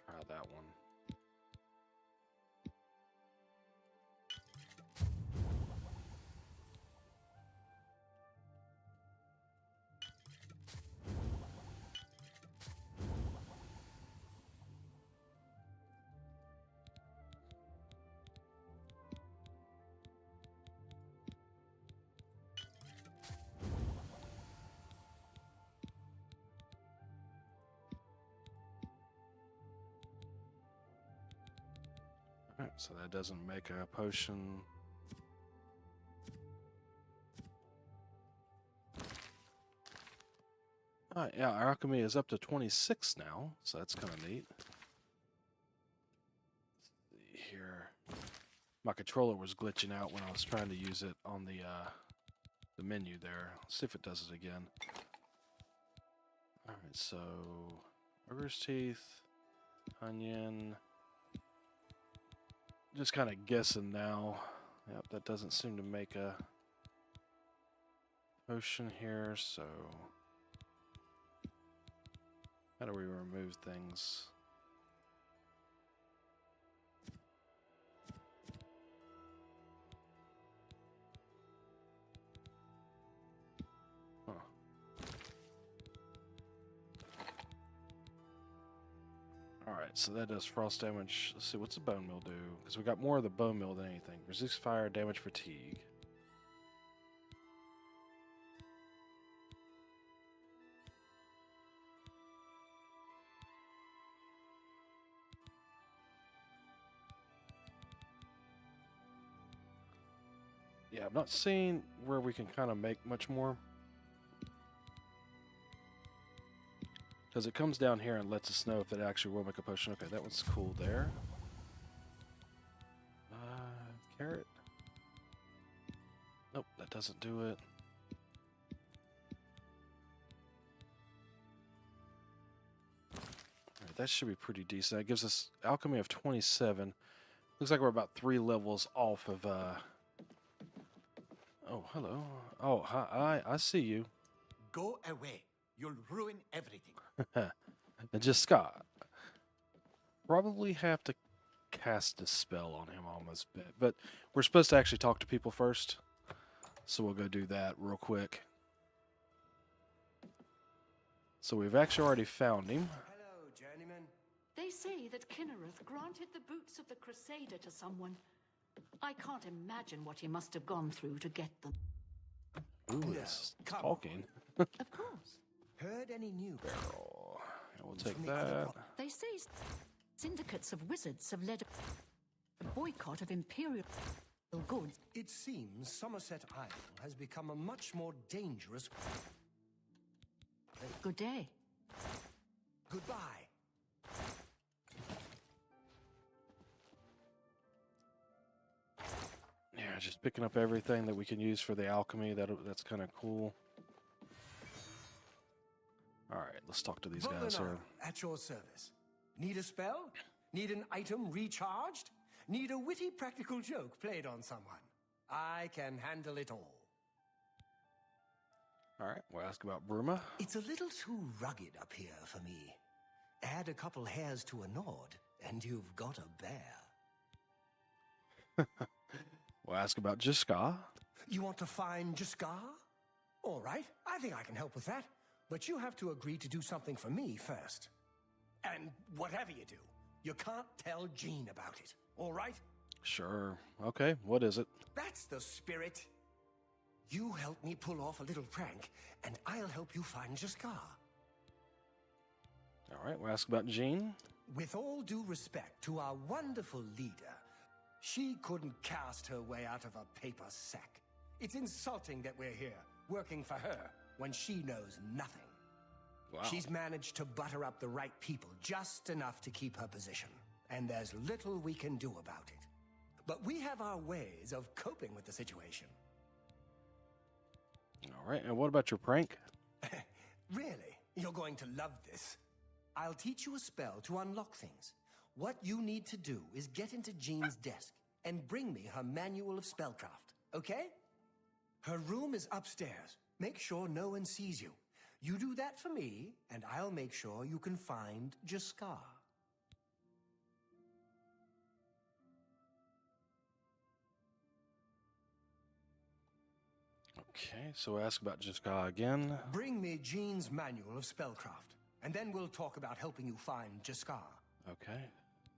[SPEAKER 1] Try that one. Alright, so that doesn't make a potion. Alright, yeah, our alchemy is up to 26 now, so that's kind of neat. Let's see here. My controller was glitching out when I was trying to use it on the menu there. Let's see if it does it again. Alright, so Ogre's Teeth, onion. Just kind of guessing now. Yep, that doesn't seem to make a potion here, so how do we remove things? Huh. Alright, so that does frost damage. Let's see, what's the bone meal do? Because we got more of the bone meal than anything. Resist fire, damage fatigue. Yeah, I'm not seeing where we can kind of make much more. Because it comes down here and lets us know if it actually will make a potion. Okay, that one's cool there. Carrot. Nope, that doesn't do it. Alright, that should be pretty decent. That gives us alchemy of 27. Looks like we're about 3 levels off of, Oh, hello. Oh, hi, I see you.
[SPEAKER 8] Go away. You'll ruin everything.
[SPEAKER 1] And just Scott. Probably have to cast a spell on him almost, but we're supposed to actually talk to people first, so we'll go do that real quick. So we've actually already found him.
[SPEAKER 8] Hello, journeyman.
[SPEAKER 7] They say that Kinnereth granted the boots of the Crusader to someone. I can't imagine what he must have gone through to get them.
[SPEAKER 1] Ooh, it's talking.
[SPEAKER 7] Of course.
[SPEAKER 8] Heard any news?
[SPEAKER 1] Barrel. Yeah, we'll take that.
[SPEAKER 7] They say syndicates of wizards have led a boycott of Imperial goods.
[SPEAKER 8] It seems Somerset Isle has become a much more dangerous...
[SPEAKER 7] Good day.
[SPEAKER 8] Goodbye.
[SPEAKER 1] Yeah, just picking up everything that we can use for the alchemy. That's kind of cool. All right, let's talk to these guys here.
[SPEAKER 8] At your service. Need a spell? Need an item recharged? Need a witty practical joke played on someone? I can handle it all.
[SPEAKER 1] All right, we'll ask about Bruma.
[SPEAKER 8] It's a little too rugged up here for me. Add a couple hairs to a nod, and you've got a bear.
[SPEAKER 1] We'll ask about Jiska.
[SPEAKER 8] You want to find Jiskar? All right, I think I can help with that. But you have to agree to do something for me first. And whatever you do, you can't tell Jean about it, all right?
[SPEAKER 1] Sure. Okay, what is it?
[SPEAKER 8] That's the spirit. You help me pull off a little prank, and I'll help you find Jiskar.
[SPEAKER 1] All right, we'll ask about Jean.
[SPEAKER 8] With all due respect to our wonderful leader, she couldn't cast her way out of a paper sack. It's insulting that we're here, working for her, when she knows nothing.
[SPEAKER 1] Wow.
[SPEAKER 8] She's managed to butter up the right people just enough to keep her position, and there's little we can do about it. But we have our ways of coping with the situation.
[SPEAKER 1] All right, and what about your prank?
[SPEAKER 8] Really? You're going to love this. I'll teach you a spell to unlock things. What you need to do is get into Jean's desk and bring me her manual of spellcraft, okay? Her room is upstairs. Make sure no one sees you. You do that for me, and I'll make sure you can find Jiskar.
[SPEAKER 1] Okay, so we'll ask about Jiska again.
[SPEAKER 8] Bring me Jean's manual of spellcraft, and then we'll talk about helping you find Jiskar.
[SPEAKER 1] Okay.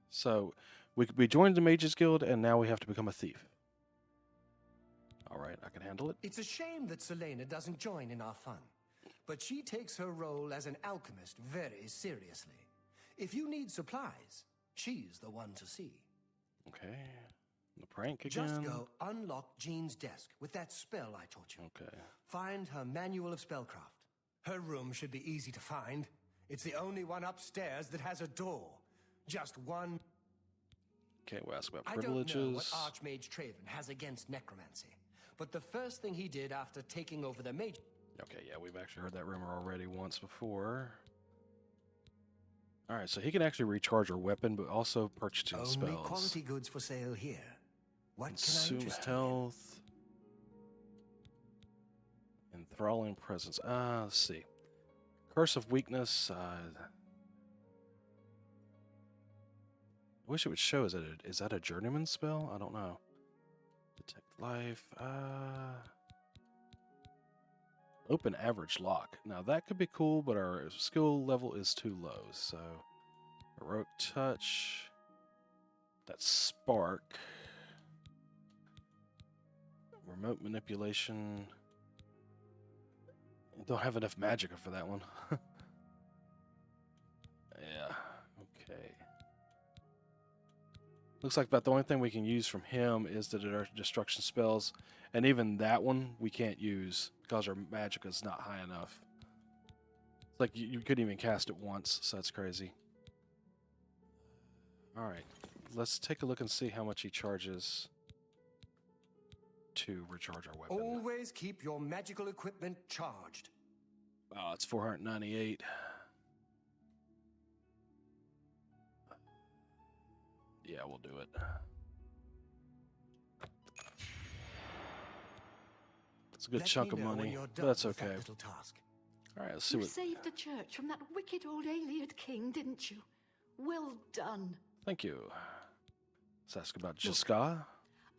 [SPEAKER 1] So we joined the Mages Guild, and now we have to become a thief. All right, I can handle it.
[SPEAKER 8] It's a shame that Selena doesn't join in our fun, but she takes her role as an alchemist very seriously. If you need supplies, she's the one to see.
[SPEAKER 1] Okay. The prank again.
[SPEAKER 8] Just go unlock Jean's desk with that spell I taught you.
[SPEAKER 1] Okay.
[SPEAKER 8] Find her manual of spellcraft. Her room should be easy to find. It's the only one upstairs that has a door. Just one.
[SPEAKER 1] Okay, we'll ask about
[SPEAKER 8] I
[SPEAKER 1] privileges.
[SPEAKER 8] don't know what Archmage Traven has against necromancy, but the first thing he did after taking over the mage...
[SPEAKER 1] Okay, yeah, we've actually heard that rumor already once before. All right, so he can actually recharge our weapon, but also purchasing
[SPEAKER 8] Only
[SPEAKER 1] spells.
[SPEAKER 8] quality goods for sale here. What can I
[SPEAKER 1] Consume
[SPEAKER 8] interest you in?
[SPEAKER 1] health. Enthralling presence. Let's see. Curse of weakness. I wish it would show. Is that a journeyman spell? I don't know. Detect life. Open average lock. Now that could be cool, but our skill level is too low. So heroic touch. That's spark. Remote manipulation. Don't have enough magicka for that one. Yeah. Okay. Looks like about the only thing we can use from him is the destruction spells, and even that one we can't use because our magicka is not high enough. It's like you couldn't even cast it once, so that's crazy. All right, let's take a look and see how much he charges to recharge our weapon.
[SPEAKER 8] Always keep your magical equipment charged.
[SPEAKER 1] Oh, it's 498. Yeah, we'll do it. It's a good
[SPEAKER 8] Let
[SPEAKER 1] chunk
[SPEAKER 8] me
[SPEAKER 1] of
[SPEAKER 8] know when
[SPEAKER 1] money,
[SPEAKER 8] you're
[SPEAKER 1] but
[SPEAKER 8] done
[SPEAKER 1] that's
[SPEAKER 8] with that
[SPEAKER 1] okay.
[SPEAKER 8] little task.
[SPEAKER 1] All right, let's see
[SPEAKER 7] You
[SPEAKER 1] what...
[SPEAKER 7] saved the church from that wicked old Ayleid king, didn't you? Well done.
[SPEAKER 1] Thank you. Let's ask about Jiska.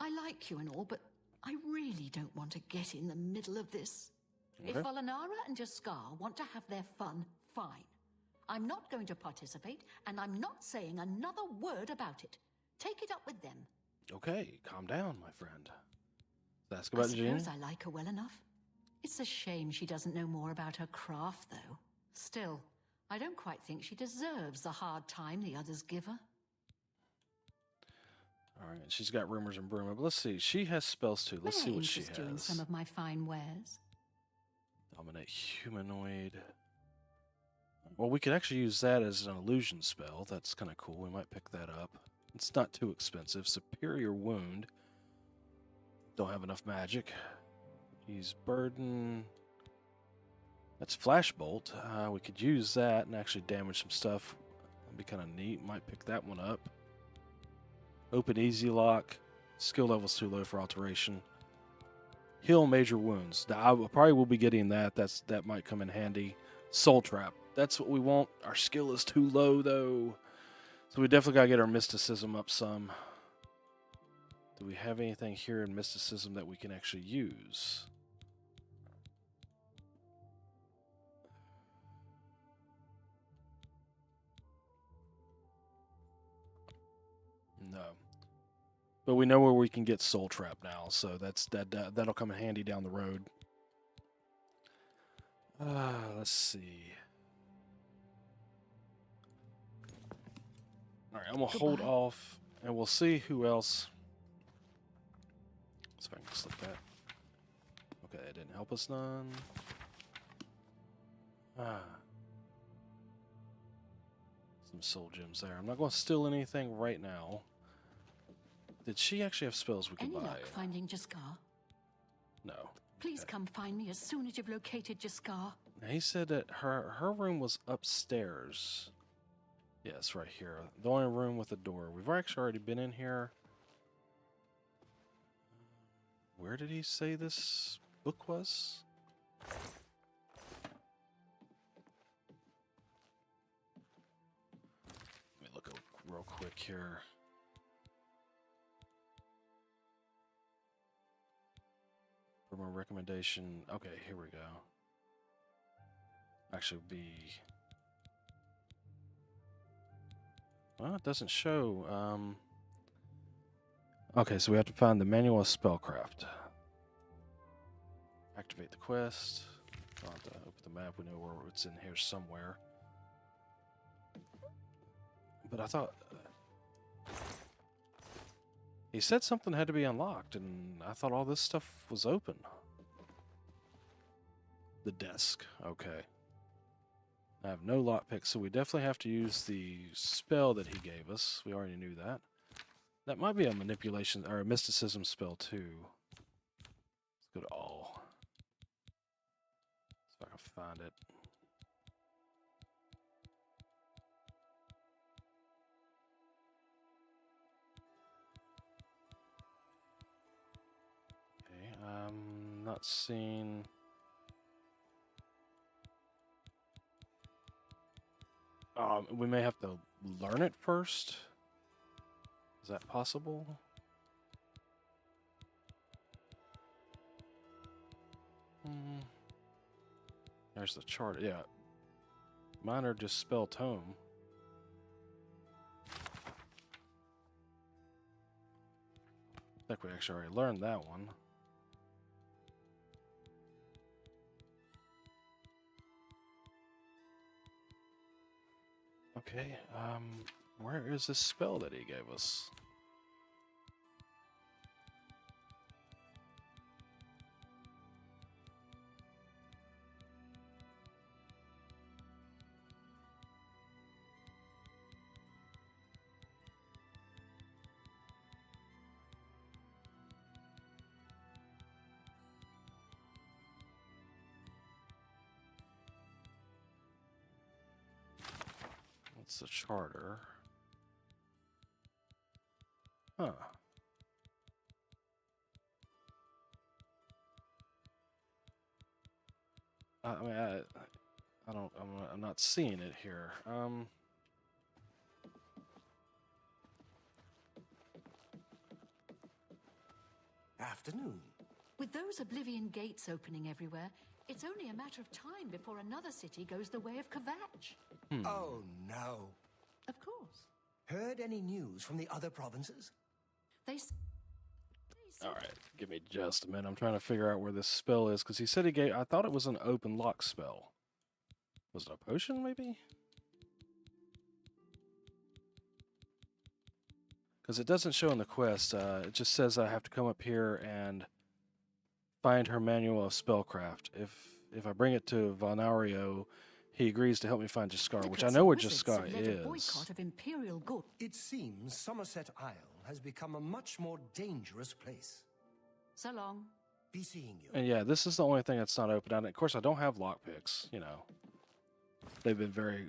[SPEAKER 7] I like you and all, but I really don't want to get in the middle of this. If
[SPEAKER 1] Okay.
[SPEAKER 7] Valinara and Jaskar want to have their fun, fine. I'm not going to participate, and I'm not saying another word about it. Take it up with them.
[SPEAKER 1] Okay, calm down, my friend. Let's ask
[SPEAKER 7] I
[SPEAKER 1] about Jean.
[SPEAKER 7] suppose I like her well enough. It's a shame she doesn't know more about her craft, though. Still, I don't quite think she deserves the hard time the others give her.
[SPEAKER 1] All right, she's got rumors and Bruma, but let's see. She has spells too. Let's
[SPEAKER 7] May
[SPEAKER 1] see
[SPEAKER 7] I
[SPEAKER 1] what she
[SPEAKER 7] interest you in
[SPEAKER 1] has.
[SPEAKER 7] some of my fine wares?
[SPEAKER 1] Dominate humanoid. Well, we could actually use that as an illusion spell. That's kind of cool. We might pick that up. It's not too expensive. Superior wound. Don't have enough magic. Use burden. That's flashbolt. We could use that and actually damage some stuff. That'd be kind of neat. Might pick that one up. Open easy lock. Skill level's too low for alteration. Heal major wounds. Now, probably will be getting that. That might come in handy. Soul Trap. That's what we want. Our skill is too low, though. So we definitely got to get our mysticism up some. Do we have anything here in mysticism that we can actually use? No. But we know where we can get Soul Trap now, so that'll come in handy down the road. Let's see. All right, I'm gonna hold off, and we'll see who else. See if I can slip that. Okay, it didn't help us none. Some soul gems there. I'm not gonna steal anything right now. Did she actually have spells we could buy?
[SPEAKER 7] Any luck finding Jaskar?
[SPEAKER 1] No.
[SPEAKER 7] Please come find me as soon as you've located Jaskar.
[SPEAKER 1] Now, he said that her room was upstairs. Yes, right here. The only room with a door. We've actually already been in here. Where did he say this book was? Let me look real quick here. For my recommendation. Okay, here we go. Actually be... Well, it doesn't show. Okay, so we have to find the manual of spellcraft. Activate the quest. I'll have to open the map. We know where it's in here somewhere. But I thought... he said something had to be unlocked, and I thought all this stuff was open. The desk. Okay. I have no lockpick, so we definitely have to use the spell that he gave us. We already knew that. That might be a manipulation or a mysticism spell too. Let's go to all. See if I can find it. Okay, I'm not seeing. We may have to learn it first. Is that possible? There's the chart. Yeah. Mine are just spell tome. I think we actually already learned that one. Okay, where is this spell that he gave us? It's a charter. Huh. I mean, I don't. I'm not seeing it here.
[SPEAKER 8] Afternoon.
[SPEAKER 7] With those Oblivion gates opening everywhere, it's only a matter of time before another city goes the way of Kvatch.
[SPEAKER 8] Oh, no.
[SPEAKER 7] Of course.
[SPEAKER 8] Heard any news from the other provinces?
[SPEAKER 7] They
[SPEAKER 1] All right, give me just a minute. I'm trying to figure out where this spell is because he said he gave. I thought it was an open lock spell. Was it a potion, maybe? Because it doesn't show in the quest. It just says I have to come up here and find her manual of spellcraft. If I bring it to Valnario, he agrees to help me find Jaskar, which I know where Jaskar is.
[SPEAKER 7] Boycott of Imperial good.
[SPEAKER 8] It seems Somerset Isle has become a much more dangerous place.
[SPEAKER 7] So long.
[SPEAKER 8] Be seeing you.
[SPEAKER 1] And yeah, this is the only thing that's not open. And of course, I don't have lockpicks. You know, they've been very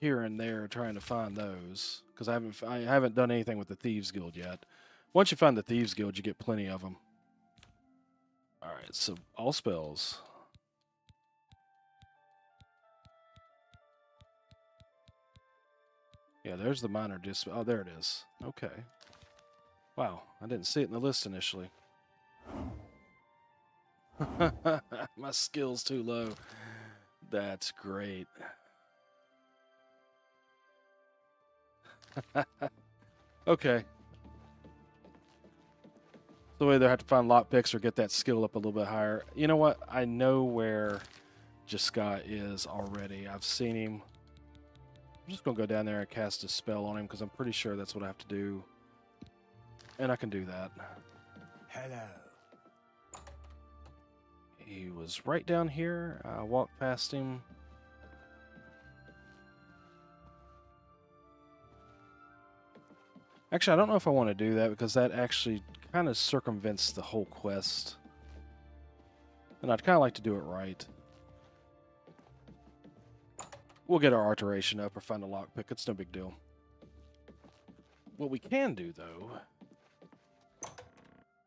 [SPEAKER 1] here and there trying to find those because I haven't done anything with the Thieves Guild yet. Once you find the Thieves Guild, you get plenty of them. Alright, so all spells. Yeah, there's the minor dispel. Oh, there it is. Okay. Wow, I didn't see it in the list initially. My skill's too low. That's great. Okay. So we either have to find lockpicks or get that skill up a little bit higher. You know what? I know where Jiska is already. I've seen him. I'm just going to go down there and cast a spell on him because I'm pretty sure that's what I have to do. And I can do that.
[SPEAKER 8] Hello.
[SPEAKER 1] He was right down here. I walked past him. Actually, I don't know if I want to do that because that actually kind of circumvents the whole quest. And I'd kind of like to do it right. We'll get our alteration up or find a lockpick. It's no big deal. What we can do, though,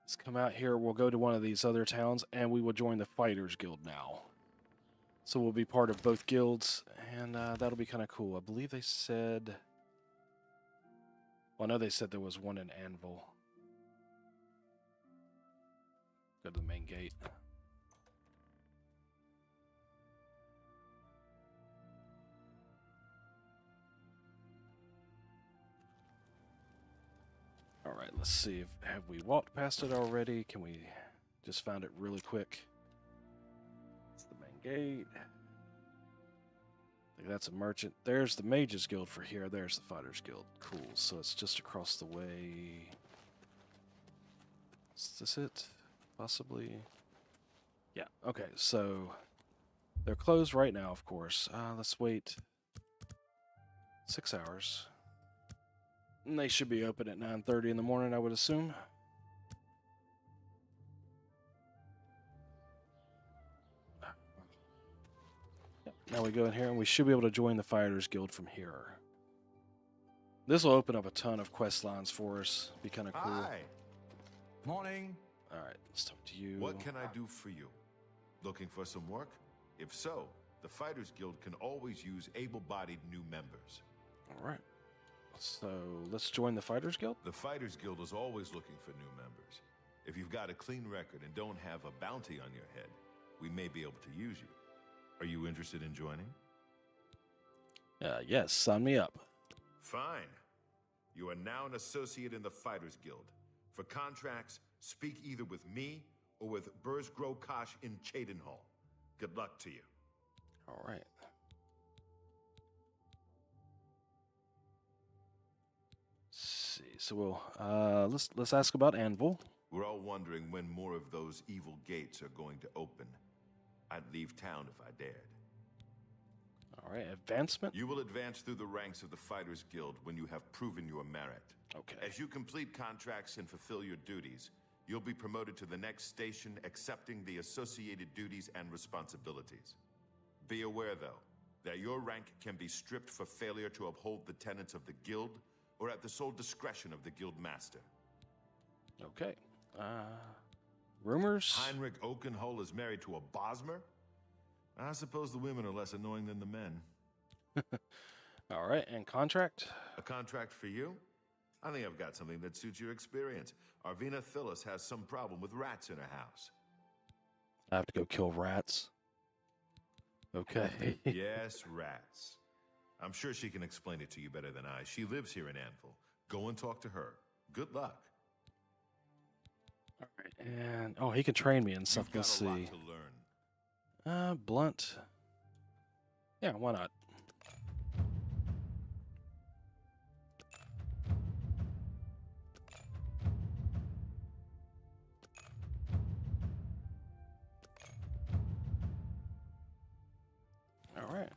[SPEAKER 1] is come out here. We'll go to one of these other towns, and we will join the Fighters Guild now. So we'll be part of both guilds, and that'll be kind of cool. I believe they said... Well, I know they said there was one in Anvil. Go to the main gate. All right, let's see. Have we walked past it already? Can we just find it really quick? It's the main gate. I think that's a merchant. There's the Mages Guild for here. There's the Fighters Guild. Cool. So it's just across the way. Is this it? Possibly. Yeah. Okay. So they're closed right now, of course. Let's wait 6 hours. And they should be open at 9:30 in the morning, I would assume. Yep. Now we go in here, and we should be able to join the Fighters Guild from here. This will open up a ton of quest lines for us. Be kind of cool.
[SPEAKER 3] Hi. Morning.
[SPEAKER 1] All right, let's talk to you.
[SPEAKER 9] What can I do for you? Looking for some work? If so, the Fighters Guild can always use able-bodied new members.
[SPEAKER 1] All right. So let's join the Fighters Guild?
[SPEAKER 9] The Fighters Guild is always looking for new members. If you've got a clean record and don't have a bounty on your head, we may be able to use you. Are you interested in joining?
[SPEAKER 1] Yes, sign me up.
[SPEAKER 9] Fine. You are now an associate in the Fighters Guild. For contracts, speak either with me or with Burzgrow Kosh in Cheydinhall. Good luck to you.
[SPEAKER 1] All right. See, so we'll let's ask about Anvil.
[SPEAKER 9] We're all wondering when more of those evil gates are going to open. I'd leave town if I dared.
[SPEAKER 1] All right, advancement.
[SPEAKER 9] You will advance through the ranks of the Fighters Guild when you have proven your merit.
[SPEAKER 1] Okay.
[SPEAKER 9] As you complete contracts and fulfill your duties, you'll be promoted to the next station, accepting the associated duties and responsibilities. Be aware, though, that your rank can be stripped for failure to uphold the tenets of the Guild or at the sole discretion of the Guild Master.
[SPEAKER 1] Okay. Rumors?
[SPEAKER 9] Heinrich Oakenhull is married to a Bosmer? I suppose the women are less annoying than the men.
[SPEAKER 1] All right, and contract?
[SPEAKER 9] A contract for you? I think I've got something that suits your experience. Arvina Phyllis has some problem with rats in her house.
[SPEAKER 1] I have to go kill rats. Okay.
[SPEAKER 9] Yes, rats. I'm sure she can explain it to you better than I. She lives here in Anvil. Go and talk to her. Good luck.
[SPEAKER 1] All right, and oh, he can train me in
[SPEAKER 9] You've
[SPEAKER 1] something.
[SPEAKER 9] got
[SPEAKER 1] Let's
[SPEAKER 9] a lot
[SPEAKER 1] see.
[SPEAKER 9] to learn.
[SPEAKER 1] Blunt. Yeah, why not? All right.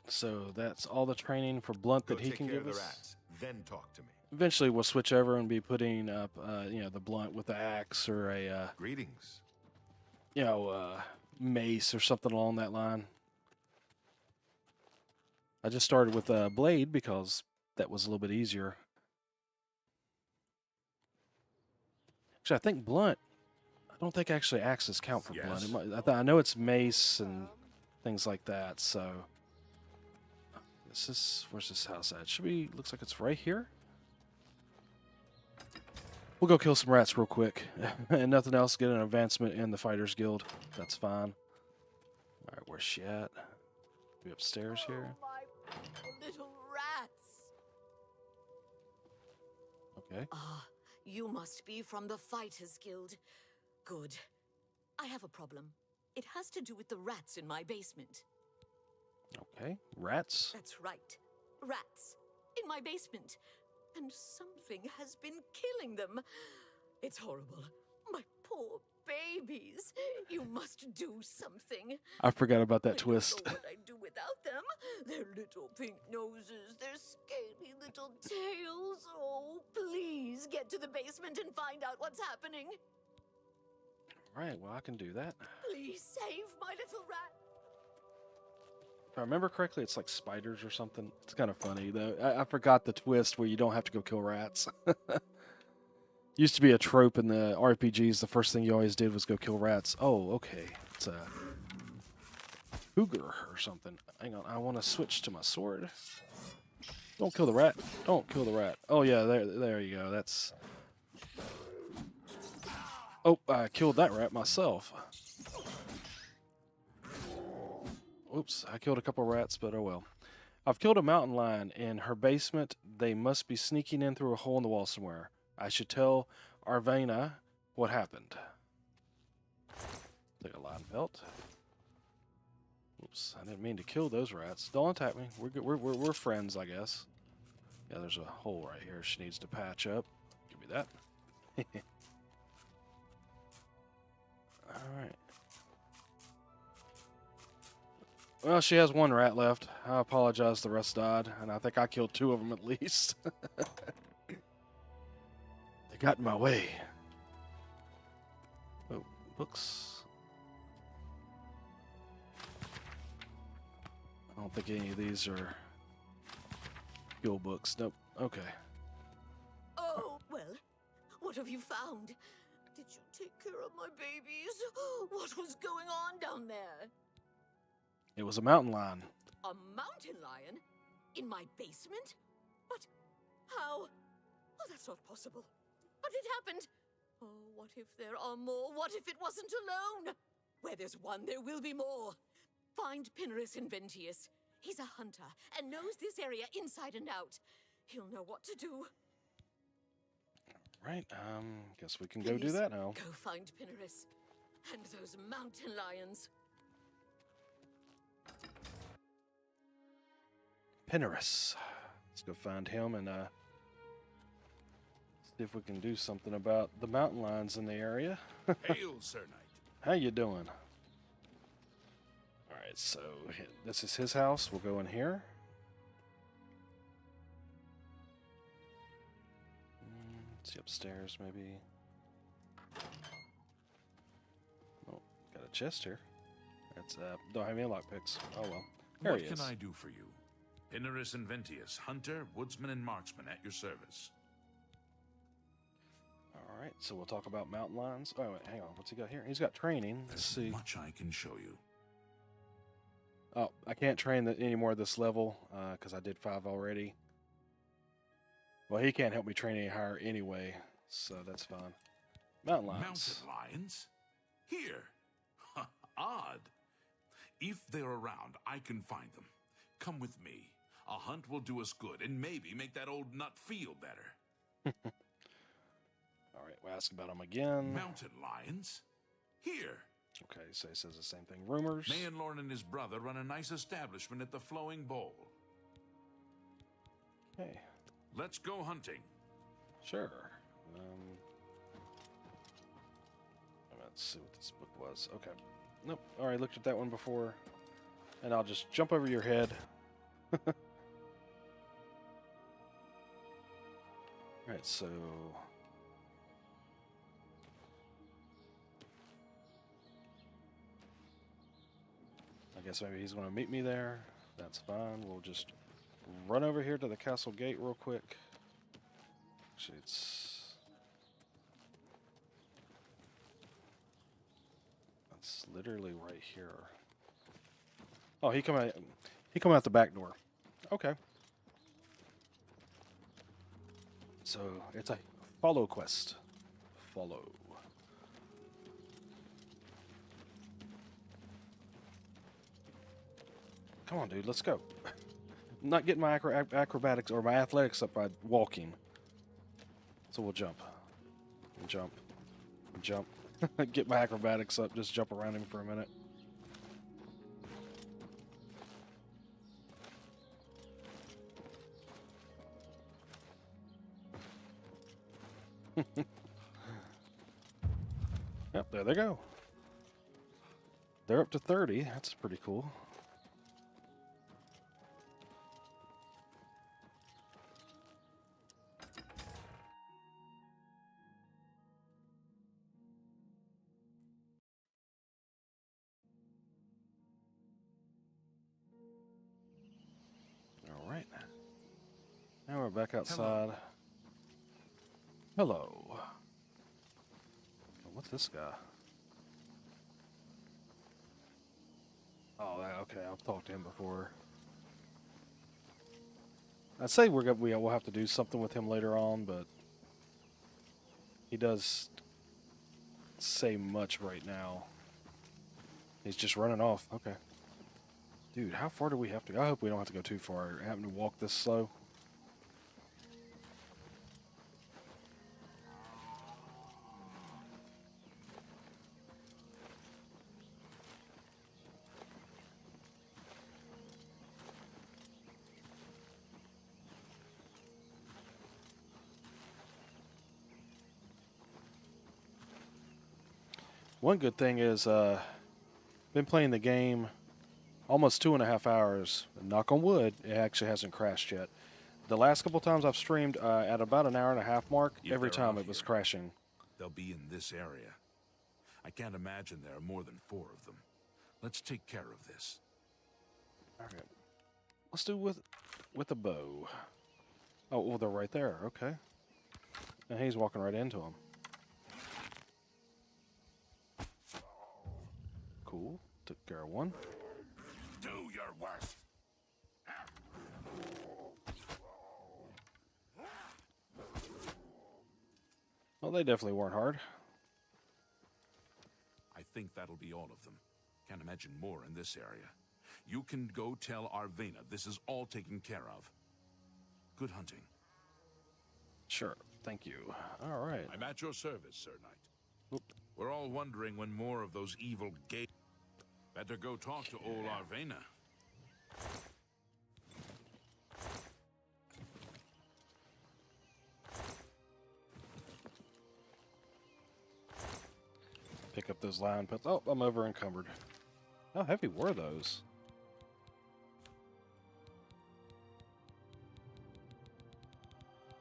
[SPEAKER 1] So that's all the training for Blunt
[SPEAKER 9] Go
[SPEAKER 1] that he
[SPEAKER 9] take
[SPEAKER 1] can
[SPEAKER 9] care
[SPEAKER 1] give
[SPEAKER 9] of the
[SPEAKER 1] us.
[SPEAKER 9] rats, then talk to me.
[SPEAKER 1] Eventually, we'll switch over and be putting up, the Blunt with the axe or a,
[SPEAKER 9] Greetings.
[SPEAKER 1] mace or something along that line. I just started with a blade because that was a little bit easier. Actually, I think Blunt, I don't think actually axes count for blood.
[SPEAKER 4] Yes.
[SPEAKER 1] I know it's mace and things like that. So this is, where's this house at? Should be, looks like it's right here. We'll go kill some rats real quick, and nothing else. Get an advancement in the Fighters Guild. That's fine. All right, where's she at? We upstairs here.
[SPEAKER 2] Oh, my little rats.
[SPEAKER 1] Okay.
[SPEAKER 2] Ah, you must be from the Fighters Guild. Good. I have a problem. It has to do with the rats in my basement.
[SPEAKER 1] Okay. Rats.
[SPEAKER 2] That's right. Rats. In my basement. And something has been killing them. It's horrible. My poor babies. You must do something.
[SPEAKER 1] I forgot about that
[SPEAKER 2] I
[SPEAKER 1] twist.
[SPEAKER 2] don't know what I'd do without them. Their little pink noses, their scaly little tails. Oh, please get to the basement and find out what's happening.
[SPEAKER 1] Right, well, I can do that.
[SPEAKER 2] Please save my little rat.
[SPEAKER 1] If I remember correctly, it's like spiders or something. It's kind of funny, though. I forgot the twist where you don't have to go kill rats. Used to be a trope in the RPGs. The first thing you always did was go kill rats. Oh, okay. It's a cougar or something. Hang on, I want to switch to my sword. Don't kill the rat. Don't kill the rat. Oh, yeah, there you go. That's... Oh, I killed that rat myself. Oops, I killed a couple rats, but oh well. I've killed a mountain lion in her basement. They must be sneaking in through a hole in the wall somewhere. I should tell Arvana what happened. Take a lion pelt. Oops, I didn't mean to kill those rats. Don't attack me. We're good. We're friends, I guess. Yeah, there's a hole right here. She needs to patch up. Give me that. All right. Well, she has one rat left. I apologize, the rest died, and I think I killed 2 of them at least. They got in my way. Oh, books. I don't think any of these are skill books. Nope. Okay.
[SPEAKER 2] Oh, well, what have you found? Did you take care of my babies? What was going on down there?
[SPEAKER 1] It was a mountain lion.
[SPEAKER 2] A mountain lion? In my basement? But how? Oh, that's not possible. But it happened. Oh, what if there are more? What if it wasn't alone? Where there's one, there will be more. Find Pinnerus Inventius. He's a hunter and knows this area inside and out. He'll know what to do.
[SPEAKER 1] Right, guess we can go do that now.
[SPEAKER 2] Go find Pinnerus and those mountain lions.
[SPEAKER 1] Pinnerus. Let's go find him and see if we can do something about the mountain lions in the area.
[SPEAKER 4] Hail, Sir Knight.
[SPEAKER 1] How you doing? All right, so this is his house. We'll go in here. Let's see upstairs, maybe. Oh, got a chest here. That's don't have any lockpicks. Oh well. There he is.
[SPEAKER 4] What can I do for you? Pinnerus Inventius, hunter, woodsman, and marksman at your service.
[SPEAKER 1] All right, so we'll talk about mountain lions. Oh, wait, hang on. What's he got here? He's got training. Let's
[SPEAKER 4] There's
[SPEAKER 1] see.
[SPEAKER 4] much I can show you.
[SPEAKER 1] Oh, I can't train any more at this level because I did 5 already. Well, he can't help me train any higher anyway, so that's fine. Mountain lions.
[SPEAKER 4] Mountain lions? Here. Odd. If they're around, I can find them. Come with me. A hunt will do us good and maybe make that old nut feel better.
[SPEAKER 1] All right, we'll ask about them again.
[SPEAKER 4] Mountain lions? Here.
[SPEAKER 1] Okay, so he says the same thing. Rumors.
[SPEAKER 4] Mayenlorn and his brother run a nice establishment at the Flowing Bowl.
[SPEAKER 1] Okay,
[SPEAKER 4] Let's go hunting.
[SPEAKER 1] sure. Let's see what this book was. Okay. Nope. All right, looked at that one before. And I'll just jump over your head. All right, so... I guess maybe he's going to meet me there. That's fine. We'll just run over here to the castle gate real quick. Actually, it's... literally right here. Oh, he come out. He come out the back door. Okay. So it's a follow quest. Follow. Come on, dude. Let's go. I'm not getting my acrobatics or my athletics up by walking. So we'll jump. And jump. And jump. Get my acrobatics up. Just jump around him for a minute. Yep, there they go. They're up to 30. That's pretty cool. All right. Now we're back outside. Hello. What's this guy? Oh, okay. I've talked to him before. I'd say we'll have to do something with him later on, but he does say much right now. He's just running off. Okay. Dude, how far do we have to go? I hope we don't have to go too far. Having to walk this slow. One good thing is, been playing the game almost 2.5 hours. Knock on wood, it actually hasn't crashed yet. The last couple times I've streamed at about an 1.5 hour mark, every time it was crashing.
[SPEAKER 4] They'll be in this area. I can't imagine there are more than 4 of them. Let's take care of this.
[SPEAKER 1] All right. Let's do with a bow. Oh, well, they're right there. Okay. And he's walking right into them. Cool. Took care of one.
[SPEAKER 4] Do your worst.
[SPEAKER 1] Well, they definitely weren't hard.
[SPEAKER 4] I think that'll be all of them. Can't imagine more in this area. You can go tell Arvena this is all taken care of. Good hunting.
[SPEAKER 1] Sure. Thank you. All right.
[SPEAKER 4] I'm at your service, Sir Knight.
[SPEAKER 1] Oop.
[SPEAKER 4] We're all wondering when more of those evil gates... Better go talk to old Arvena.
[SPEAKER 1] Pick up those lion pets. Oh, I'm over encumbered. How heavy were those?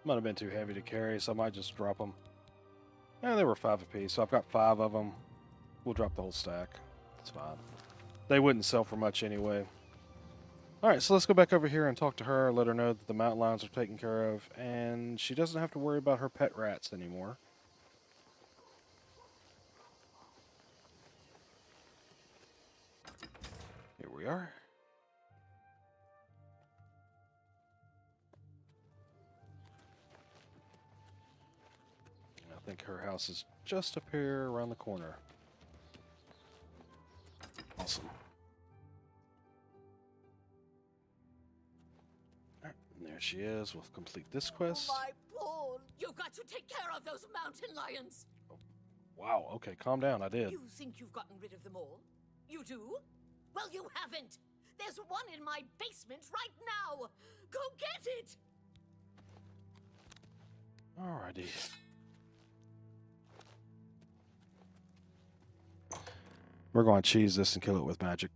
[SPEAKER 1] Might have been too heavy to carry, so I might just drop them. And they were 5 apiece, so I've got 5 of them. We'll drop the whole stack. That's fine. They wouldn't sell for much anyway. Alright, so let's go back over here and talk to her, let her know that the mountain lions are taken care of, and she doesn't have to worry about her pet rats anymore. Here we are. I think her house is just up here around the corner. Awesome. Alright, and there she is. We'll complete this quest.
[SPEAKER 2] My pawn! You've got to take care of those mountain lions!
[SPEAKER 1] Wow, okay, calm down, I did.
[SPEAKER 2] You think you've gotten rid of them all? You do? Well, you haven't! There's one in my basement right now! Go get it!
[SPEAKER 1] Alrighty. We're going to cheese this and kill it with magic.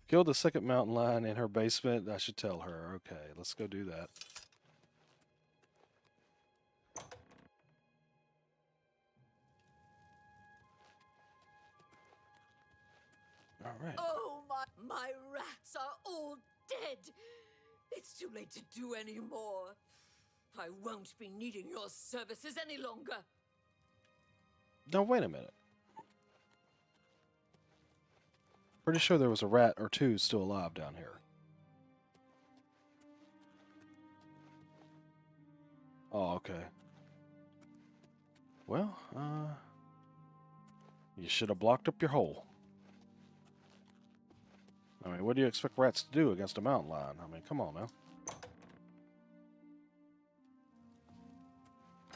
[SPEAKER 1] Killed the second mountain lion in her basement. I should tell her. Okay, let's go do that. All right.
[SPEAKER 2] Oh, my rats are all dead. It's too late to do any more. I won't be needing your services any longer.
[SPEAKER 1] Now, wait a minute. Pretty sure there was a rat or two still alive down here. Oh, okay. Well, you should have blocked up your hole. I mean, what do you expect rats to do against a mountain lion? I mean, come on now.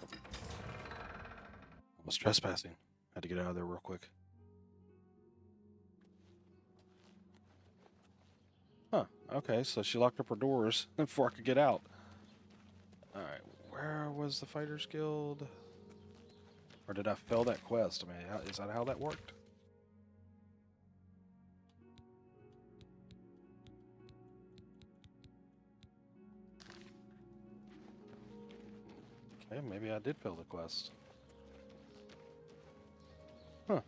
[SPEAKER 1] I was trespassing. Had to get out of there real quick. Huh. Okay, so she locked up her doors before I could get out. Alright, where was the Fighters Guild? Or did I fail that quest? I mean, is that how that worked? Okay, maybe I did fail the quest. Huh.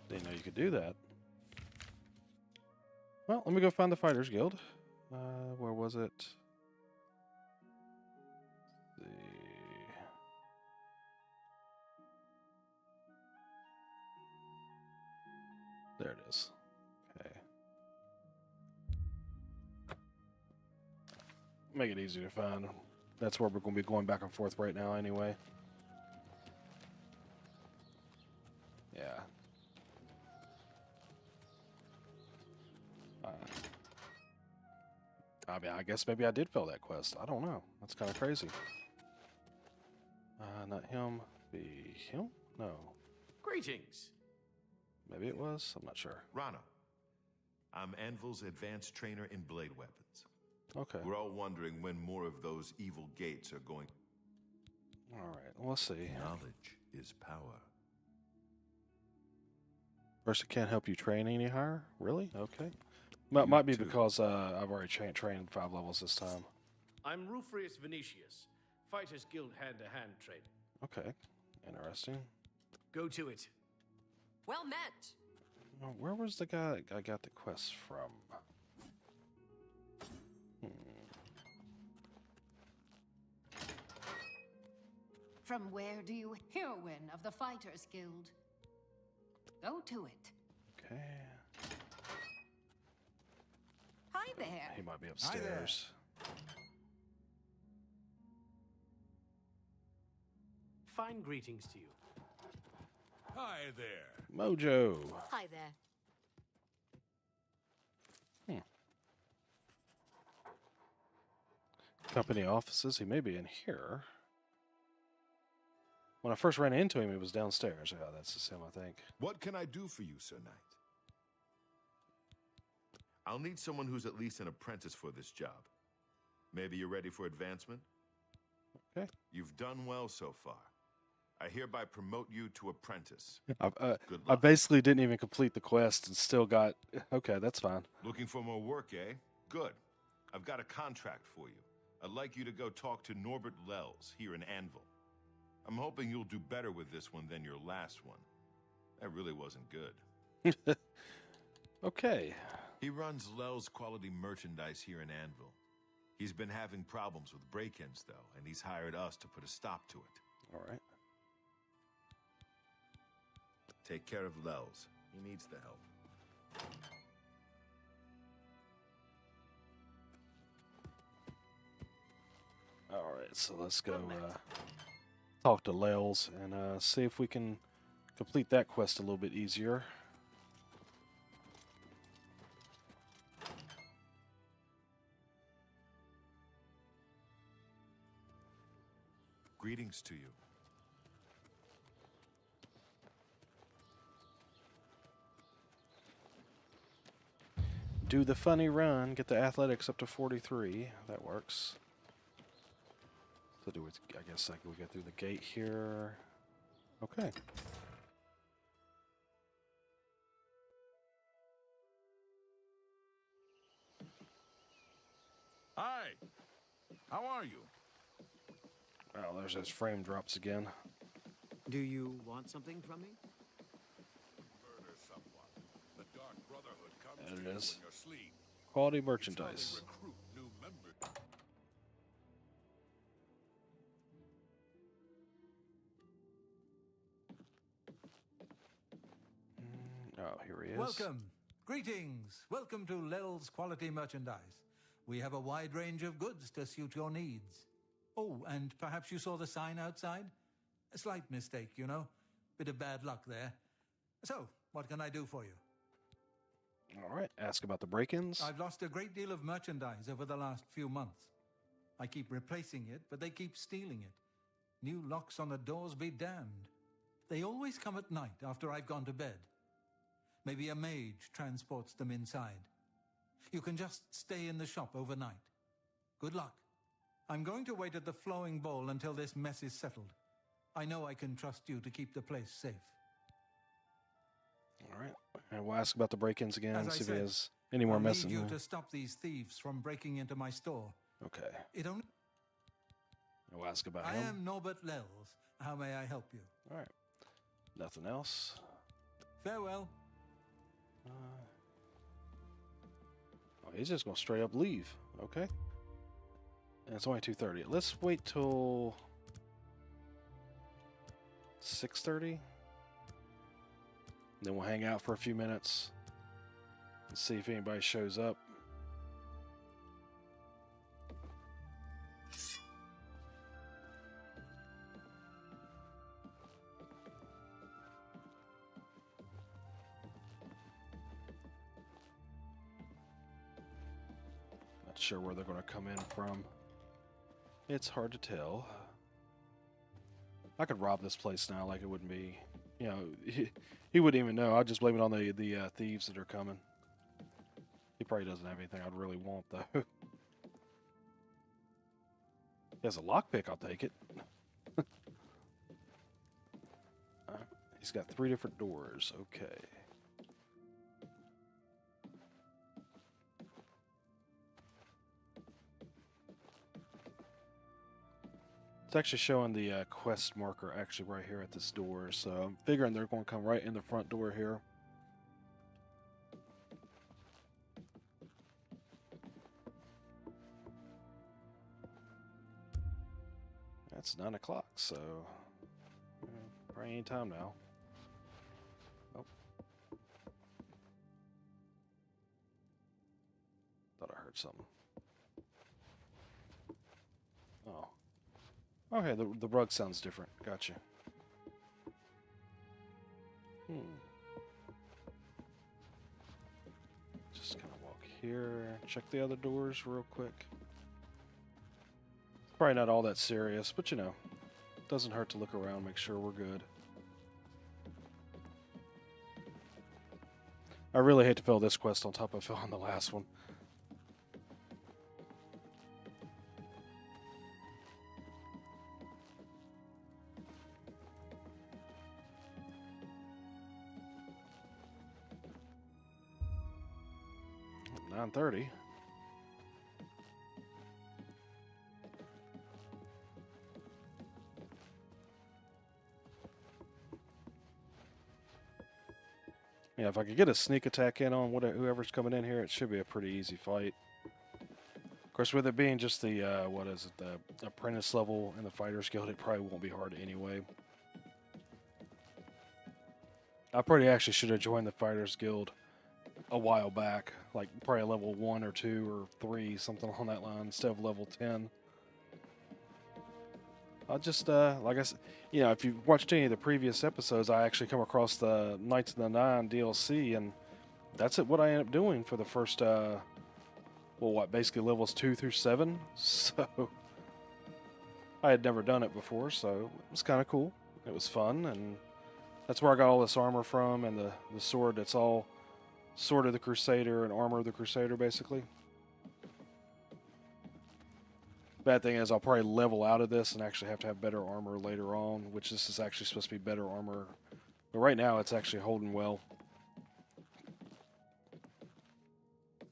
[SPEAKER 1] Didn't know you could do that. Well, let me go find the Fighters Guild. Where was it? Let's see. There it is. Okay. Make it easy to find. That's where we're going to be going back and forth right now anyway. Yeah. I mean, I guess maybe I did fail that quest. I don't know. That's kind of crazy. Not him. Be him? No.
[SPEAKER 10] Greetings.
[SPEAKER 1] Maybe it was. I'm not sure.
[SPEAKER 9] Rana, I'm Anvil's advanced trainer in blade weapons.
[SPEAKER 1] Okay.
[SPEAKER 9] We're all wondering when more of those evil gates are going.
[SPEAKER 1] All right. Well, let's see.
[SPEAKER 9] Knowledge is power.
[SPEAKER 1] Person can't help you train any higher? Really? Okay. Might be
[SPEAKER 9] too.
[SPEAKER 1] because I've already trained 5 levels this time.
[SPEAKER 10] I'm Rufrius Venetius, Fighters Guild hand-to-hand trainer.
[SPEAKER 1] Okay. Interesting.
[SPEAKER 10] Go to it.
[SPEAKER 2] Well met.
[SPEAKER 1] Where was the guy I got the quest from?
[SPEAKER 7] From where do you heroine of the Fighters Guild? Go to it.
[SPEAKER 1] Okay.
[SPEAKER 7] Hi there.
[SPEAKER 1] He might be
[SPEAKER 3] Hi there.
[SPEAKER 1] upstairs.
[SPEAKER 10] Fine greetings to you.
[SPEAKER 6] Hi there.
[SPEAKER 1] Mojo.
[SPEAKER 2] Hi there.
[SPEAKER 1] Company offices. He may be in here. When I first ran into him, he was downstairs. Yeah, that's the same, I think.
[SPEAKER 9] What can I do for you, Sir Knight? I'll need someone who's at least an apprentice for this job. Maybe you're ready for advancement?
[SPEAKER 1] Okay.
[SPEAKER 9] You've done well so far. I hereby promote you to apprentice.
[SPEAKER 1] I
[SPEAKER 9] Good
[SPEAKER 1] I
[SPEAKER 9] luck.
[SPEAKER 1] basically didn't even complete the quest and still got... Okay, that's fine.
[SPEAKER 9] Looking for more work, eh? Good. I've got a contract for you. I'd like you to go talk to Norbert Lels here in Anvil. I'm hoping you'll do better with this one than your last one. That really wasn't good.
[SPEAKER 1] Okay.
[SPEAKER 9] He runs Lels quality merchandise here in Anvil. He's been having problems with break-ins, though, and he's hired us to put a stop to it.
[SPEAKER 1] All right.
[SPEAKER 9] Take care of Lels. He needs the help.
[SPEAKER 1] All right, so let's go talk to Lels and see if we can complete that quest a little bit easier.
[SPEAKER 9] Greetings to you.
[SPEAKER 1] Do the funny run, get the athletics up to 43. That works. So do it. I guess we go through the gate here. Okay.
[SPEAKER 4] Hi. How are you?
[SPEAKER 1] Oh, there's those frame drops again.
[SPEAKER 11] Do you want something from me?
[SPEAKER 6] Dark Brotherhood comes
[SPEAKER 1] There
[SPEAKER 6] to
[SPEAKER 1] it
[SPEAKER 6] you
[SPEAKER 1] is.
[SPEAKER 6] in your sleep.
[SPEAKER 1] Quality
[SPEAKER 6] It's how they
[SPEAKER 1] merchandise.
[SPEAKER 6] recruit new members.
[SPEAKER 1] Oh, here he is.
[SPEAKER 3] Welcome. Greetings. Welcome to Lel's Quality Merchandise. We have a wide range of goods to suit your needs. Oh, and perhaps you saw the sign outside? A slight mistake, you know. Bit of bad luck there. So, what can I do for you?
[SPEAKER 1] All right. Ask about the break-ins.
[SPEAKER 3] I've lost a great deal of merchandise over the last few months. I keep replacing it, but they keep stealing it. New locks on the doors be damned. They always come at night after I've gone to bed. Maybe a mage transports them inside. You can just stay in the shop overnight. Good luck. I'm going to wait at the flowing bowl until this mess is settled. I know I can trust you to keep the place safe.
[SPEAKER 1] All right. And we'll ask about the break-ins again.
[SPEAKER 3] As I
[SPEAKER 1] See if he
[SPEAKER 3] said,
[SPEAKER 1] has any more
[SPEAKER 3] I'll
[SPEAKER 1] messing.
[SPEAKER 3] need you to stop these thieves from breaking into my store.
[SPEAKER 1] Okay.
[SPEAKER 3] It only...
[SPEAKER 1] We'll ask about
[SPEAKER 3] I
[SPEAKER 1] him.
[SPEAKER 3] am Norbert Lels. How may I help you?
[SPEAKER 1] All right. Nothing else.
[SPEAKER 3] Farewell.
[SPEAKER 1] Oh, he's just gonna straight up leave. Okay. And it's only 2:30. Let's wait till 6:30. Then we'll hang out for a few minutes and see if anybody shows up. Not sure where they're going to come in from. It's hard to tell. I could rob this place now, like it wouldn't be, you know, he wouldn't even know. I'd just blame it on the thieves that are coming. He probably doesn't have anything I'd really want, though. He has a lockpick, I'll take it. He's got 3 different doors. Okay. It's actually showing the quest marker actually right here at this door, so I'm figuring they're going to come right in the front door here. That's 9 o'clock, so probably any time now. Oh. Thought I heard something. Oh. Okay, the rug sounds different. Gotcha. Just kind of walk here, check the other doors real quick. Probably not all that serious, but you know, doesn't hurt to look around, make sure we're good. I really hate to fail this quest on top of failing the last one. Oh, 9:30. Yeah, if I could get a sneak attack in on whoever's coming in here, it should be a pretty easy fight. Of course, with it being just the, what is it, the apprentice level in the Fighters Guild, it probably won't be hard anyway. I probably actually should have joined the Fighters Guild a while back, like probably level 1 or 2 or 3, something along that line, instead of level 10. I'll just, like I said, you know, if you've watched any of the previous episodes, I actually come across the Knights of the Nine DLC, and that's what I ended up doing for the first, well, what, basically levels 2 through 7. So, I had never done it before, so it was kind of cool. It was fun, and that's where I got all this armor from, and the sword that's all Sword of the Crusader and Armor of the Crusader, basically. Bad thing is I'll probably level out of this and actually have to have better armor later on, which this is actually supposed to be better armor. But right now it's actually holding well.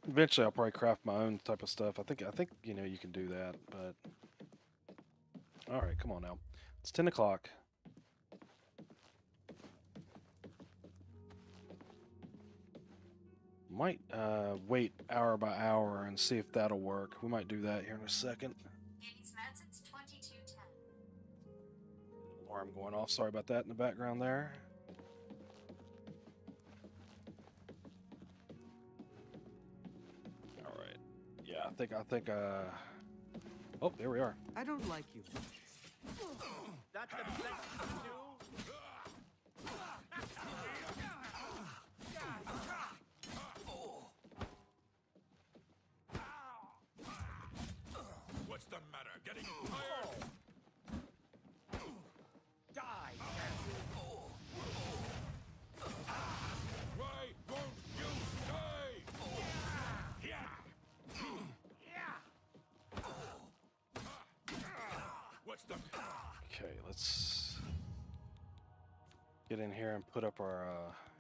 [SPEAKER 1] Eventually I'll probably craft my own type of stuff. I think you know you can do that, but alright, come on now. It's 10 o'clock. Might wait hour by hour and see if that'll work. We might do that here in a second.
[SPEAKER 11] Gates Manson's 2210.
[SPEAKER 1] Alarm going off. Sorry about that in the background there. All right. Yeah, I think. Oh, there we are.
[SPEAKER 12] I don't like you.
[SPEAKER 10] That's the best you can do?
[SPEAKER 6] What's the matter? Getting tired?
[SPEAKER 10] Die!
[SPEAKER 6] Why won't you die? What's the...
[SPEAKER 1] Okay, let's get in here and put up our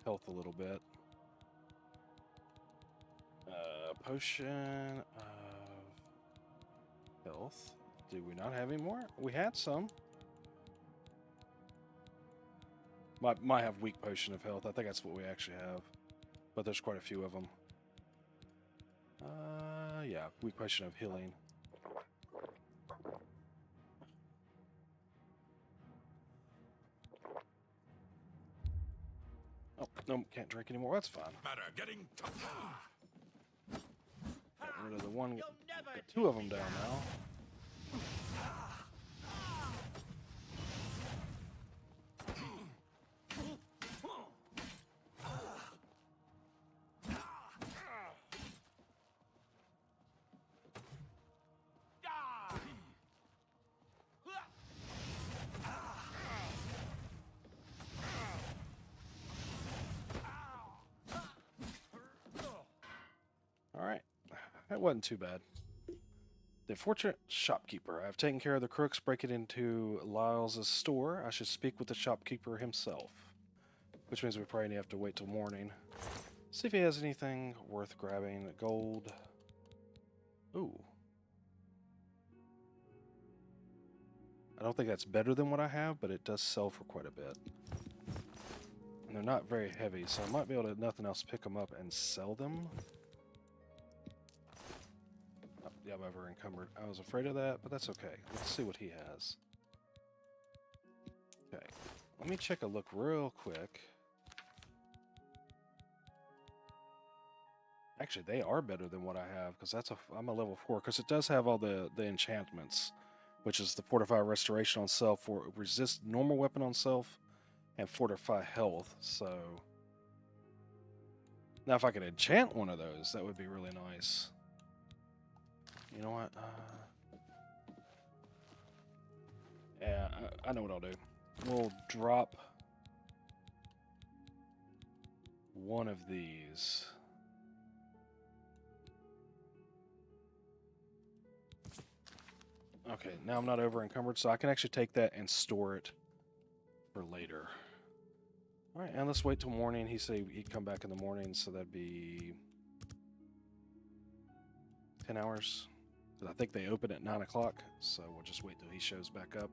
[SPEAKER 1] health a little bit. Potion of health. Do we not have any more? We had some. Might have weak potion of health. I think that's what we actually have. But there's quite a few of them. Yeah, weak potion of healing. Oh, no, can't drink anymore. That's fine.
[SPEAKER 6] Matter? Getting tired?
[SPEAKER 1] Got rid of the one.
[SPEAKER 10] You'll never
[SPEAKER 1] Got two of them down now. Alright, that wasn't too bad. The fortunate shopkeeper. I have taken care of the crooks breaking into Lyles' store. I should speak with the shopkeeper himself. Which means we probably have to wait till morning. See if he has anything worth grabbing. Gold. Ooh. I don't think that's better than what I have, but it does sell for quite a bit. And they're not very heavy, so I might be able to, nothing else, pick them up and sell them. Oh, yeah, I'm over encumbered. I was afraid of that, but that's okay. Let's see what he has. Okay. Let me check a look real quick. Actually, they are better than what I have, because I'm a level 4, because it does have all the enchantments, which is the Fortify Restoration on self, for resist normal weapon on self, and Fortify Health, so... Now, if I could enchant one of those, that would be really nice. You know what? Yeah, I know what I'll do. We'll drop one of these. Okay, now I'm not over encumbered, so I can actually take that and store it for later. Alright, and let's wait till morning. He said he'd come back in the morning, so that'd be 10 hours. I think they open at 9 o'clock, so we'll just wait till he shows back up.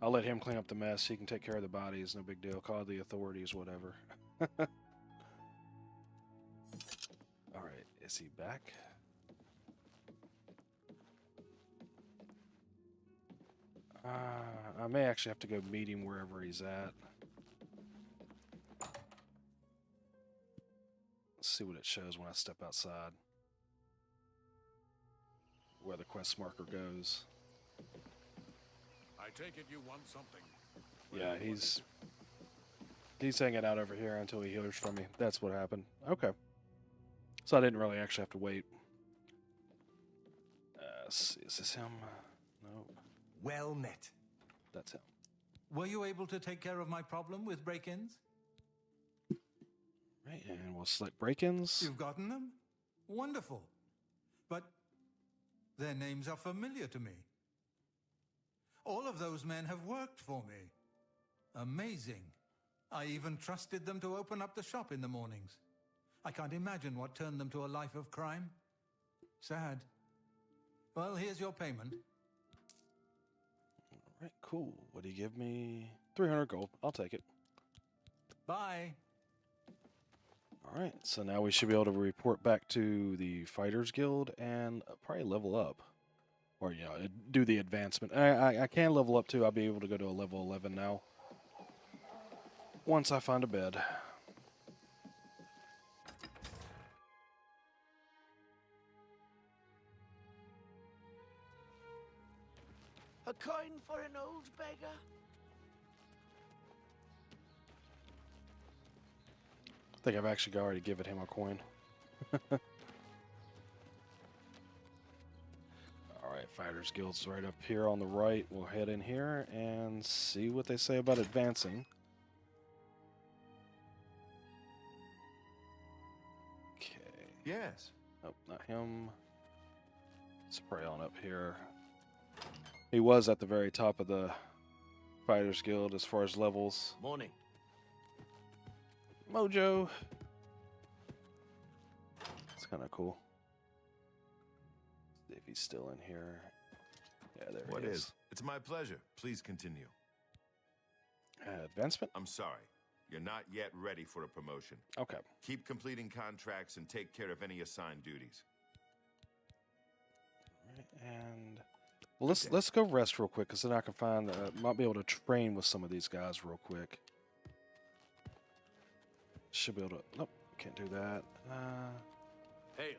[SPEAKER 1] I'll let him clean up the mess. He can take care of the bodies, no big deal. Call the authorities, whatever. Alright, is he back? I may actually have to go meet him wherever he's at. Let's see what it shows when I step outside. Where the quest marker goes.
[SPEAKER 6] I take it you want something.
[SPEAKER 1] Yeah, he's hanging out over here until he hears from me. That's what happened. Okay. So I didn't really actually have to wait. Let's see, is this him? No.
[SPEAKER 8] Well met.
[SPEAKER 1] That's him.
[SPEAKER 3] Were you able to take care of my problem with break-ins?
[SPEAKER 1] Right, and we'll select break-ins.
[SPEAKER 3] You've gotten them? Wonderful. But their names are familiar to me. All of those men have worked for me. Amazing. I even trusted them to open up the shop in the mornings. I can't imagine what turned them to a life of crime. Sad. Well, here's your payment.
[SPEAKER 1] Alright, cool. What do you give me? 300 gold. I'll take it.
[SPEAKER 3] Bye.
[SPEAKER 1] Alright, so now we should be able to report back to the Fighters Guild and probably level up. Or, you know, do the advancement. I can level up too. I'll be able to go to a level 11 now. Once I find a bed.
[SPEAKER 10] A coin for an old beggar?
[SPEAKER 1] I think I've actually already given him a coin. Alright, Fighters Guild's right up here on the right. We'll head in here and see what they say about advancing. Okay.
[SPEAKER 9] Yes.
[SPEAKER 1] Oh, not him. Spray on up here. He was at the very top of the Fighters Guild as far as levels.
[SPEAKER 10] Morning.
[SPEAKER 1] Mojo. It's kind of cool. See if he's still in here. Yeah, there
[SPEAKER 9] What
[SPEAKER 1] he
[SPEAKER 9] is? It's my pleasure. Please continue.
[SPEAKER 1] Advancement?
[SPEAKER 9] I'm sorry. You're not yet ready for a promotion.
[SPEAKER 1] Okay.
[SPEAKER 9] Keep completing contracts and take care of any assigned duties.
[SPEAKER 1] And well, let's go rest real quick, because then I can find might be able to train with some of these guys real quick. Should be able to. Nope, can't do that.
[SPEAKER 10] Hail.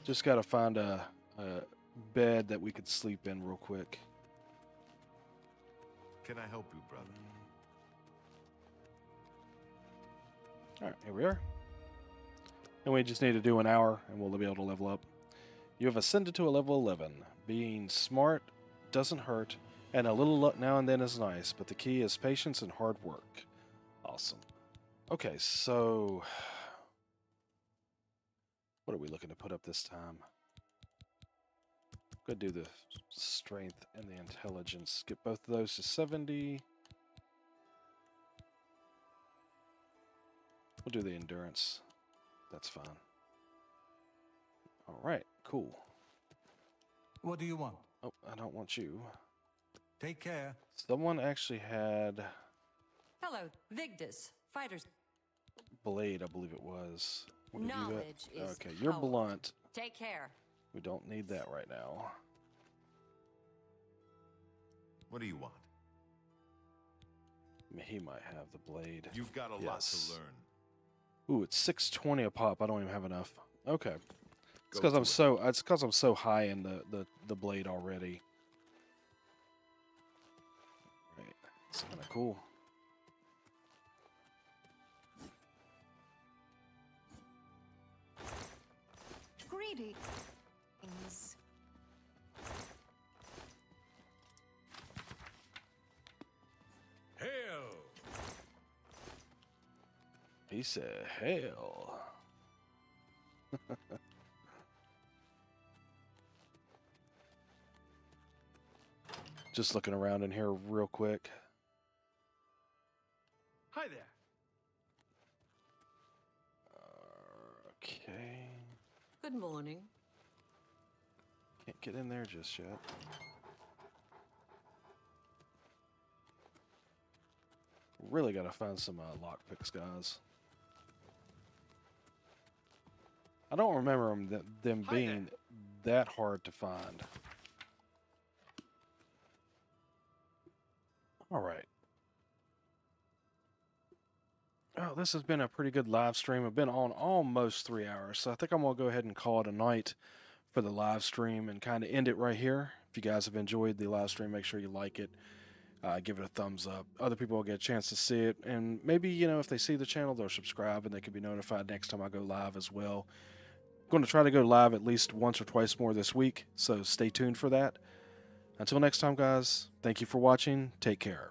[SPEAKER 1] Just got to find a bed that we could sleep in real quick.
[SPEAKER 9] Can I help you, brother?
[SPEAKER 1] All right, here we are. And we just need to do an hour, and we'll be able to level up. You have ascended to a level 11. Being smart doesn't hurt, and a little luck now and then is nice, but the key is patience and hard work. Awesome. Okay, so what are we looking to put up this time? Go do the strength and the intelligence. Get both of those to 70. We'll do the endurance. That's fine. All right, cool.
[SPEAKER 3] What do you want?
[SPEAKER 1] Oh, I don't want you.
[SPEAKER 3] Take care.
[SPEAKER 1] Someone actually had
[SPEAKER 12] Hello, Vigdis, fighters.
[SPEAKER 1] blade, I believe it was. What did you get?
[SPEAKER 12] Knowledge is
[SPEAKER 1] Okay, you're
[SPEAKER 12] power.
[SPEAKER 1] blunt.
[SPEAKER 12] Take care.
[SPEAKER 1] We don't need that right now.
[SPEAKER 9] What do you want?
[SPEAKER 1] I mean, he might have the blade.
[SPEAKER 9] You've got a lot
[SPEAKER 1] Yes.
[SPEAKER 9] to learn.
[SPEAKER 1] Ooh, it's 620 a pop. I don't even have enough. Okay. It's
[SPEAKER 9] Go
[SPEAKER 1] because
[SPEAKER 9] to
[SPEAKER 1] I'm
[SPEAKER 9] it.
[SPEAKER 1] so it's because I'm so high in the blade already. Right. It's kind of cool.
[SPEAKER 7] Greetings.
[SPEAKER 6] Hail!
[SPEAKER 1] He said, "Hell." Just looking around in here real quick.
[SPEAKER 10] Hi there.
[SPEAKER 1] Okay.
[SPEAKER 2] Good morning.
[SPEAKER 1] Can't get in there just yet. Really gotta find some lockpicks, guys. I don't remember them
[SPEAKER 10] Hi
[SPEAKER 1] being that hard to find. All right. Oh, this has been a pretty good live stream. I've been on almost 3 hours, so I think I'm going to go ahead and call it a night for the live stream and kind of end it right here. If you guys have enjoyed the live stream, make sure you like it. Give it a thumbs up. Other people will get a chance to see it, and maybe, you know, if they see the channel, they'll subscribe and they can be notified next time I go live as well. I'm going to try to go live at least once or twice more this week, so stay tuned for that. Until next time, guys, thank you for watching. Take care.